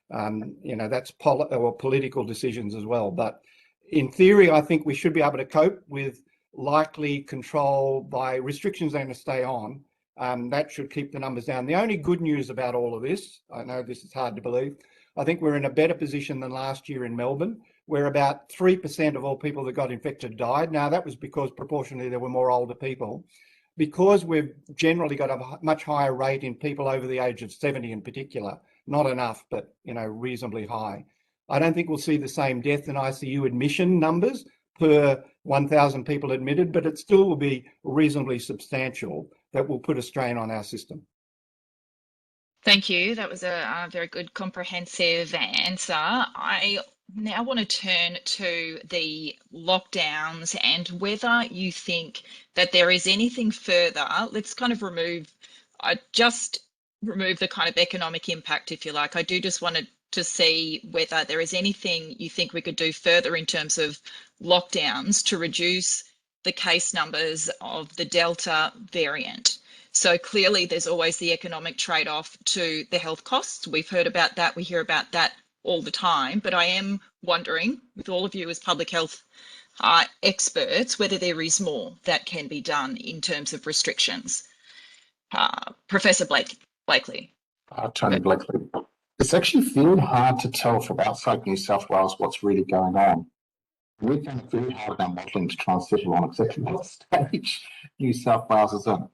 that's political decisions as well. But in theory, I think we should be able to cope with likely control by restrictions going to stay on. That should keep the numbers down. The only good news about all of this, I know this is hard to believe, I think we're in a better position than last year in Melbourne, where about 3% of all people that got infected died. Now, that was because proportionally there were more older people. Because we've generally got a much higher rate in people over the age of 70 in particular, not enough, but, reasonably high. I don't think we'll see the same death and ICU admission numbers per 1,000 people admitted, but it still will be reasonably substantial that will put a strain on our system. Thank you. That was a very good comprehensive answer. I now want to turn to the lockdowns and whether you think that there is anything further. Let's kind of remove the kind of economic impact, if you like. I do just wanted to see whether there is anything you think we could do further in terms of lockdowns to reduce the case numbers of the Delta variant. So clearly there's always the economic trade-off to the health costs. We've heard about that. We hear about that all the time. But I am wondering, with all of you as public health experts, whether there is more that can be done in terms of restrictions. Professor Blakely. Tony Blakely. It's actually very hard to tell from outside New South Wales what's really going on. We've done very hard in our modelling to try and settle on exactly what stage New South Wales is in.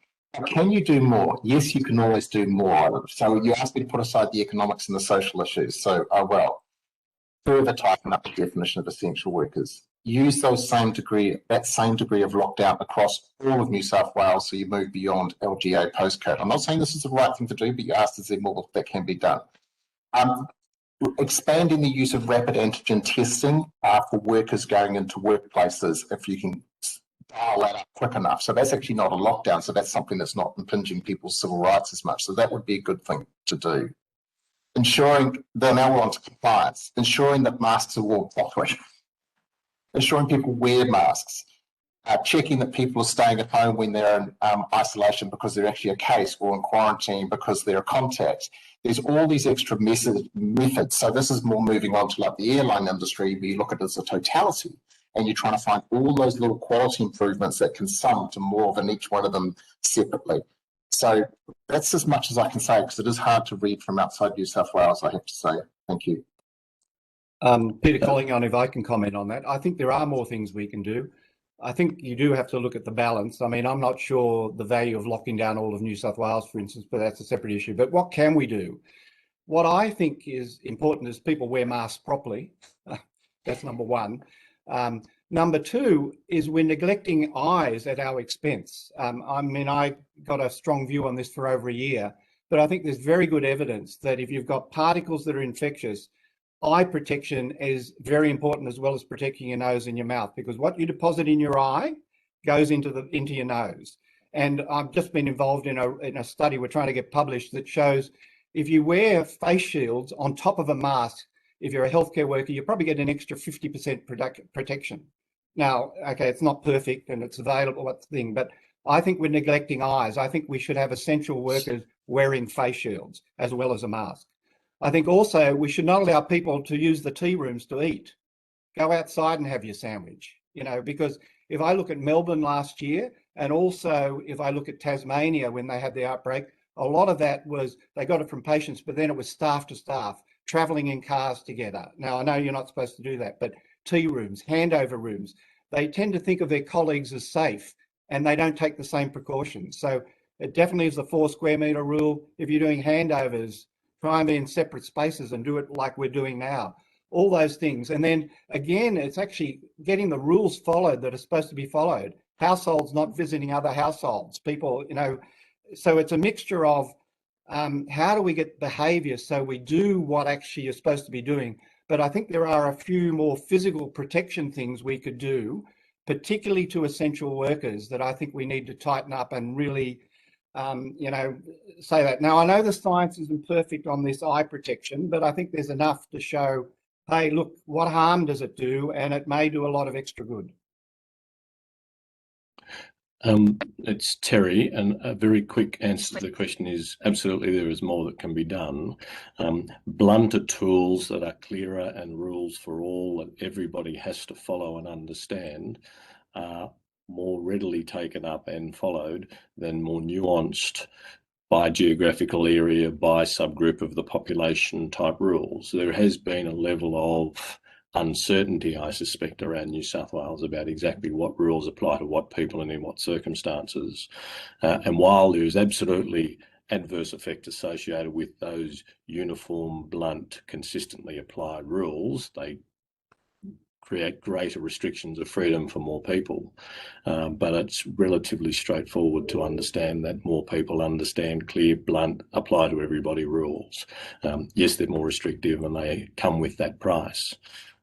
Can you do more? Yes, you can always do more. So you asked me to put aside the economics and the social issues. So, well, further tighten up the definition of essential workers. Use that same degree of lockdown across all of New South Wales, so you move beyond LGA postcode. I'm not saying this is the right thing to do, but you asked, is there more that can be done? Expanding the use of rapid antigen testing for workers going into workplaces, if you can dial that up quick enough. So that's actually not a lockdown, so that's something that's not impinging people's civil rights as much. So that would be a good thing to do. Ensuring, now we're on to compliance, ensuring that masks are worn properly, ensuring people wear masks, checking that people are staying at home when they're in isolation because they're actually a case, or in quarantine because they're a contact. There's all these extra methods. So this is more moving on to like the airline industry, where you look at it as a totality and you're trying to find all those little quality improvements that can sum to more than each one of them separately. So that's as much as I can say, because it is hard to read from outside New South Wales, I have to say. Thank you. Peter Collignon, if I can comment on that, I think there are more things we can do. I think you do have to look at the balance. I mean, I'm not sure the value of locking down all of New South Wales, for instance, but that's a separate issue. But what can we do? What I think is important is people wear masks properly. That's number one. Number two is we're neglecting eyes at our expense. I mean, I got a strong view on this for over a year, but I think there's very good evidence that if you've got particles that are infectious, eye protection is very important, as well as protecting your nose and your mouth, because what you deposit in your eye goes into your nose. And I've just been involved in a study we're trying to get published that shows if you wear face shields on top of a mask, if you're a healthcare worker, you probably get an extra 50% protection. Now, okay, it's not perfect and it's available, that's the thing, but I think we're neglecting eyes. I think we should have essential workers wearing face shields as well as a mask. I think also we should not allow people to use the tea rooms to eat. Go outside and have your sandwich, you know, because if I look at Melbourne last year, and also if I look at Tasmania when they had the outbreak, a lot of that was, they got it from patients, but then it was staff to staff, traveling in cars together. Now, I know you're not supposed to do that, but tea rooms, handover rooms, they tend to think of their colleagues as safe and they don't take the same precautions. So it definitely is the 4 square metre rule. If you're doing handovers, try and be in separate spaces and do it like we're doing now. All those things. And then again, it's actually getting the rules followed that are supposed to be followed. Households not visiting other households, people, you know, so it's a mixture of how do we get behaviour so we do what actually you're supposed to be doing. But I think there are a few more physical protection things we could do, particularly to essential workers, that I think we need to tighten up and really you know, say that. Now, I know the science isn't perfect on this eye protection, but I think there's enough to show, hey, look, what harm does it do? And it may do a lot of extra good. It's Terry, and a very quick answer to the question is absolutely there is more that can be done. Blunter tools that are clearer and rules for all that everybody has to follow and understand are more readily taken up and followed than more nuanced by geographical area, by subgroup of the population type rules. There has been a level of uncertainty, I suspect, around New South Wales about exactly what rules apply to what people and in what circumstances. And while there is absolutely adverse effect associated with those uniform, blunt, consistently applied rules, they create greater restrictions of freedom for more people. But it's relatively straightforward to understand that more people understand clear, blunt, apply to everybody rules. Yes, they're more restrictive and they come with that price.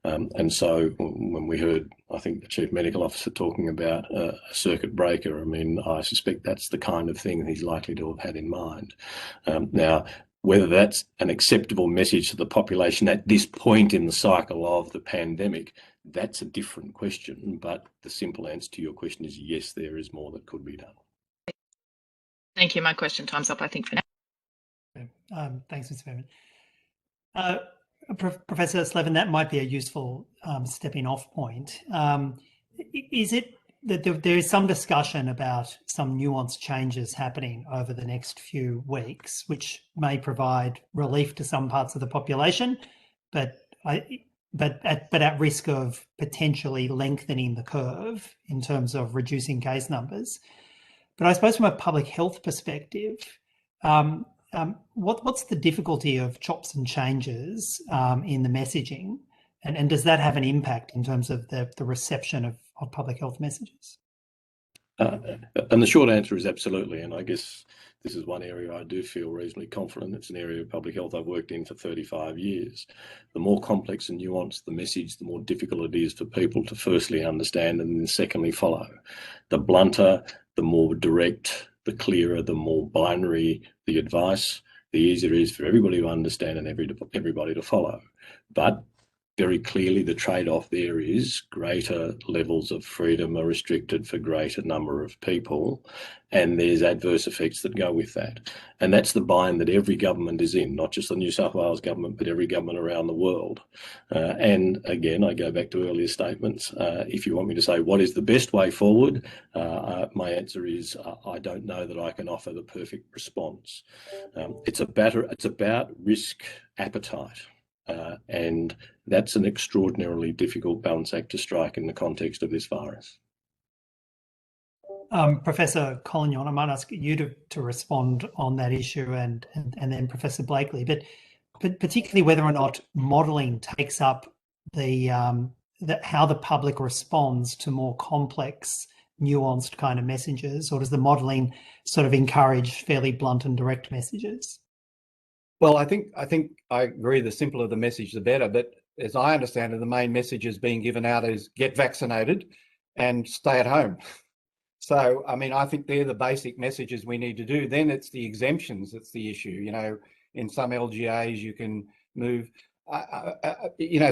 And so when we heard, I think, the Chief Medical Officer talking about a circuit breaker, I mean, I suspect that's the kind of thing he's likely to have had in mind. Now, whether that's an acceptable message to the population at this point in the cycle of the pandemic, that's a different question. But the simple answer to your question is yes, there is more that could be done. Thank you. My question time's up, I think, for now. Thanks, Mr. Faehrmann. Professor Slevin, that might be a useful stepping off point. Is it that there is some discussion about some nuanced changes happening over the next few weeks, which may provide relief to some parts of the population, but at risk of potentially lengthening the curve in terms of reducing case numbers? But I suppose from a public health perspective, what's the difficulty of chops and changes in the messaging? And does that have an impact in terms of the reception of public health messages? And the short answer is absolutely. And I guess this is one area I do feel reasonably confident. It's an area of public health I've worked in for 35 years. The more complex and nuanced the message, the more difficult it is for people to firstly understand and then secondly follow. The blunter, the more direct, the clearer, the more binary the advice, the easier it is for everybody to understand and everybody to follow. But very clearly the trade-off there is greater levels of freedom are restricted for greater number of people, and there's adverse effects that go with that. And that's the bind that every government is in, not just the New South Wales government, but every government around the world. And again, I go back to earlier statements. If you want me to say what is the best way forward, my answer is I don't know that I can offer the perfect response. It's about risk appetite. And that's an extraordinarily difficult balance act to strike in the context of this virus. Professor Collignon, I might ask you to respond on that issue and then Professor Blakely, but particularly whether or not modelling takes up how the public responds to more complex, nuanced kind of messages, or does the modelling sort of encourage fairly blunt and direct messages? Well, I think I agree. The simpler the message, the better. But as I understand it, the main messages being given out is get vaccinated and stay at home. So, I mean, I think they're the basic messages we need to do. Then it's the exemptions that's the issue. You know, in some LGAs you can move.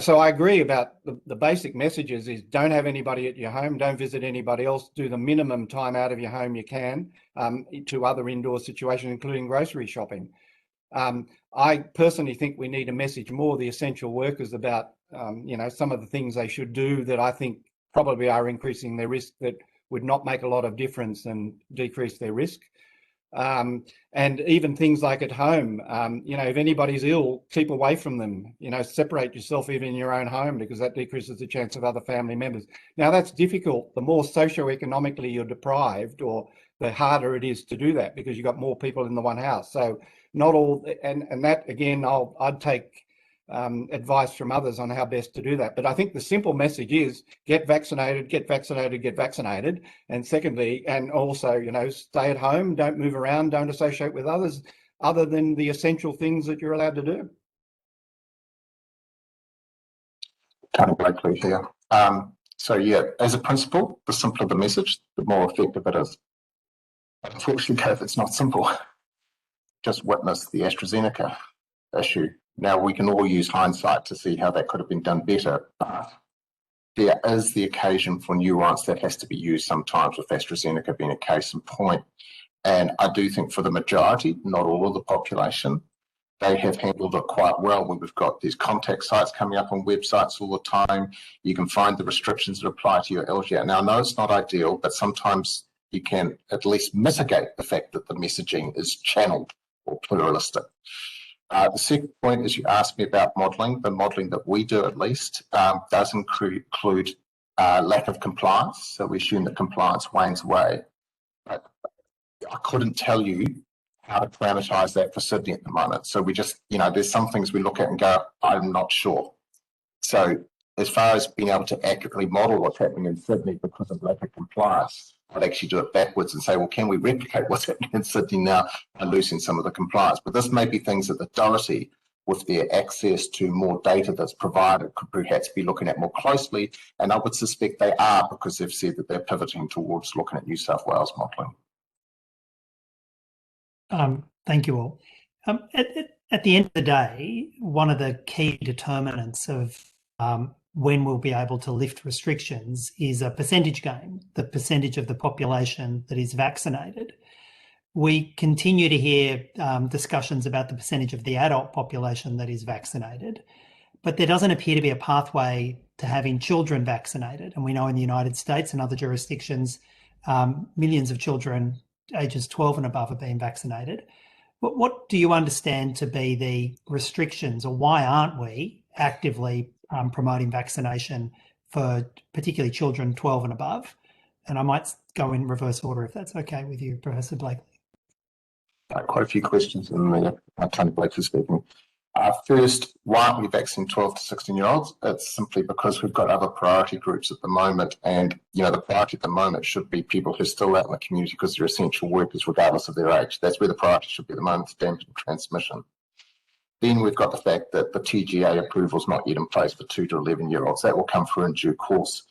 So I agree about the basic messages is don't have anybody at your home, don't visit anybody else, do the minimum time out of your home you can to other indoor situations, including grocery shopping. I personally think we need to message more the essential workers about, some of the things they should do that I think probably are increasing their risk that would not make a lot of difference and decrease their risk. And even things like at home, if anybody's ill, keep away from them, separate yourself even in your own home because that decreases the chance of other family members. Now that's difficult. The more socioeconomically you're deprived, or the harder it is to do that because you've got more people in the one house. So not all, and that again, I'd take advice from others on how best to do that. But I think the simple message is get vaccinated, get vaccinated, get vaccinated. And secondly, and also, stay at home, don't move around, don't associate with others other than the essential things that you're allowed to do. Tony Blakely here. So yeah, as a principle, the simpler the message, the more effective it is. Unfortunately, COVID's not simple. Just witness the AstraZeneca issue. Now, we can all use hindsight to see how that could have been done better, but there is the occasion for nuance that has to be used sometimes, with AstraZeneca being a case in point. And I do think for the majority, not all of the population, they have handled it quite well. When we've got these contact sites coming up on websites all the time, you can find the restrictions that apply to your LGA. Now, I know it's not ideal, but sometimes you can at least mitigate the fact that the messaging is channeled or pluralistic. The second point is you asked me about modelling. The modelling that we do, at least, does include lack of compliance. So we assume that compliance wanes away. But I couldn't tell you how to parameterise that for Sydney at the moment. So we just, there's some things we look at and go, I'm not sure. So as far as being able to accurately model what's happening in Sydney because of lack of compliance, I'd actually do it backwards and say, well, can we replicate what's happening in Sydney now by loosening some of the compliance? But this may be things that the authority, with their access to more data that's provided, could perhaps be looking at more closely. And I would suspect they are, because they've said that they're pivoting towards looking at New South Wales modelling. Thank you all. At the end of the day, one of the key determinants of when we'll be able to lift restrictions is a percentage game, the percentage of the population that is vaccinated. We continue to hear discussions about the percentage of the adult population that is vaccinated, but there doesn't appear to be a pathway to having children vaccinated. And we know in the United States and other jurisdictions, millions of children ages 12 and above are being vaccinated. What do you understand to be the restrictions, or why aren't we actively promoting vaccination for particularly children 12 and above? And I might go in reverse order, if that's okay with you, Professor Blakely. Quite a few questions in there. Tony Blakely speaking. First, why aren't we vaccinating 12 to 16-year-olds? It's simply because we've got other priority groups at the moment, and the priority at the moment should be people who are still out in the community because they're essential workers, regardless of their age. That's where the priority should be at the moment, to dampen transmission. Then we've got the fact that the TGA approval is not yet in place for 2 to 11-year-olds. That will come through in due course.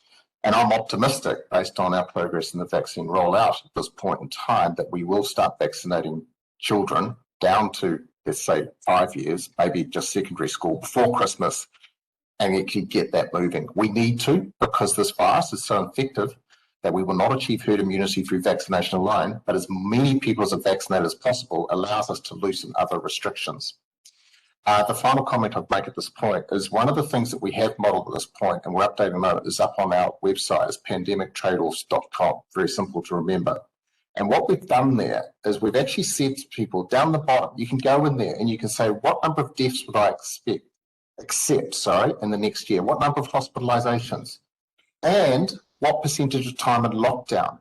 And I'm optimistic, based on our progress in the vaccine rollout at this point in time, that we will start vaccinating children down to, let's say, 5 years, maybe just secondary school, before Christmas, and actually get that moving. We need to, because this virus is so infective that we will not achieve herd immunity through vaccination alone, but as many people as are vaccinated as possible allows us to loosen other restrictions. The final comment I'd make at this point is one of the things that we have modelled at this point, and we're updating at the moment, is up on our website, is pandemictradeoffs.com, very simple to remember. And what we've done there is we've actually said to people down the bottom, you can go in there and you can say, what number of deaths would I accept in the next year? What number of hospitalisations? And what percentage of time in lockdown?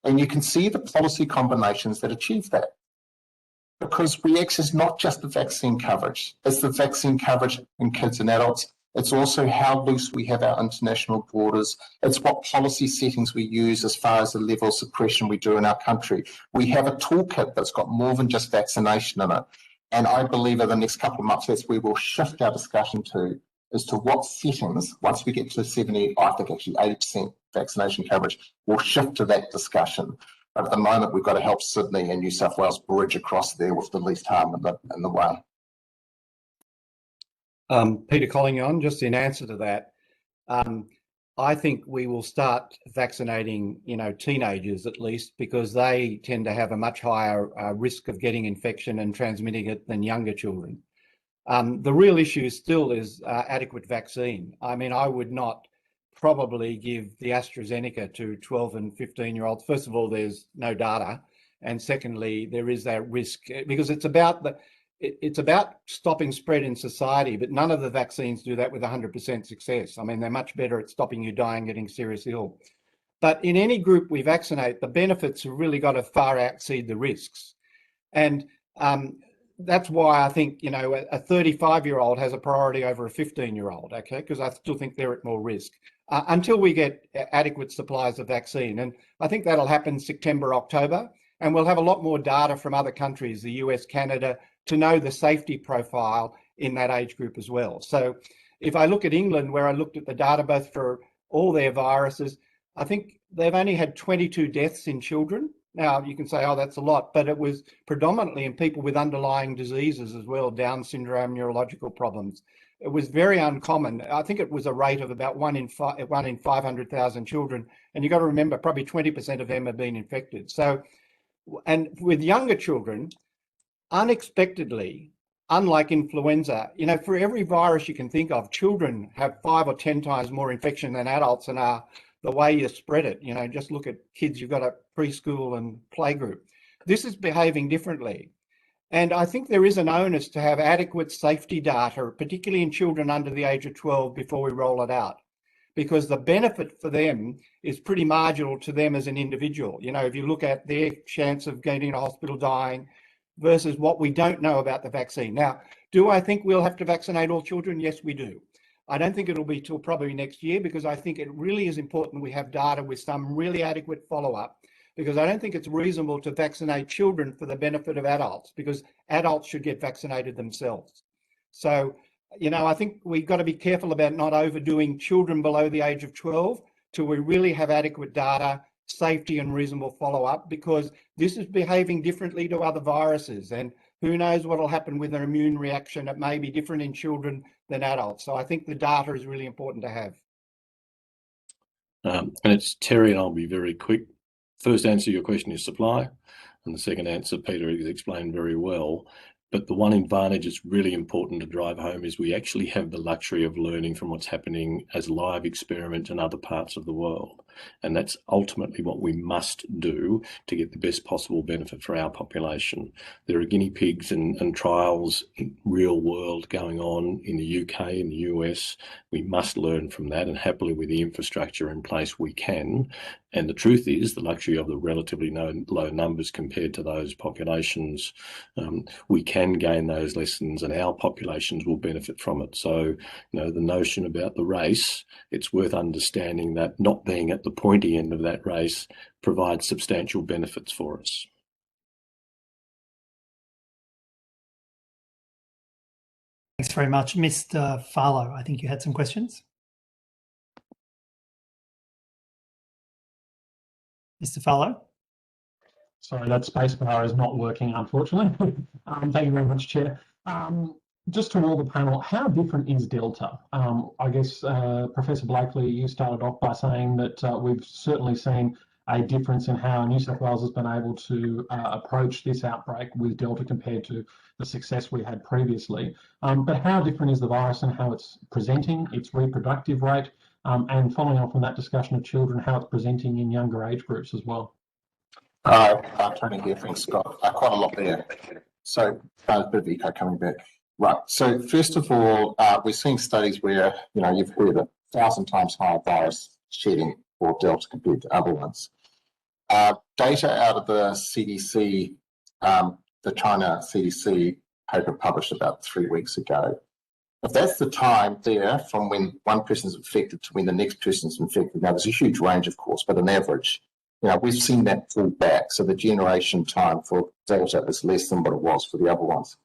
And you can see the policy combinations that achieve that. Because we access not just the vaccine coverage, it's the vaccine coverage in kids and adults. It's also how loose we have our international borders. It's what policy settings we use as far as the level of suppression we do in our country. We have a toolkit that's got more than just vaccination in it. And I believe over the next couple of months, that's where we'll shift our discussion to, as to what settings, once we get to 70, I think actually 80% vaccination coverage, we'll shift to that discussion. But at the moment, we've got to help Sydney and New South Wales bridge across there with the least harm in the way. Peter Collignon, just in answer to that, I think we will start vaccinating, teenagers at least, because they tend to have a much higher risk of getting infection and transmitting it than younger children. The real issue still is adequate vaccine. I mean, I would not probably give the AstraZeneca to 12 and 15-year-olds. First of all, there's no data. And secondly, there is that risk, because it's about stopping spread in society, but none of the vaccines do that with 100% success. I mean, they're much better at stopping you dying, getting seriously ill. But in any group we vaccinate, the benefits have really got to far exceed the risks. And that's why I think, a 35-year-old has a priority over a 15-year-old, okay? Because I still think they're at more risk until we get adequate supplies of vaccine. And I think that'll happen September, October, and we'll have a lot more data from other countries, the US, Canada, to know the safety profile in that age group as well. So if I look at England, where I looked at the data both for all their viruses, I think they've only had 22 deaths in children. Now, you can say, oh, that's a lot, but it was predominantly in people with underlying diseases as well, Down syndrome, neurological problems. It was very uncommon. I think it was a rate of about 1 in 500,000 children. And you've got to remember, probably 20% of them have been infected. So, and with younger children, unexpectedly, unlike influenza, for every virus you can think of, children have 5 or 10 times more infection than adults, and are the way you spread it. Just look at kids, you've got a preschool and playgroup. This is behaving differently. And I think there is an onus to have adequate safety data, particularly in children under the age of 12, before we roll it out, because the benefit for them is pretty marginal to them as an individual. If you look at their chance of getting in a hospital, dying, versus what we don't know about the vaccine. Now, do I think we'll have to vaccinate all children? Yes, we do. I don't think it'll be till probably next year, because I think it really is important we have data with some really adequate follow-up, because I don't think it's reasonable to vaccinate children for the benefit of adults, because adults should get vaccinated themselves. So, I think we've got to be careful about not overdoing children below the age of 12 till we really have adequate data, safety and reasonable follow-up, because this is behaving differently to other viruses, and who knows what will happen with an immune reaction. It may be different in children than adults. So I think the data is really important to have. And it's Terry, and I'll be very quick. First answer to your question is supply, and the second answer, Peter has explained very well. But the one advantage that's really important to drive home is we actually have the luxury of learning from what's happening as live experiments in other parts of the world. And that's ultimately what we must do to get the best possible benefit for our population. There are guinea pigs and trials in real world going on in the UK, in the US. We must learn from that, and happily with the infrastructure in place we can. And the truth is, the luxury of the relatively low numbers compared to those populations, we can gain those lessons and our populations will benefit from it. So, the notion about the race, it's worth understanding that not being at the pointy end of that race provides substantial benefits for us. Thanks very much. Mr. Farlow, I think you had some questions. Mr. Farlow? Sorry, that spacebar is not working, unfortunately. Thank you very much, Chair. Just to all the panel, how different is Delta? I guess, Professor Blakely, you started off by saying that we've certainly seen a difference in how New South Wales has been able to approach this outbreak with Delta compared to the success we had previously. But how different is the virus and how it's presenting, its reproductive rate, and following on from that discussion of children, how it's presenting in younger age groups as well? Tony here, thanks, Scott. Quite a lot there. So, a bit of echo coming back. Right. So, first of all, we're seeing studies where, you've heard 1,000 times higher virus shedding for Delta compared to other ones. Data out of the CDC, the China CDC paper published about 3 weeks ago. If that's the time there from when one person's infected to when the next person's infected, now there's a huge range, of course, but on average, we've seen that fall back. So the generation time for Delta is less than what it was for the other ones.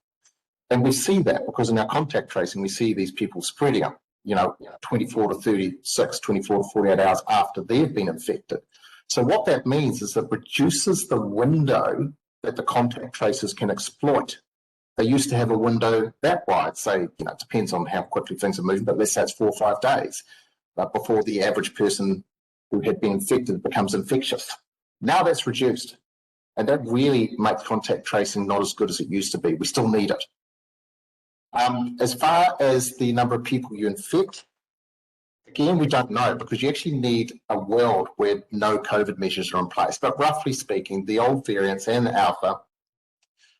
And we see that because in our contact tracing, we see these people spreading them, 24 to 36, 24 to 48 hours after they've been infected. So what that means is it reduces the window that the contact tracers can exploit. They used to have a window that wide, say, it depends on how quickly things are moving, but let's say it's 4 or 5 days before the average person who had been infected becomes infectious. Now that's reduced. And that really makes contact tracing not as good as it used to be. We still need it. As far as the number of people you infect, again, we don't know because you actually need a world where no COVID measures are in place. But roughly speaking, the old variants and the Alpha,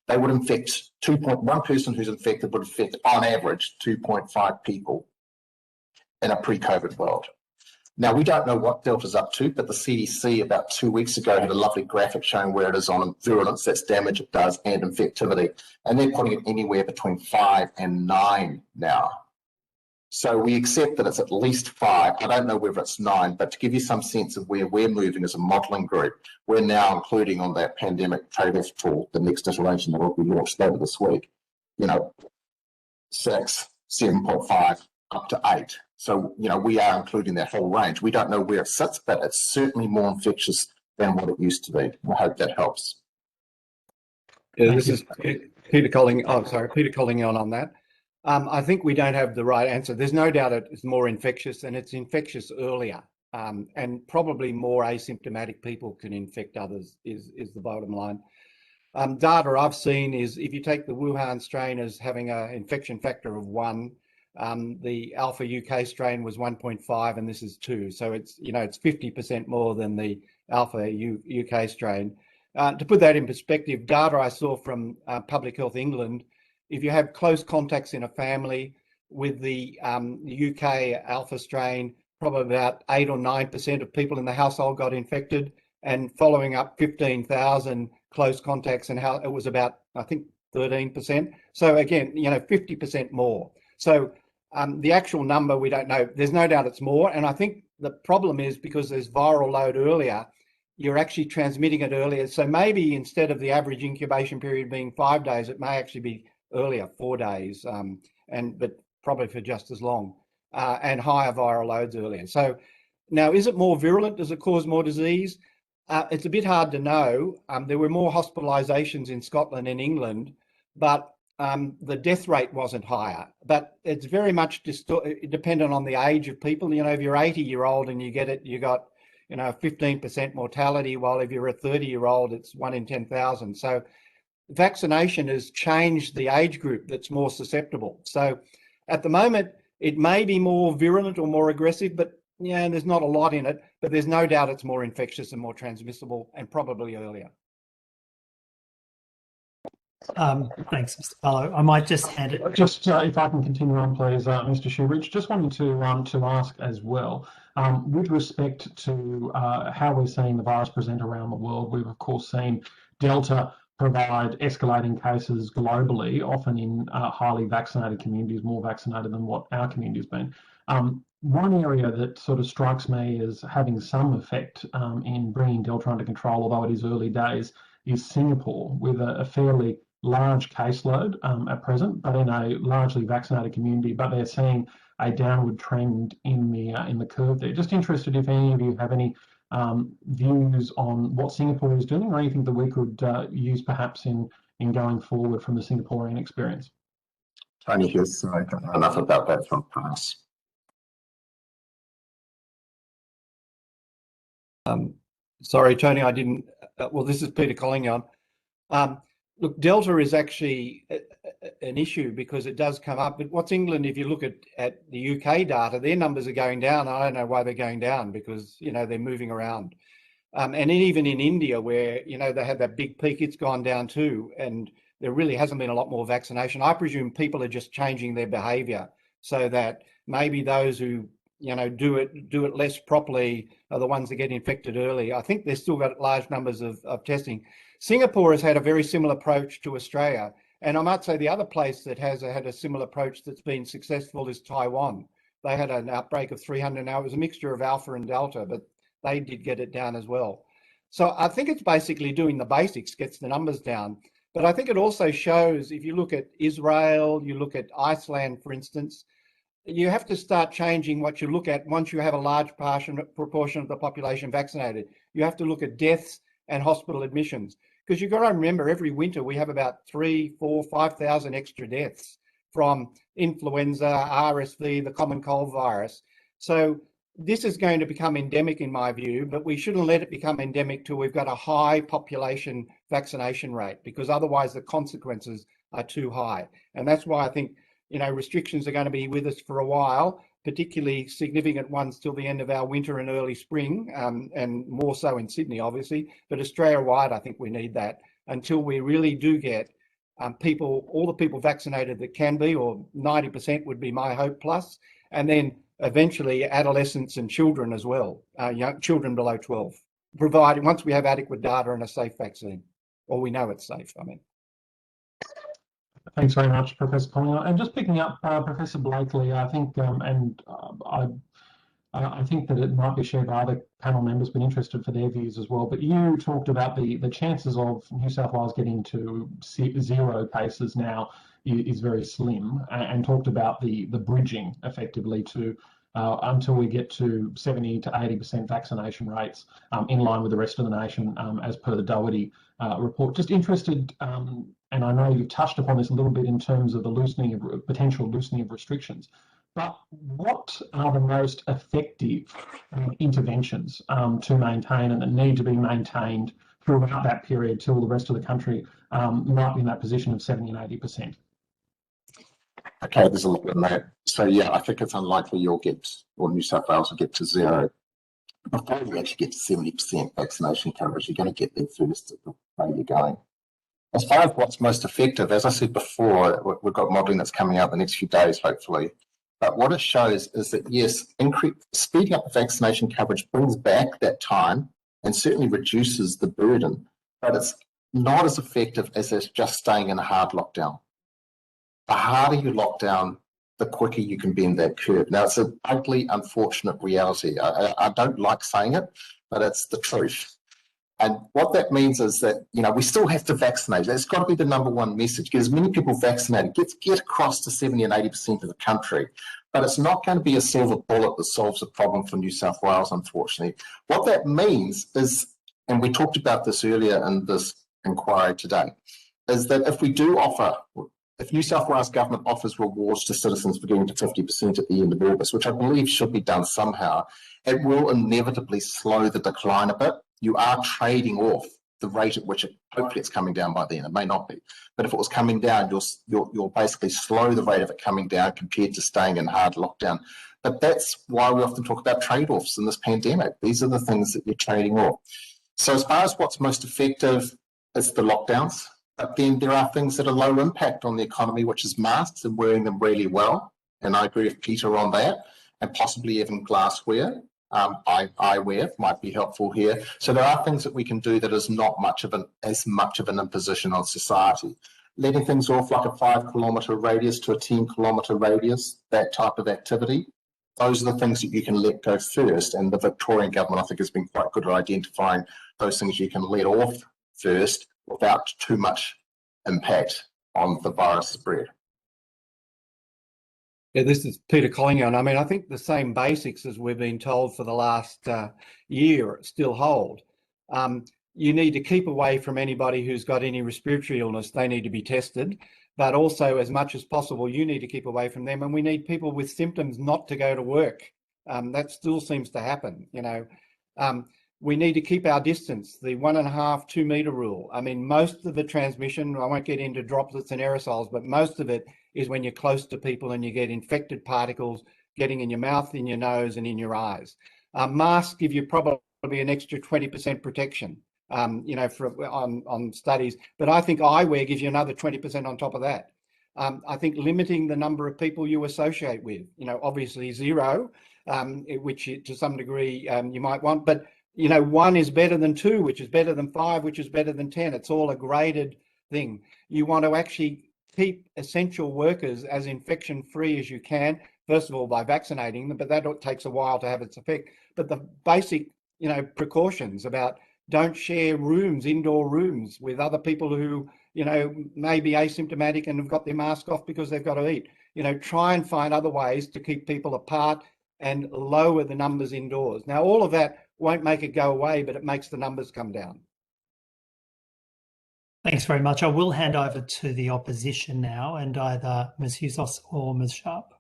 they would infect 1 person who's infected would infect on average 2.5 people in a pre-COVID world. Now, we don't know what Delta's up to, but the CDC about 2 weeks ago had a lovely graphic showing where it is on virulence, that's damage it does, and infectivity. And they're putting it anywhere between 5 and 9 now. So we accept that it's at least 5. I don't know whether it's 9, but to give you some sense of where we're moving as a modelling group, we're now including on that pandemic trade-off tool, the next iteration that will be launched later this week, 6, 7.5, up to 8. So, we are including that whole range. We don't know where it sits, but it's certainly more infectious than what it used to be. I hope that helps. Yeah, this is Peter Collignon. Oh, sorry, Peter Collignon on that. I think we don't have the right answer. There's no doubt it's more infectious and it's infectious earlier. And probably more asymptomatic people can infect others is the bottom line. Data I've seen is if you take the Wuhan strain as having an infection factor of 1, the Alpha UK strain was 1.5 and this is 2. So it's, it's 50% more than the Alpha UK strain. To put that in perspective, data I saw from Public Health England, if you have close contacts in a family with the UK Alpha strain, probably about 8 or 9% of people in the household got infected, and following up 15,000 close contacts, and how it was about, I think, 13%. So again, 50% more. So the actual number, we don't know. There's no doubt it's more. And I think the problem is because there's viral load earlier, you're actually transmitting it earlier. So maybe instead of the average incubation period being 5 days, it may actually be earlier, 4 days, but probably for just as long, and higher viral loads earlier. So now, is it more virulent? Does it cause more disease? It's a bit hard to know. There were more hospitalizations in Scotland and England, but the death rate wasn't higher. But it's very much dependent on the age of people. If you're 80-year-old and you get it, you got 15% mortality, while if you're a 30-year-old, it's 1 in 10,000. So vaccination has changed the age group that's more susceptible. So at the moment, it may be more virulent or more aggressive, but Yeah, and there's not a lot in it, but there's no doubt it's more infectious and more transmissible and probably earlier. Thanks, Mr. Farlow. I might just hand it. Just if I can continue on, please, Mr. Shoebridge. Just wanting to ask as well, with respect to how we're seeing the virus present around the world. We've of course seen Delta provide escalating cases globally, often in highly vaccinated communities, more vaccinated than what our community has been. One area that sort of strikes me as having some effect in bringing Delta under control, although it is early days, is Singapore, with a fairly large caseload at present, but in a largely vaccinated community. But they're seeing a downward trend in the curve there. Just interested if any of you have any views on what Singapore is doing, or anything that we could use perhaps in going forward from the Singaporean experience. Tony, here's enough about that from past. Sorry, Tony, I didn't. Well, this is Peter Collignon. Look, Delta is actually an issue because it does come up. But what's England, if you look at the UK data, their numbers are going down. I don't know why they're going down, because, you know, they're moving around. And even in India, where, you know, they had that big peak, it's gone down too. And there really hasn't been a lot more vaccination. I presume people are just changing their behaviour so that maybe those who, you know, do it less properly are the ones that get infected early. I think they've still got large numbers of testing. Singapore has had a very similar approach to Australia. And I might say the other place that has had a similar approach that's been successful is Taiwan. They had an outbreak of 300 now. It was a mixture of Alpha and Delta, but they did get it down as well. So I think it's basically doing the basics, gets the numbers down. But I think it also shows, if you look at Israel, you look at Iceland, for instance, you have to start changing what you look at once you have a large proportion of the population vaccinated. You have to look at deaths and hospital admissions, because you've got to remember every winter we have about 3,000, 4,000, 5,000 extra deaths from influenza, RSV, the common cold virus. So this is going to become endemic in my view, but we shouldn't let it become endemic till we've got a high population vaccination rate, because otherwise the consequences are too high. And that's why I think, you know, restrictions are going to be with us for a while, particularly significant ones till the end of our winter and early spring, and more so in Sydney, obviously. But Australia-wide, I think we need that until we really do get people, all the people vaccinated that can be, or 90% would be my hope plus, and then eventually adolescents and children as well, young children below 12, provided once we have adequate data and a safe vaccine, or we know it's safe, I mean. Thanks very much, Professor Collignon. And just picking up Professor Blakely, I think, I think that it might be shared by other panel members, but interested for their views as well. But you talked about the chances of New South Wales getting to 0 cases now is very slim, and talked about the bridging effectively to until we get to 70 to 80% vaccination rates in line with the rest of the nation, as per the Doherty report. Just interested, and I know you've touched upon this a little bit in terms of the potential loosening of restrictions, but what are the most effective interventions to maintain, and that need to be maintained throughout that period till the rest of the country might be in that position of 70 and 80%? Okay, there's a lot in that. So yeah, I think it's unlikely you'll get, or New South Wales will get to 0. Before you actually get to 70% vaccination coverage, you're going to get there first at the way you're going. As far as what's most effective, as I said before, we've got modelling that's coming out the next few days, hopefully. But what it shows is that, yes, speeding up the vaccination coverage brings back that time and certainly reduces the burden, but it's not as effective as just staying in a hard lockdown. The harder you lock down, the quicker you can bend that curve. Now, it's an ugly, unfortunate reality. I don't like saying it, but it's the truth. And what that means is that, you know, we still have to vaccinate. That's got to be the number one message. Get as many people vaccinated, get across to 70 and 80% of the country. But it's not going to be a silver bullet that solves the problem for New South Wales, unfortunately. What that means is, and we talked about this earlier in this inquiry today, is that if New South Wales Government offers rewards to citizens for getting to 50% at the end of August, which I believe should be done somehow, it will inevitably slow the decline a bit. You are trading off the rate at which hopefully it's coming down by then. It may not be, but if it was coming down, you'll basically slow the rate of it coming down compared to staying in hard lockdown. But that's why we often talk about trade-offs in this pandemic. These are the things that you're trading off. So as far as what's most effective, it's the lockdowns. But then there are things that are low impact on the economy, which is masks and wearing them really well. And I agree with Peter on that, and possibly even glassware. Eyewear might be helpful here. So there are things that we can do that is not as much of an imposition on society. Letting things off like a 5-kilometre radius to a 10-kilometre radius, that type of activity, those are the things that you can let go first. And the Victorian government, I think, has been quite good at identifying those things you can let off first without too much impact on the virus spread. Yeah, this is Peter Collignon. I mean, I think the same basics as we've been told for the last year still hold. You need to keep away from anybody who's got any respiratory illness. They need to be tested, but also as much as possible, you need to keep away from them. And we need people with symptoms not to go to work. That still seems to happen, you know. We need to keep our distance, the 1.5, 2 metre rule. I mean, most of the transmission, I won't get into droplets and aerosols, but most of it is when you're close to people and you get infected particles getting in your mouth, in your nose and in your eyes. Masks give you probably an extra 20% protection, you know, on studies, but I think eyewear gives you another 20% on top of that. I think limiting the number of people you associate with, you know, obviously 0, which to some degree you might want, but you know, 1 is better than 2, which is better than 5, which is better than 10. It's all a graded thing. You want to actually keep essential workers as infection-free as you can, first of all, by vaccinating them, but that takes a while to have its effect. But the basic, you know, precautions about don't share rooms, indoor rooms with other people who, you know, may be asymptomatic and have got their mask off because they've got to eat. You know, try and find other ways to keep people apart and lower the numbers indoors. Now, all of that won't make it go away, but it makes the numbers come down. Thanks very much. I will hand over to the opposition now, and either Ms. Houssos or Ms. Sharpe.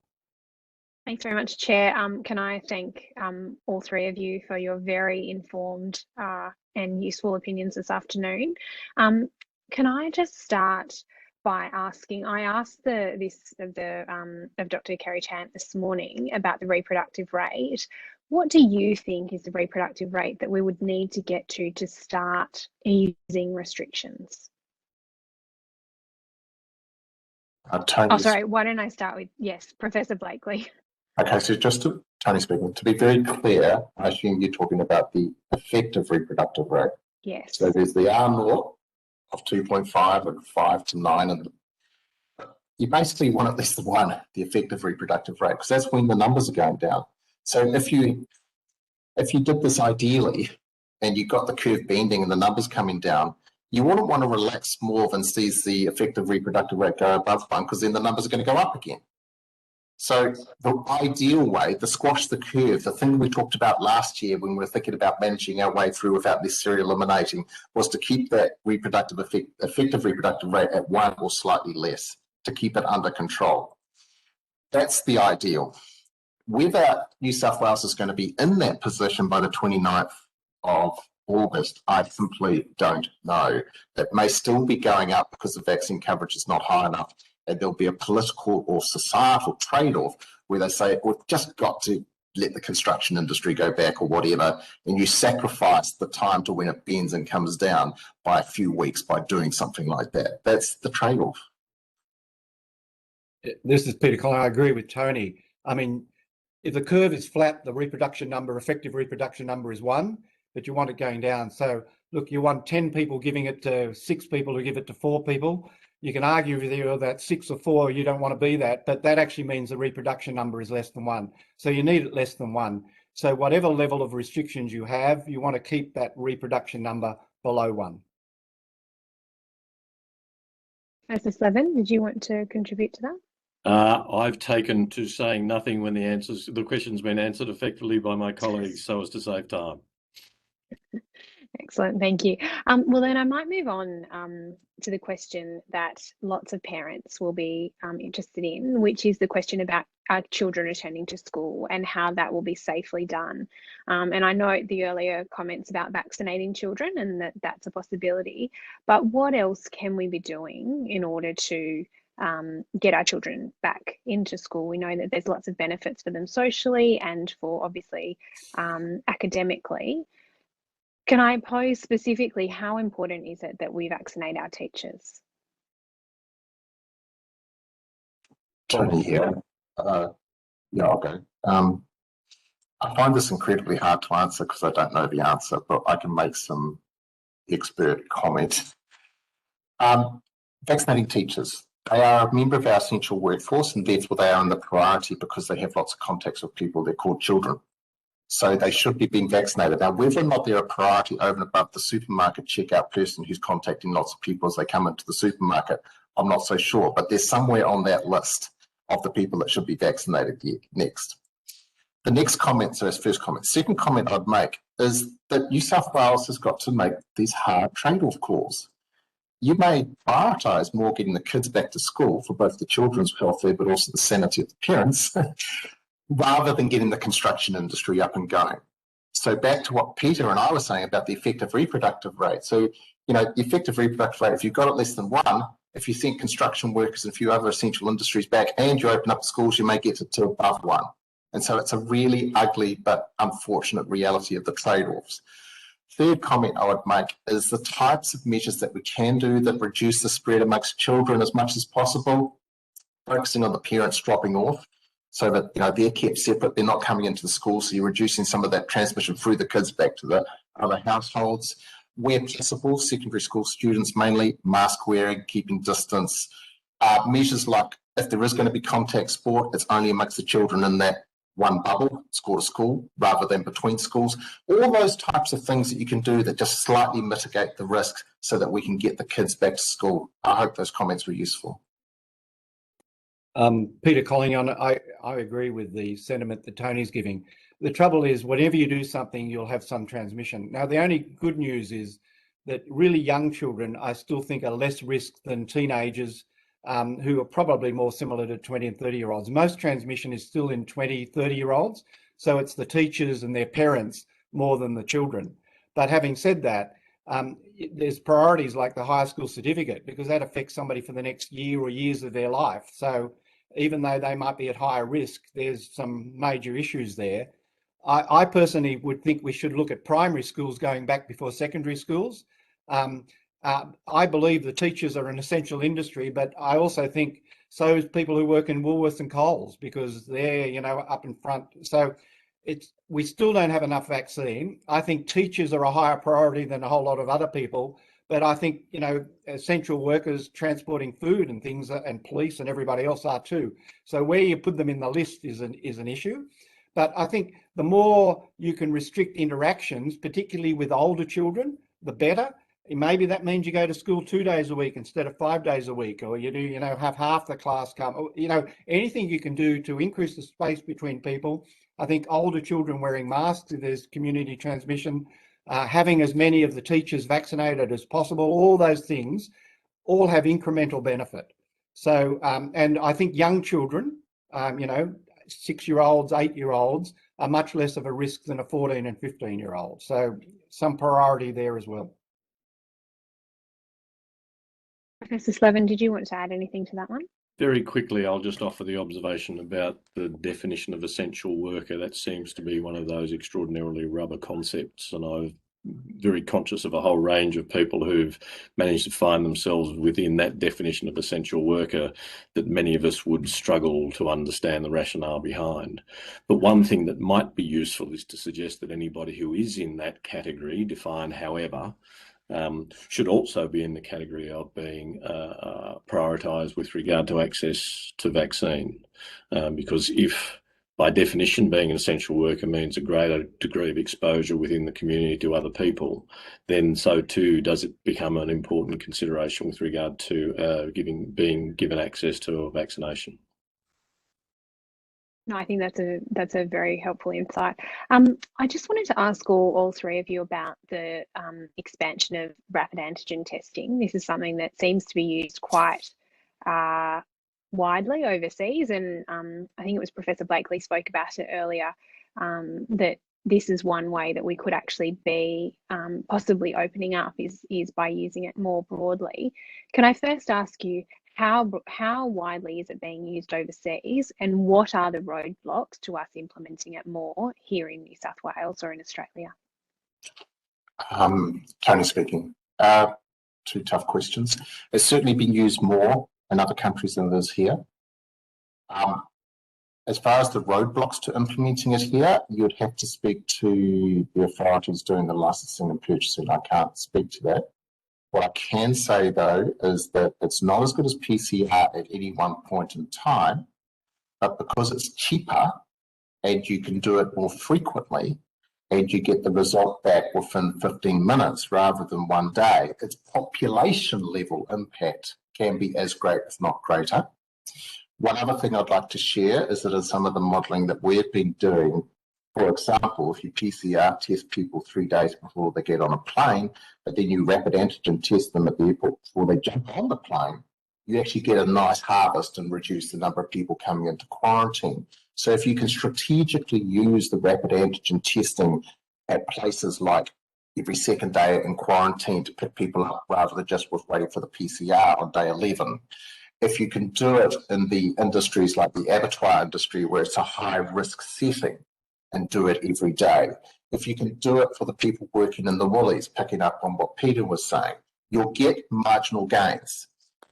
Thanks very much, Chair. Can I thank all 3 of you for your very informed and useful opinions this afternoon. Can I just start by asking, I asked this of Dr. Kerry Chant this morning about the reproductive rate. What do you think is the reproductive rate that we would need to get to start easing restrictions? Oh, sorry, why don't I start with, yes, Professor Blakely. Okay, so Tony speaking, to be very clear, I assume you're talking about the effective reproductive rate. Yes. So there's the R0 of 2.5 and 5 to 9, and you basically want at least the 1, the effective reproductive rate, because that's when the numbers are going down. So if you did this ideally and you got the curve bending and the numbers coming down, you wouldn't want to relax more than sees the effective reproductive rate go above 1, because then the numbers are going to go up again. So the ideal way, the squash the curve, the thing we talked about last year when we were thinking about managing our way through without necessarily eliminating, was to keep that effective reproductive rate at 1 or slightly less, to keep it under control. That's the ideal. Whether New South Wales is going to be in that position by the 29th of August, I simply don't know. It may still be going up because the vaccine coverage is not high enough, and there'll be a political or societal trade-off where they say, we've just got to let the construction industry go back or whatever, and you sacrifice the time to when it bends and comes down by a few weeks by doing something like that. That's the trade-off. This is Peter Collignon. I agree with Tony. I mean, if the curve is flat, the reproduction number, effective reproduction number is 1, but you want it going down. So look, you want 10 people giving it to 6 people who give it to 4 people. You can argue with you that 6 or 4, you don't want to be that, but that actually means the reproduction number is less than 1. So you need it less than 1. So whatever level of restrictions you have, you want to keep that reproduction number below 1. Professor Slevin, did you want to contribute to that? I've taken to saying nothing when the question's been answered effectively by my colleagues so as to save time. Excellent, thank you. Well, then I might move on to the question that lots of parents will be interested in, which is the question about our children returning to school and how that will be safely done. And I note the earlier comments about vaccinating children and that's a possibility, but what else can we be doing in order to get our children back into school. We know that there's lots of benefits for them socially and for obviously academically. Can I pose specifically, how important is it that we vaccinate our teachers? Tony here. Yeah, I'll go. I find this incredibly hard to answer because I don't know the answer, but I can make some expert comment. Vaccinating teachers. They are a member of our essential workforce, and therefore they are in the priority because they have lots of contacts with people. They're called children. So they should be being vaccinated. Now, whether or not they're a priority over and above the supermarket checkout person who's contacting lots of people as they come into the supermarket, I'm not so sure, but they're somewhere on that list of the people that should be vaccinated next. The next comment, so that's first comment. Second comment I'd make is that New South Wales has got to make these hard trade-off calls. You may prioritise more getting the kids back to school for both the children's welfare but also the sanity of the parents rather than getting the construction industry up and going. So back to what Peter and I were saying about the effective reproductive rate. So, the effective reproductive rate, if you've got it less than 1, if you think construction workers and a few other essential industries back and you open up schools, you may get it to above 1. And so it's a really ugly but unfortunate reality of the trade-offs. Third comment I would make is the types of measures that we can do that reduce the spread amongst children as much as possible, focusing on the parents dropping off so that they're kept separate, they're not coming into the school, so you're reducing some of that transmission through the kids back to the other households. Where possible, secondary school students mainly, mask wearing, keeping distance. Measures like if there is going to be contact sport, it's only amongst the children in that one bubble, school to school, rather than between schools. All those types of things that you can do that just slightly mitigate the risk so that we can get the kids back to school. I hope those comments were useful. Peter Collignon, I agree with the sentiment that Tony's giving. The trouble is, whenever you do something, you'll have some transmission. Now, the only good news is that really young children, I still think, are less risk than teenagers who are probably more similar to 20 and 30-year-olds. Most transmission is still in 20, 30-year-olds. So it's the teachers and their parents more than the children. But having said that, there's priorities like the high school certificate, because that affects somebody for the next year or years of their life. So even though they might be at higher risk, there's some major issues there. I personally would think we should look at primary schools going back before secondary schools. I believe the teachers are an essential industry, but I also think so is people who work in Woolworths and Coles, because they're, up in front. So we still don't have enough vaccine. I think teachers are a higher priority than a whole lot of other people. But I think, essential workers transporting food and things, and police and everybody else are too. So where you put them in the list is an issue. But I think the more you can restrict interactions, particularly with older children, the better. Maybe that means you go to school 2 days a week instead of 5 days a week, or you do, have half the class come, or, anything you can do to increase the space between people. I think older children wearing masks, if there's community transmission, having as many of the teachers vaccinated as possible, all those things all have incremental benefit. So, and I think young children, 6-year-olds, 8-year-olds are much less of a risk than a 14 and 15-year-old. So some priority there as well. Professor Slevin, did you want to add anything to that one? Very quickly, I'll just offer the observation about the definition of essential worker. That seems to be one of those extraordinarily rubber concepts, and I'm very conscious of a whole range of people who've managed to find themselves within that definition of essential worker that many of us would struggle to understand the rationale behind. But one thing that might be useful is to suggest that anybody who is in that category, defined however, should also be in the category of being prioritised with regard to access to vaccine. Because if, by definition, being an essential worker means a greater degree of exposure within the community to other people, then so too does it become an important consideration with regard to being given access to a vaccination. No, I think that's a very helpful insight. I just wanted to ask all three of you about the expansion of rapid antigen testing. This is something that seems to be used quite widely overseas, and I think it was Professor Blakely spoke about it earlier, that this is one way that we could actually be possibly opening up is by using it more broadly. Can I first ask you, how widely is it being used overseas, and what are the roadblocks to us implementing it more here in New South Wales or in Australia? Tony speaking. Two tough questions. It's certainly been used more in other countries than it is here. As far as the roadblocks to implementing it here, you'd have to speak to the authorities doing the licensing and purchasing. I can't speak to that. What I can say, though, is that it's not as good as PCR at any one point in time, but because it's cheaper and you can do it more frequently and you get the result back within 15 minutes rather than 1 day, its population level impact can be as great, if not greater. One other thing I'd like to share is that in some of the modelling that we've been doing, for example, if you PCR test people 3 days before they get on a plane, but then you rapid antigen test them at the airport before they jump on the plane, you actually get a nice harvest and reduce the number of people coming into quarantine. So if you can strategically use the rapid antigen testing at places like every second day in quarantine to pick people up rather than just with waiting for the PCR on day 11, if you can do it in the industries like the abattoir industry where it's a high risk setting and do it every day, if you can do it for the people working in the woolies, picking up on what Peter was saying, you'll get marginal gains.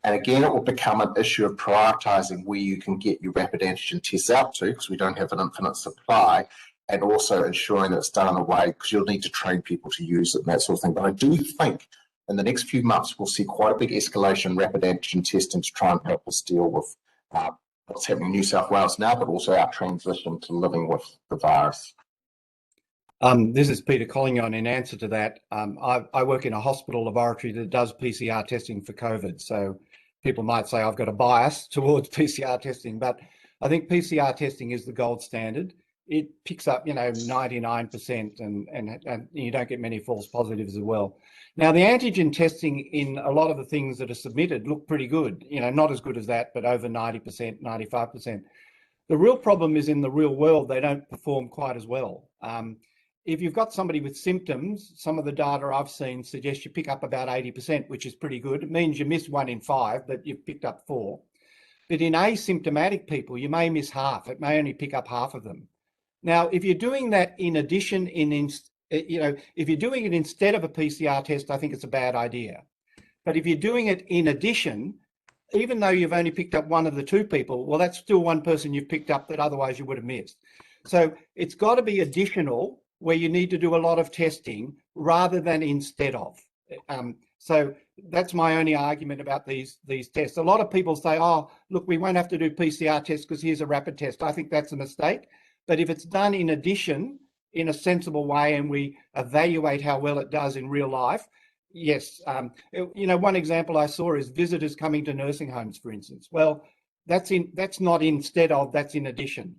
And again, it will become an issue of prioritising where you can get your rapid antigen tests out to, because we don't have an infinite supply, and also ensuring that it's done in a way, because you'll need to train people to use it and that sort of thing. But I do think in the next few months, we'll see quite a big escalation in rapid antigen testing to try and help us deal with what's happening in New South Wales now, but also our transition to living with the virus. This is Peter Collignon. In answer to that, I work in a hospital laboratory that does PCR testing for COVID. So people might say I've got a bias towards PCR testing, but I think PCR testing is the gold standard. It picks up, 99%, and you don't get many false positives as well. Now, the antigen testing in a lot of the things that are submitted look pretty good, not as good as that, but over 90%, 95%. The real problem is in the real world, they don't perform quite as well. If you've got somebody with symptoms, some of the data I've seen suggests you pick up about 80%, which is pretty good. It means you miss 1 in 5, but you've picked up 4. But in asymptomatic people, you may miss half. It may only pick up half of them. Now, if you're doing that in addition, if you're doing it instead of a PCR test, I think it's a bad idea. But if you're doing it in addition, even though you've only picked up 1 of the 2 people, well, that's still 1 person you've picked up that otherwise you would have missed. So it's got to be additional, where you need to do a lot of testing rather than instead of. So that's my only argument about these tests. A lot of people say, oh, look, we won't have to do PCR tests because here's a rapid test. I think that's a mistake. But if it's done in addition, in a sensible way, and we evaluate how well it does in real life, yes. One example I saw is visitors coming to nursing homes, for instance. Well, that's not instead of, that's in addition.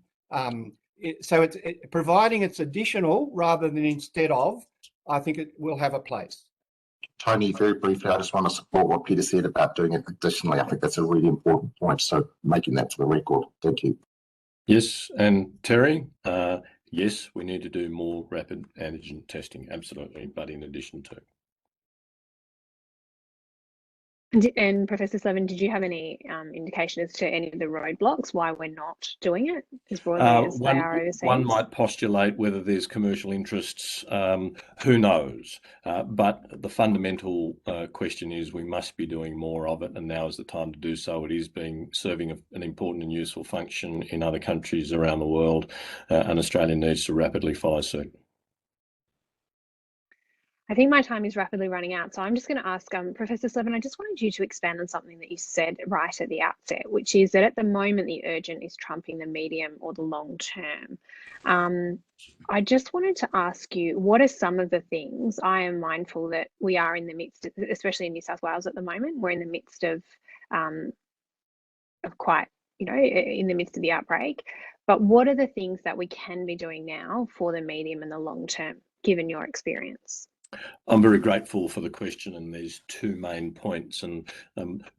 So it's providing it's additional rather than instead of, I think it will have a place. Tony, very briefly, I just want to support what Peter said about doing it additionally. I think that's a really important point. So making that for the record. Thank you. Yes, and Terry, yes, we need to do more rapid antigen testing, absolutely, but in addition to. And Professor Slevin, did you have any indication as to any of the roadblocks why we're not doing it as broadly as they are overseas? One might postulate whether there's commercial interests, who knows? But the fundamental question is we must be doing more of it, and now is the time to do so. It is serving an important and useful function in other countries around the world, and Australia needs to rapidly follow suit. I think my time is rapidly running out, so I'm just going to ask Professor Slevin, I just wanted you to expand on something that you said right at the outset, which is that at the moment the urgent is trumping the medium or the long term. I just wanted to ask you, what are some of the things? I am mindful that we are in the midst, especially in New South Wales at the moment, we're in the midst of quite, in the midst of the outbreak. But what are the things that we can be doing now for the medium and the long term, given your experience? I'm very grateful for the question, and there's 2 main points, and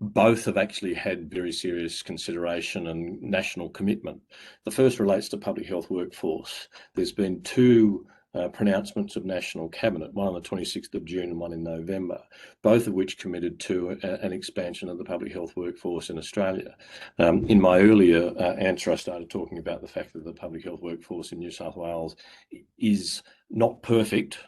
both have actually had very serious consideration and national commitment. The first relates to public health workforce. There's been 2 pronouncements of National Cabinet, one on the 26th of June and one in November, both of which committed to an expansion of the public health workforce in Australia. In my earlier answer, I started talking about the fact that the public health workforce in New South Wales is not perfect,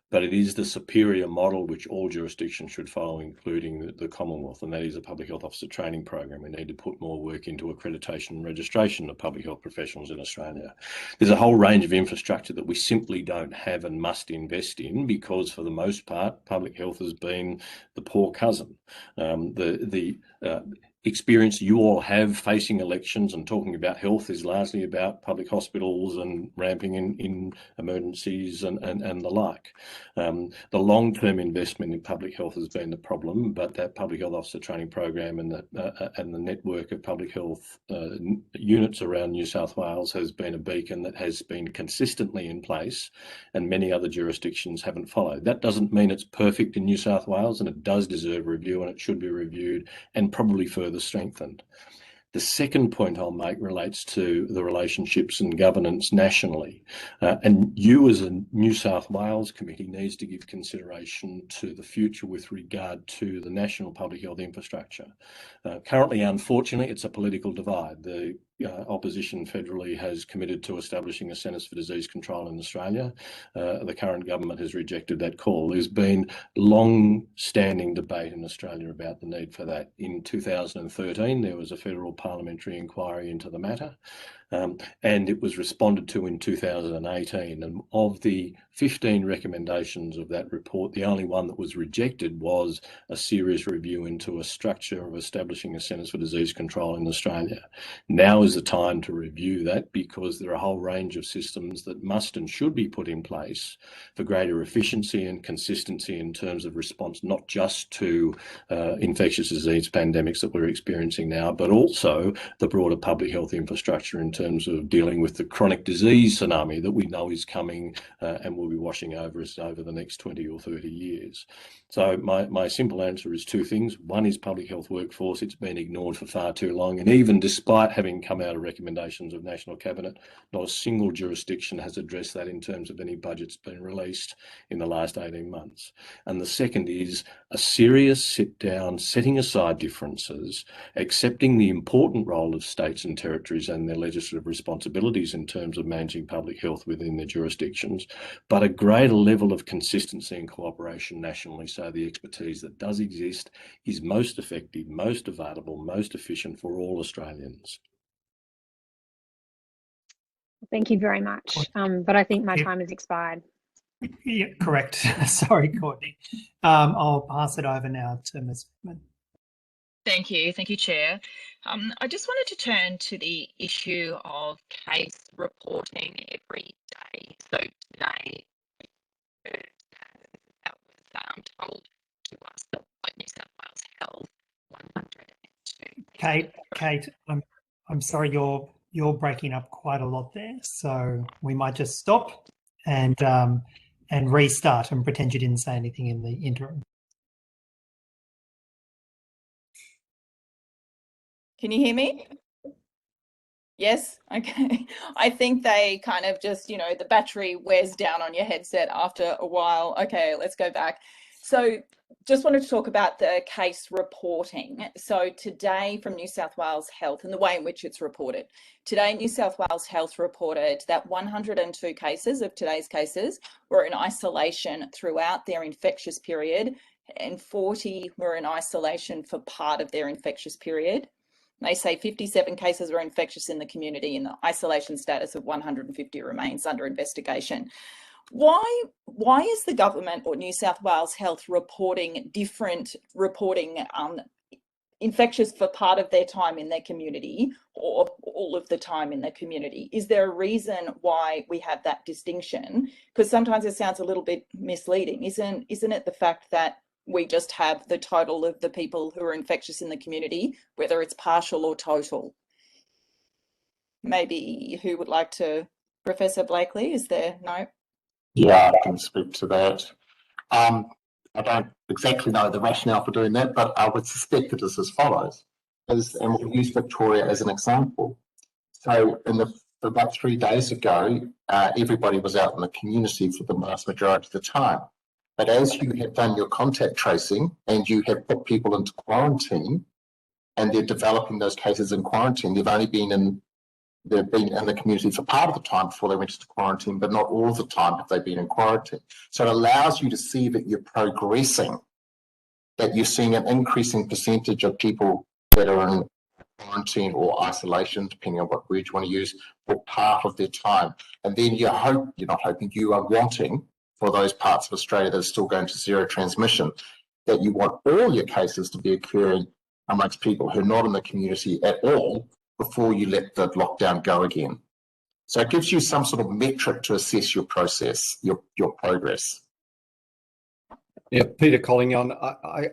but it is the superior model which all jurisdictions should follow, including the Commonwealth, and that is a public health officer training program. We need to put more work into accreditation and registration of public health professionals in Australia. There's a whole range of infrastructure that we simply don't have and must invest in, because for the most part, public health has been the poor cousin. The experience you all have facing elections and talking about health is largely about public hospitals and ramping in emergencies and the like. The long-term investment in public health has been the problem, but that public health officer training program and the network of public health units around New South Wales has been a beacon that has been consistently in place, and many other jurisdictions haven't followed. That doesn't mean it's perfect in New South Wales, and it does deserve review, and it should be reviewed and probably further strengthened. The second point I'll make relates to the relationships and governance nationally. And you as a New South Wales committee needs to give consideration to the future with regard to the national public health infrastructure. Currently, unfortunately, it's a political divide. The opposition federally has committed to establishing a Centres for Disease Control in Australia. The current government has rejected that call. There's been long-standing debate in Australia about the need for that. In 2013, there was a federal parliamentary inquiry into the matter, and it was responded to in 2018. And of the 15 recommendations of that report, the only one that was rejected was a serious review into a structure of establishing a Centres for Disease Control in Australia. Now is the time to review that, because there are a whole range of systems that must and should be put in place for greater efficiency and consistency in terms of response, not just to infectious disease pandemics that we're experiencing now, but also the broader public health infrastructure in terms of dealing with the chronic disease tsunami that we know is coming and will be washing over us over the next 20 or 30 years. So my simple answer is two things. One is public health workforce. It's been ignored for far too long, and even despite having come out of recommendations of National Cabinet, not a single jurisdiction has addressed that in terms of any budgets being released in the last 18 months. And the second is a serious sit down, setting aside differences, accepting the important role of states and territories and their legislative responsibilities in terms of managing public health within their jurisdictions, but a greater level of consistency and cooperation nationally, so the expertise that does exist is most effective, most available, most efficient for all Australians. Thank you very much, but I think my time has expired. Yeah, correct. Sorry, Courtney. I'll pass it over now to Ms. Faehrmann. Thank you, Chair. I just wanted to turn to the issue of case reporting every day. So today, that was told to us that by New South Wales Health, 102. Cate, I'm sorry, you're breaking up quite a lot there, so we might just stop and restart and pretend you didn't say anything in the interim. Can you hear me? Yes? Okay. I think they kind of just, the battery wears down on your headset after a while. Okay, let's go back. So just wanted to talk about the case reporting. So today from New South Wales Health and the way in which it's reported. Today, New South Wales Health reported that 102 cases of today's cases were in isolation throughout their infectious period, and 40 were in isolation for part of their infectious period. They say 57 cases were infectious in the community, and the isolation status of 150 remains under investigation. Why is the government or New South Wales Health reporting infectious for part of their time in their community or all of the time in their community? Is there a reason why we have that distinction? Because sometimes it sounds a little bit misleading. Isn't it the fact that we just have the total of the people who are infectious in the community, whether it's partial or total? Maybe who would like to? Professor Blakely, is there? No? Yeah, I can speak to that. I don't exactly know the rationale for doing that, but I would suspect it is as follows. And we'll use Victoria as an example. So in the about 3 days ago, everybody was out in the community for the vast majority of the time. But as you have done your contact tracing and you have put people into quarantine and they're developing those cases in quarantine, they've been in the community for part of the time before they went into quarantine, but not all of the time have they been in quarantine. So it allows you to see that you're progressing, that you're seeing an increasing percentage of people that are in quarantine or isolation, depending on what word you want to use, for part of their time. And then you are wanting, for those parts of Australia that are still going to zero transmission, that you want all your cases to be occurring amongst people who are not in the community at all before you let the lockdown go again. So it gives you some sort of metric to assess your process, your progress. Yeah, Peter Collignon,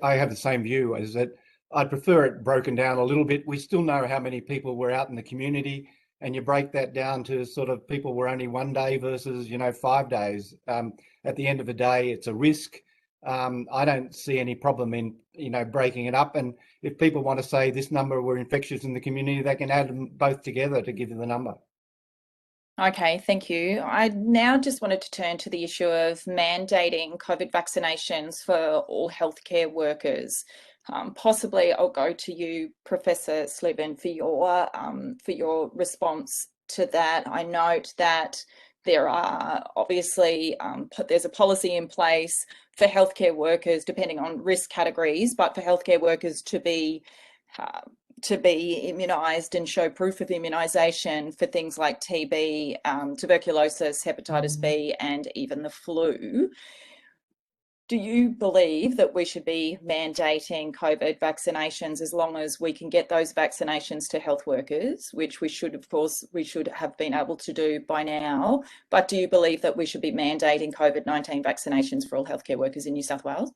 I have the same view, as that I'd prefer it broken down a little bit. We still know how many people were out in the community, and you break that down to sort of people were only 1 day versus, 5 days. At the end of the day, it's a risk. I don't see any problem in, breaking it up. And if people want to say this number were infectious in the community, they can add them both together to give you the number. Okay, thank you. I now just wanted to turn to the issue of mandating COVID vaccinations for all healthcare workers. Possibly I'll go to you, Professor Slevin, for your response to that. I note that there are obviously, there's a policy in place for healthcare workers, depending on risk categories, but for healthcare workers to be immunised and show proof of immunisation for things like TB, tuberculosis, hepatitis B, and even the flu. Do you believe that we should be mandating COVID vaccinations as long as we can get those vaccinations to health workers, which we should have been able to do by now? But do you believe that we should be mandating COVID-19 vaccinations for all healthcare workers in New South Wales?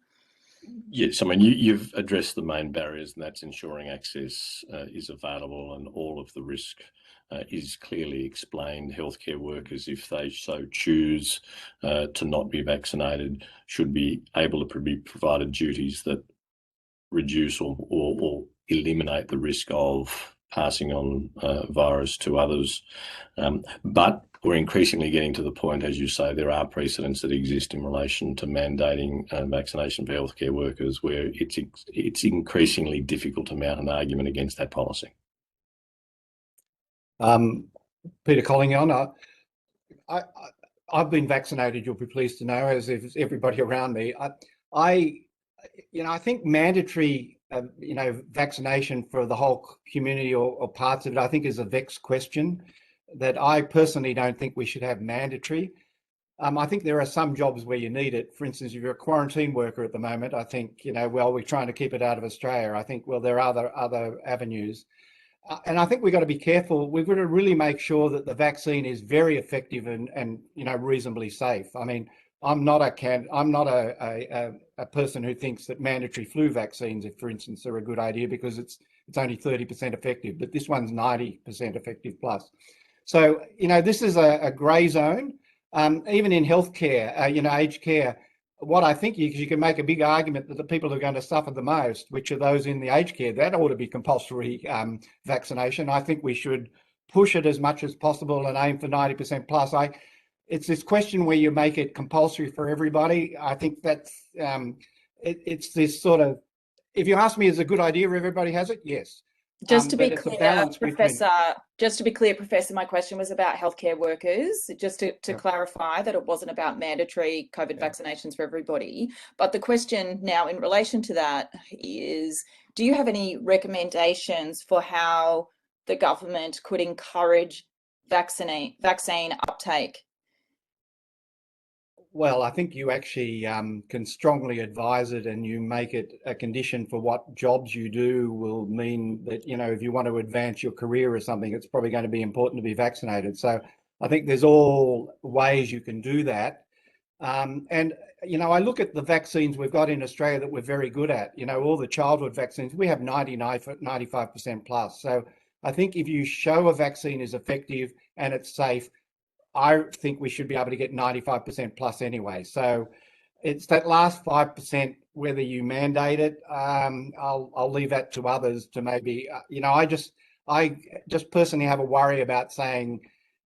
Yes, I mean, you've addressed the main barriers, and that's ensuring access is available and all of the risk is clearly explained. Healthcare workers, if they so choose to not be vaccinated, should be able to be provided duties that reduce or eliminate the risk of passing on virus to others. But we're increasingly getting to the point, as you say, there are precedents that exist in relation to mandating vaccination for healthcare workers, where it's increasingly difficult to mount an argument against that policy. Peter Collignon, I've been vaccinated, you'll be pleased to know, as is everybody around me. I think mandatory, vaccination for the whole community or parts of it, I think is a vexed question that I personally don't think we should have mandatory. I think there are some jobs where you need it. For instance, if you're a quarantine worker at the moment, I think, we're trying to keep it out of Australia. I think, there are other avenues. And I think we've got to be careful. We've got to really make sure that the vaccine is very effective and reasonably safe. I mean, I'm not a person who thinks that mandatory flu vaccines, if for instance, are a good idea because it's only 30% effective, but this one's 90% effective plus. So, this is a grey zone. Even in healthcare, aged care, what I think you can make a big argument that the people who are going to suffer the most, which are those in the aged care, that ought to be compulsory vaccination. I think we should push it as much as possible and aim for 90% plus. It's this question where you make it compulsory for everybody. I think that's it's this sort of, if you ask me, is it a good idea if everybody has it? Yes. Just to be clear, Professor, my question was about healthcare workers, just to clarify that it wasn't about mandatory COVID vaccinations for everybody. But the question now in relation to that is, do you have any recommendations for how the government could encourage vaccine uptake? Well, I think you actually can strongly advise it, and you make it a condition for what jobs you do will mean that, if you want to advance your career or something, it's probably going to be important to be vaccinated. So I think there's all ways you can do that. And, I look at the vaccines we've got in Australia that we're very good at, all the childhood vaccines, we have 95% plus. So I think if you show a vaccine is effective and it's safe, I think we should be able to get 95% plus anyway. So it's that last 5%, whether you mandate it, I'll leave that to others to maybe, I just personally have a worry about saying,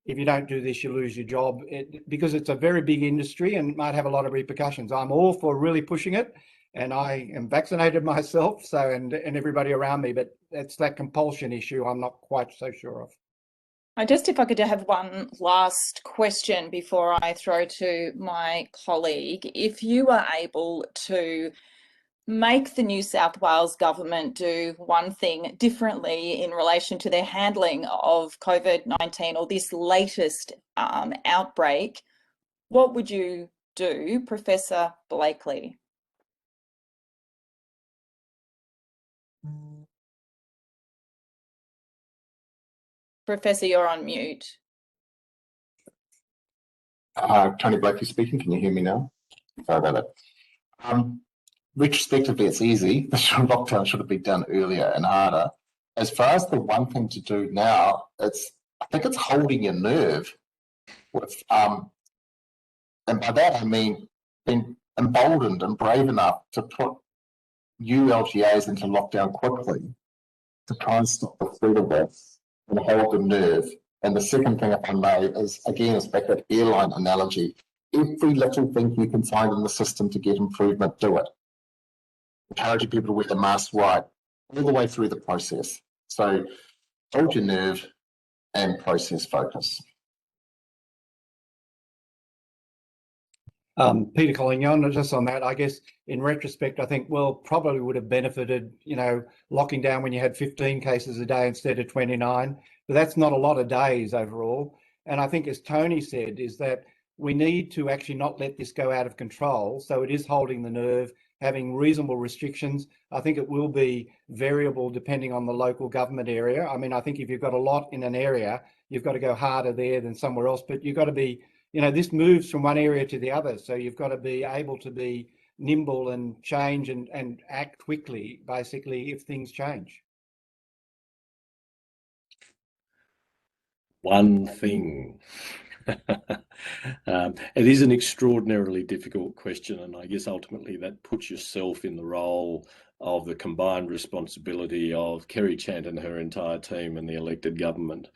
if you don't do this, you lose your job, because it's a very big industry and might have a lot of repercussions. I'm all for really pushing it, and I am vaccinated myself, so and everybody around me, but it's that compulsion issue I'm not quite so sure of. If I could have one last question before I throw to my colleague. If you were able to make the New South Wales government do one thing differently in relation to their handling of COVID-19 or this latest outbreak, what would you do, Professor Blakely? Professor, you're on mute. Tony Blakely speaking. Can you hear me now? Sorry about that. Retrospectively, it's easy. The lockdown should have been done earlier and harder. As far as the one thing to do now, I think it's holding your nerve. And by that I mean being emboldened and brave enough to put LGAs into lockdown quickly to try and stop the spread of this and hold the nerve. And the second thing, if I may, is again, it's back to that airline analogy. Every little thing you can find in the system to get improvement, do it. Encouraging people to wear the mask right, all the way through the process. So hold your nerve and process focus. Peter Collignon, just on that, I guess in retrospect, I think, well, probably would have benefited, locking down when you had 15 cases a day instead of 29, but that's not a lot of days overall. And I think, as Tony said, is that we need to actually not let this go out of control. So it is holding the nerve, having reasonable restrictions. I think it will be variable depending on the local government area. I mean, I think if you've got a lot in an area, you've got to go harder there than somewhere else, but you've got to be, this moves from one area to the other. So you've got to be able to be nimble and change and act quickly, basically, if things change. One thing. It is an extraordinarily difficult question, and I guess ultimately that puts yourself in the role of the combined responsibility of Kerry, Chant and her entire team and the elected government.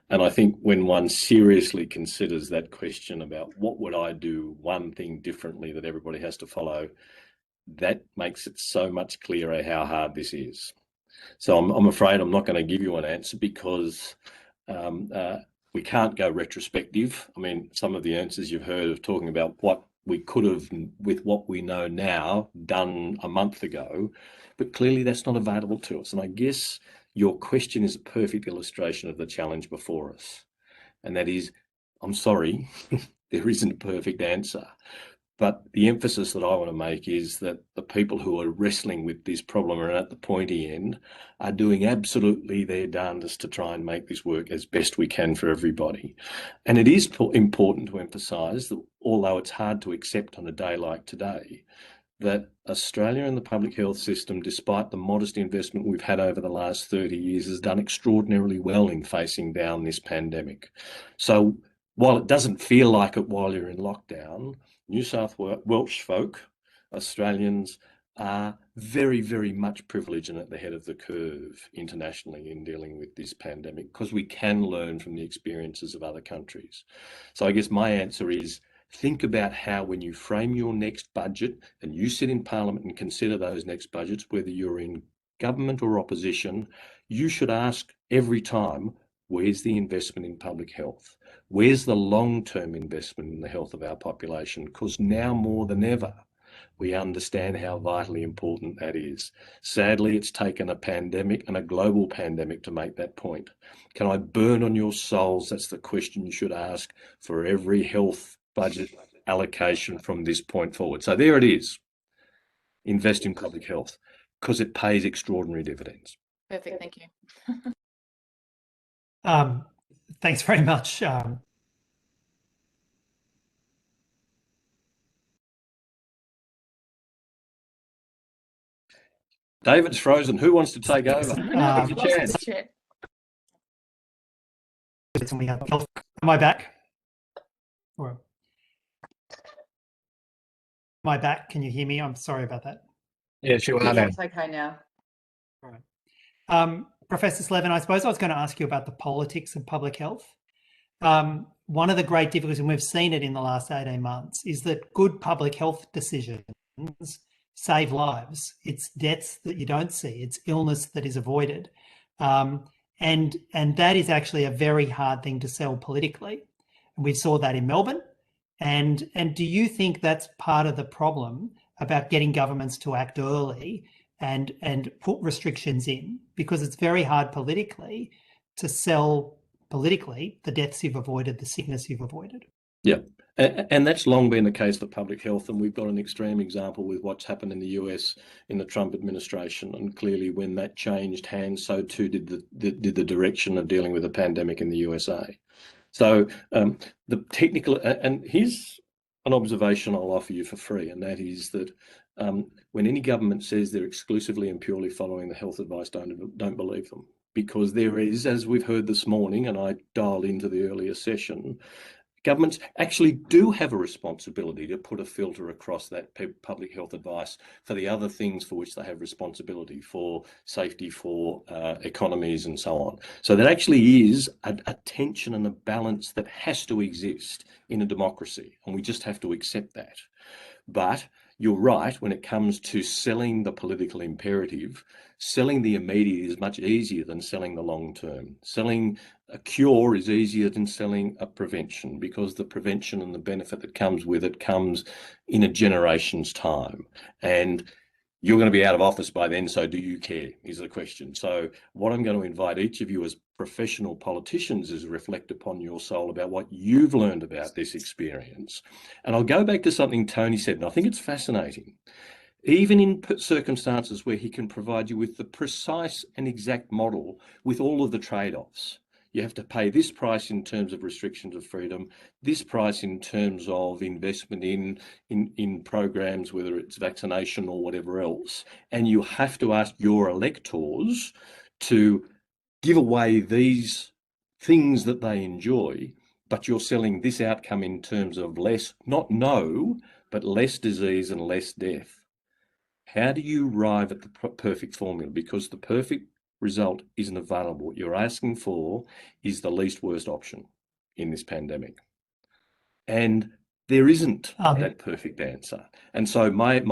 And I think when one seriously considers that question about what would I do one thing differently that everybody has to follow, that makes it so much clearer how hard this is. So I'm afraid I'm not going to give you an answer because we can't go retrospective. I mean, some of the answers you've heard of talking about what we could have, with what we know now, done a month ago, but clearly that's not available to us. And I guess your question is a perfect illustration of the challenge before us. And that is, I'm sorry, there isn't a perfect answer. But the emphasis that I want to make is that the people who are wrestling with this problem and at the pointy end are doing absolutely their darndest to try and make this work as best we can for everybody. And it is important to emphasise that, although it's hard to accept on a day like today, that Australia and the public health system, despite the modest investment we've had over the last 30 years, has done extraordinarily well in facing down this pandemic. So while it doesn't feel like it while you're in lockdown, New South Welsh folk, Australians, are very, very much privileged and at the head of the curve internationally in dealing with this pandemic, because we can learn from the experiences of other countries. So I guess my answer is, think about how, when you frame your next budget and you sit in Parliament and consider those next budgets, whether you're in government or opposition, you should ask every time, where's the investment in public health? Where's the long-term investment in the health of our population? Because now more than ever, we understand how vitally important that is. Sadly, it's taken a pandemic and a global pandemic to make that point. Can I burn on your souls? That's the question you should ask for every health budget allocation from this point forward. So there it is. Invest in public health, because it pays extraordinary dividends. Perfect, thank you. Thanks very much. David's frozen. Who wants to take over? Am I back? Or am I back? Can you hear me? I'm sorry about that. Yes, you are now. It's okay now. All right. Professor Slevin, I suppose I was going to ask you about the politics of public health. one of the great difficulties, and we've seen it in the last 18 months, is that good public health decisions save lives. It's deaths that you don't see. It's illness that is avoided. And that is actually a very hard thing to sell politically. And we saw that in Melbourne. And do you think that's part of the problem about getting governments to act early and put restrictions in? Because it's very hard politically to sell politically the deaths you've avoided, the sickness you've avoided. Yeah, and that's long been the case for public health, and we've got an extreme example with what's happened in the US in the Trump administration, and clearly when that changed hands, so too did the direction of dealing with the pandemic in the USA. So the technical, and here's an observation I'll offer you for free, and that is that when any government says they're exclusively and purely following the health advice, don't believe them. Because there is, as we've heard this morning, and I dialed into the earlier session, governments actually do have a responsibility to put a filter across that public health advice for the other things for which they have responsibility, for safety, for economies and so on. So there actually is a tension and a balance that has to exist in a democracy, and we just have to accept that. But you're right, when it comes to selling the political imperative, selling the immediate is much easier than selling the long term. Selling a cure is easier than selling a prevention, because the prevention and the benefit that comes with it comes in a generation's time. And you're going to be out of office by then, so do you care, is the question. So what I'm going to invite each of you as professional politicians is reflect upon your soul about what you've learned about this experience. And I'll go back to something Tony said, and I think it's fascinating. Even in circumstances where he can provide you with the precise and exact model with all of the trade-offs, you have to pay this price in terms of restrictions of freedom, this price in terms of investment in programs, whether it's vaccination or whatever else. And you have to ask your electors to give away these things that they enjoy, but you're selling this outcome in terms of less, not no, but less disease and less death. How do you arrive at the perfect formula? Because the perfect result isn't available. What you're asking for is the least worst option in this pandemic. And there isn't that perfect answer. And so my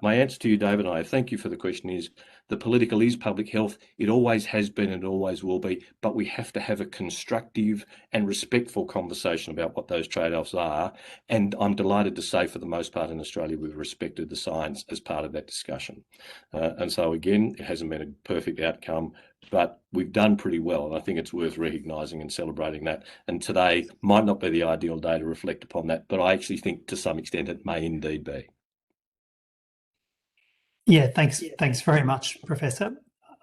answer to you, David, and I thank you for the question, is the political is public health. It always has been and always will be, but we have to have a constructive and respectful conversation about what those trade-offs are. And I'm delighted to say, for the most part in Australia, we've respected the science as part of that discussion. And so again, it hasn't been a perfect outcome, but we've done pretty well. And I think it's worth recognising and celebrating that. And today might not be the ideal day to reflect upon that, but I actually think to some extent it may indeed be. Yeah, thanks very much, Professor.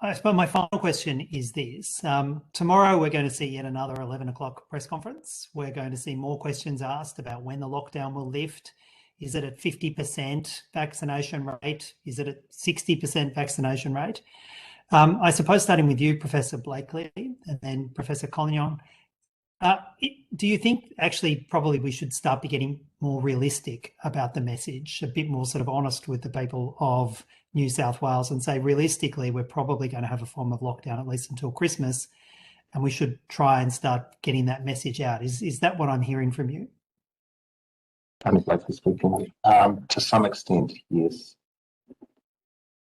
I suppose my final question is this. Tomorrow we're going to see yet another 11 o'clock press conference. We're going to see more questions asked about when the lockdown will lift. Is it at 50% vaccination rate? Is it at 60% vaccination rate? I suppose starting with you, Professor Blakely, and then Professor Collignon, do you think actually probably we should start be getting more realistic about the message, a bit more sort of honest with the people of New South Wales, and say realistically we're probably going to have a form of lockdown at least until Christmas, and we should try and start getting that message out? Is that what I'm hearing from you? Tony Blakely speaking. To some extent, yes.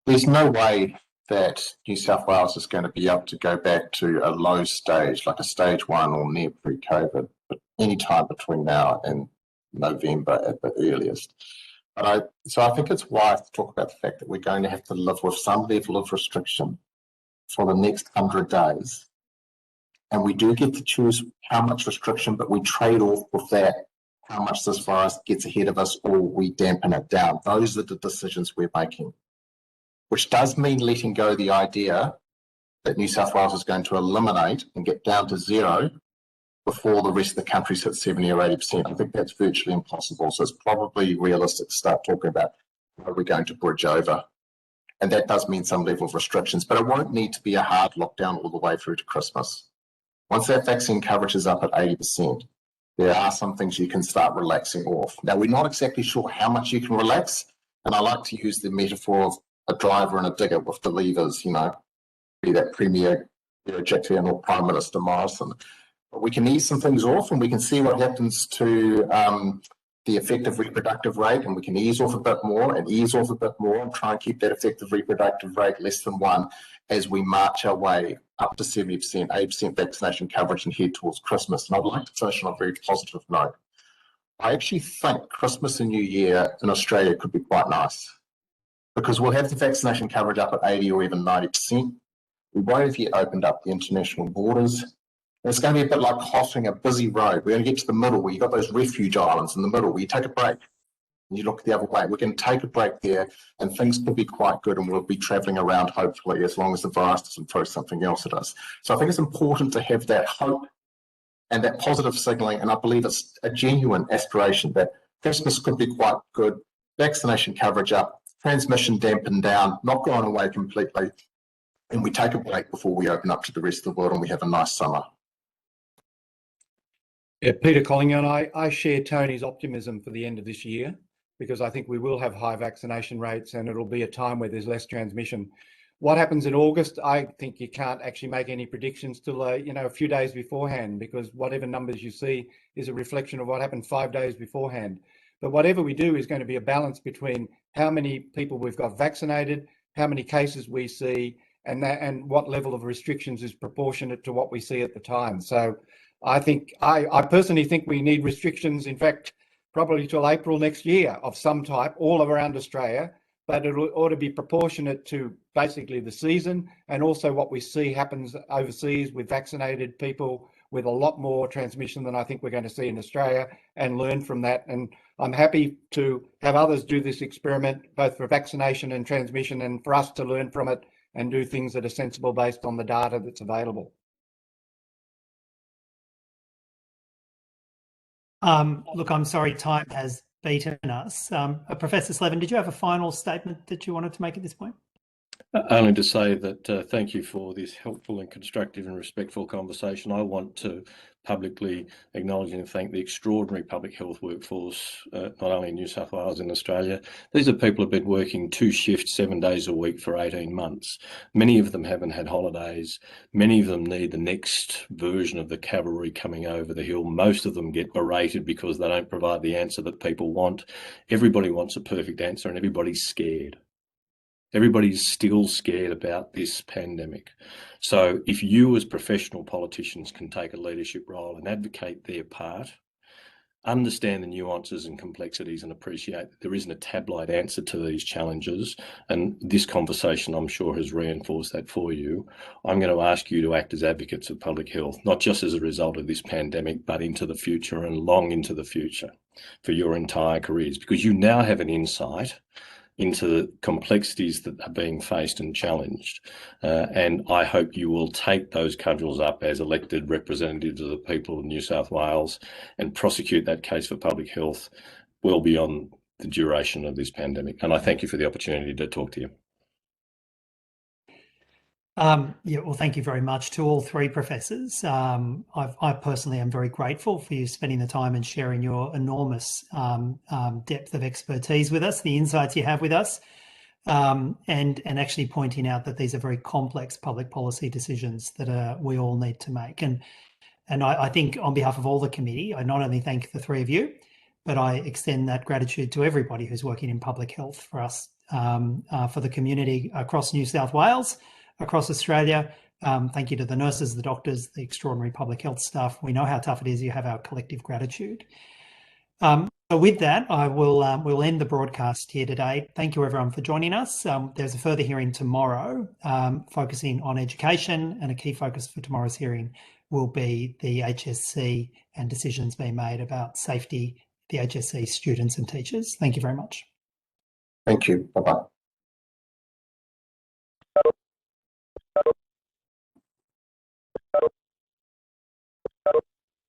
There's no way that New South Wales is going to be able to go back to a low stage, like a stage 1 or near pre-COVID, but any time between now and November at the earliest. So I think it's wise to talk about the fact that we're going to have to live with some level of restriction for the next 100 days. And we do get to choose how much restriction, but we trade off with that, how much this virus gets ahead of us, or we dampen it down. Those are the decisions we're making, which does mean letting go the idea that New South Wales is going to eliminate and get down to zero before the rest of the country's hit 70 or 80%. I think that's virtually impossible. So it's probably realistic to start talking about how we're going to bridge over. And that does mean some level of restrictions, but it won't need to be a hard lockdown all the way through to Christmas. Once that vaccine coverage is up at 80%, there are some things you can start relaxing off. Now, we're not exactly sure how much you can relax, and I like to use the metaphor of a driver and a digger with the levers, be that Premier Jack or Prime Minister Morrison. But we can ease some things off and we can see what happens to the effective reproductive rate, and we can ease off a bit more and ease off a bit more and try and keep that effective reproductive rate less than 1 as we march our way up to 70%, 80% vaccination coverage and head towards Christmas. And I'd like to finish on a very positive note. I actually think Christmas and New Year in Australia could be quite nice because we'll have the vaccination coverage up at 80 or even 90%. We won't have yet opened up the international borders. It's going to be a bit like crossing a busy road. We're going to get to the middle where you've got those refuge islands in the middle where you take a break and you look the other way. We're going to take a break there and things could be quite good and we'll be travelling around hopefully as long as the virus doesn't throw something else at us. So I think it's important to have that hope and that positive signalling, and I believe it's a genuine aspiration that Christmas could be quite good, vaccination coverage up, transmission dampened down, not gone away completely, and we take a break before we open up to the rest of the world and we have a nice summer. Yeah, Peter Collignon, I share Tony's optimism for the end of this year because I think we will have high vaccination rates and it'll be a time where there's less transmission. What happens in August, I think you can't actually make any predictions till a few days beforehand because whatever numbers you see is a reflection of what happened 5 days beforehand. But whatever we do is going to be a balance between how many people we've got vaccinated, how many cases we see, and what level of restrictions is proportionate to what we see at the time. So I personally think we need restrictions, in fact, probably till April next year of some type all around Australia, but it ought to be proportionate to basically the season and also what we see happens overseas with vaccinated people with a lot more transmission than I think we're going to see in Australia and learn from that. And I'm happy to have others do this experiment, both for vaccination and transmission, and for us to learn from it and do things that are sensible based on the data that's available. Look, I'm sorry, time has beaten us. Professor Slevin, did you have a final statement that you wanted to make at this point? Only to say that thank you for this helpful and constructive and respectful conversation. I want to publicly acknowledge and thank the extraordinary public health workforce, not only in New South Wales and Australia. These are people who have been working 2 shifts, 7 days a week for 18 months. Many of them haven't had holidays. Many of them need the next version of the cavalry coming over the hill. Most of them get berated because they don't provide the answer that people want. Everybody wants a perfect answer and everybody's scared. Everybody's still scared about this pandemic. So if you as professional politicians can take a leadership role and advocate their part, understand the nuances and complexities and appreciate that there isn't a tabloid answer to these challenges, and this conversation I'm sure has reinforced that for you, I'm going to ask you to act as advocates of public health, not just as a result of this pandemic, but into the future and long into the future for your entire careers, because you now have an insight into the complexities that are being faced and challenged. And I hope you will take those cudgels up as elected representatives of the people of New South Wales and prosecute that case for public health well beyond the duration of this pandemic. And I thank you for the opportunity to talk to you. Well, thank you very much to all 3 professors. I personally am very grateful for you spending the time and sharing your enormous depth of expertise with us, the insights you have with us, and actually pointing out that these are very complex public policy decisions that we all need to make. And I think on behalf of all the committee, I not only thank the 3 of you, but I extend that gratitude to everybody who's working in public health for us, for the community across New South Wales, across Australia. Thank you to the nurses, the doctors, the extraordinary public health staff. We know how tough it is. You have our collective gratitude. So with that, I will we'll end the broadcast here today. Thank you everyone for joining us. There's a further hearing tomorrow focusing on education, and a key focus for tomorrow's hearing will be the HSC and decisions being made about safety, the HSC students and teachers. Thank you very much. Thank you. Bye-bye.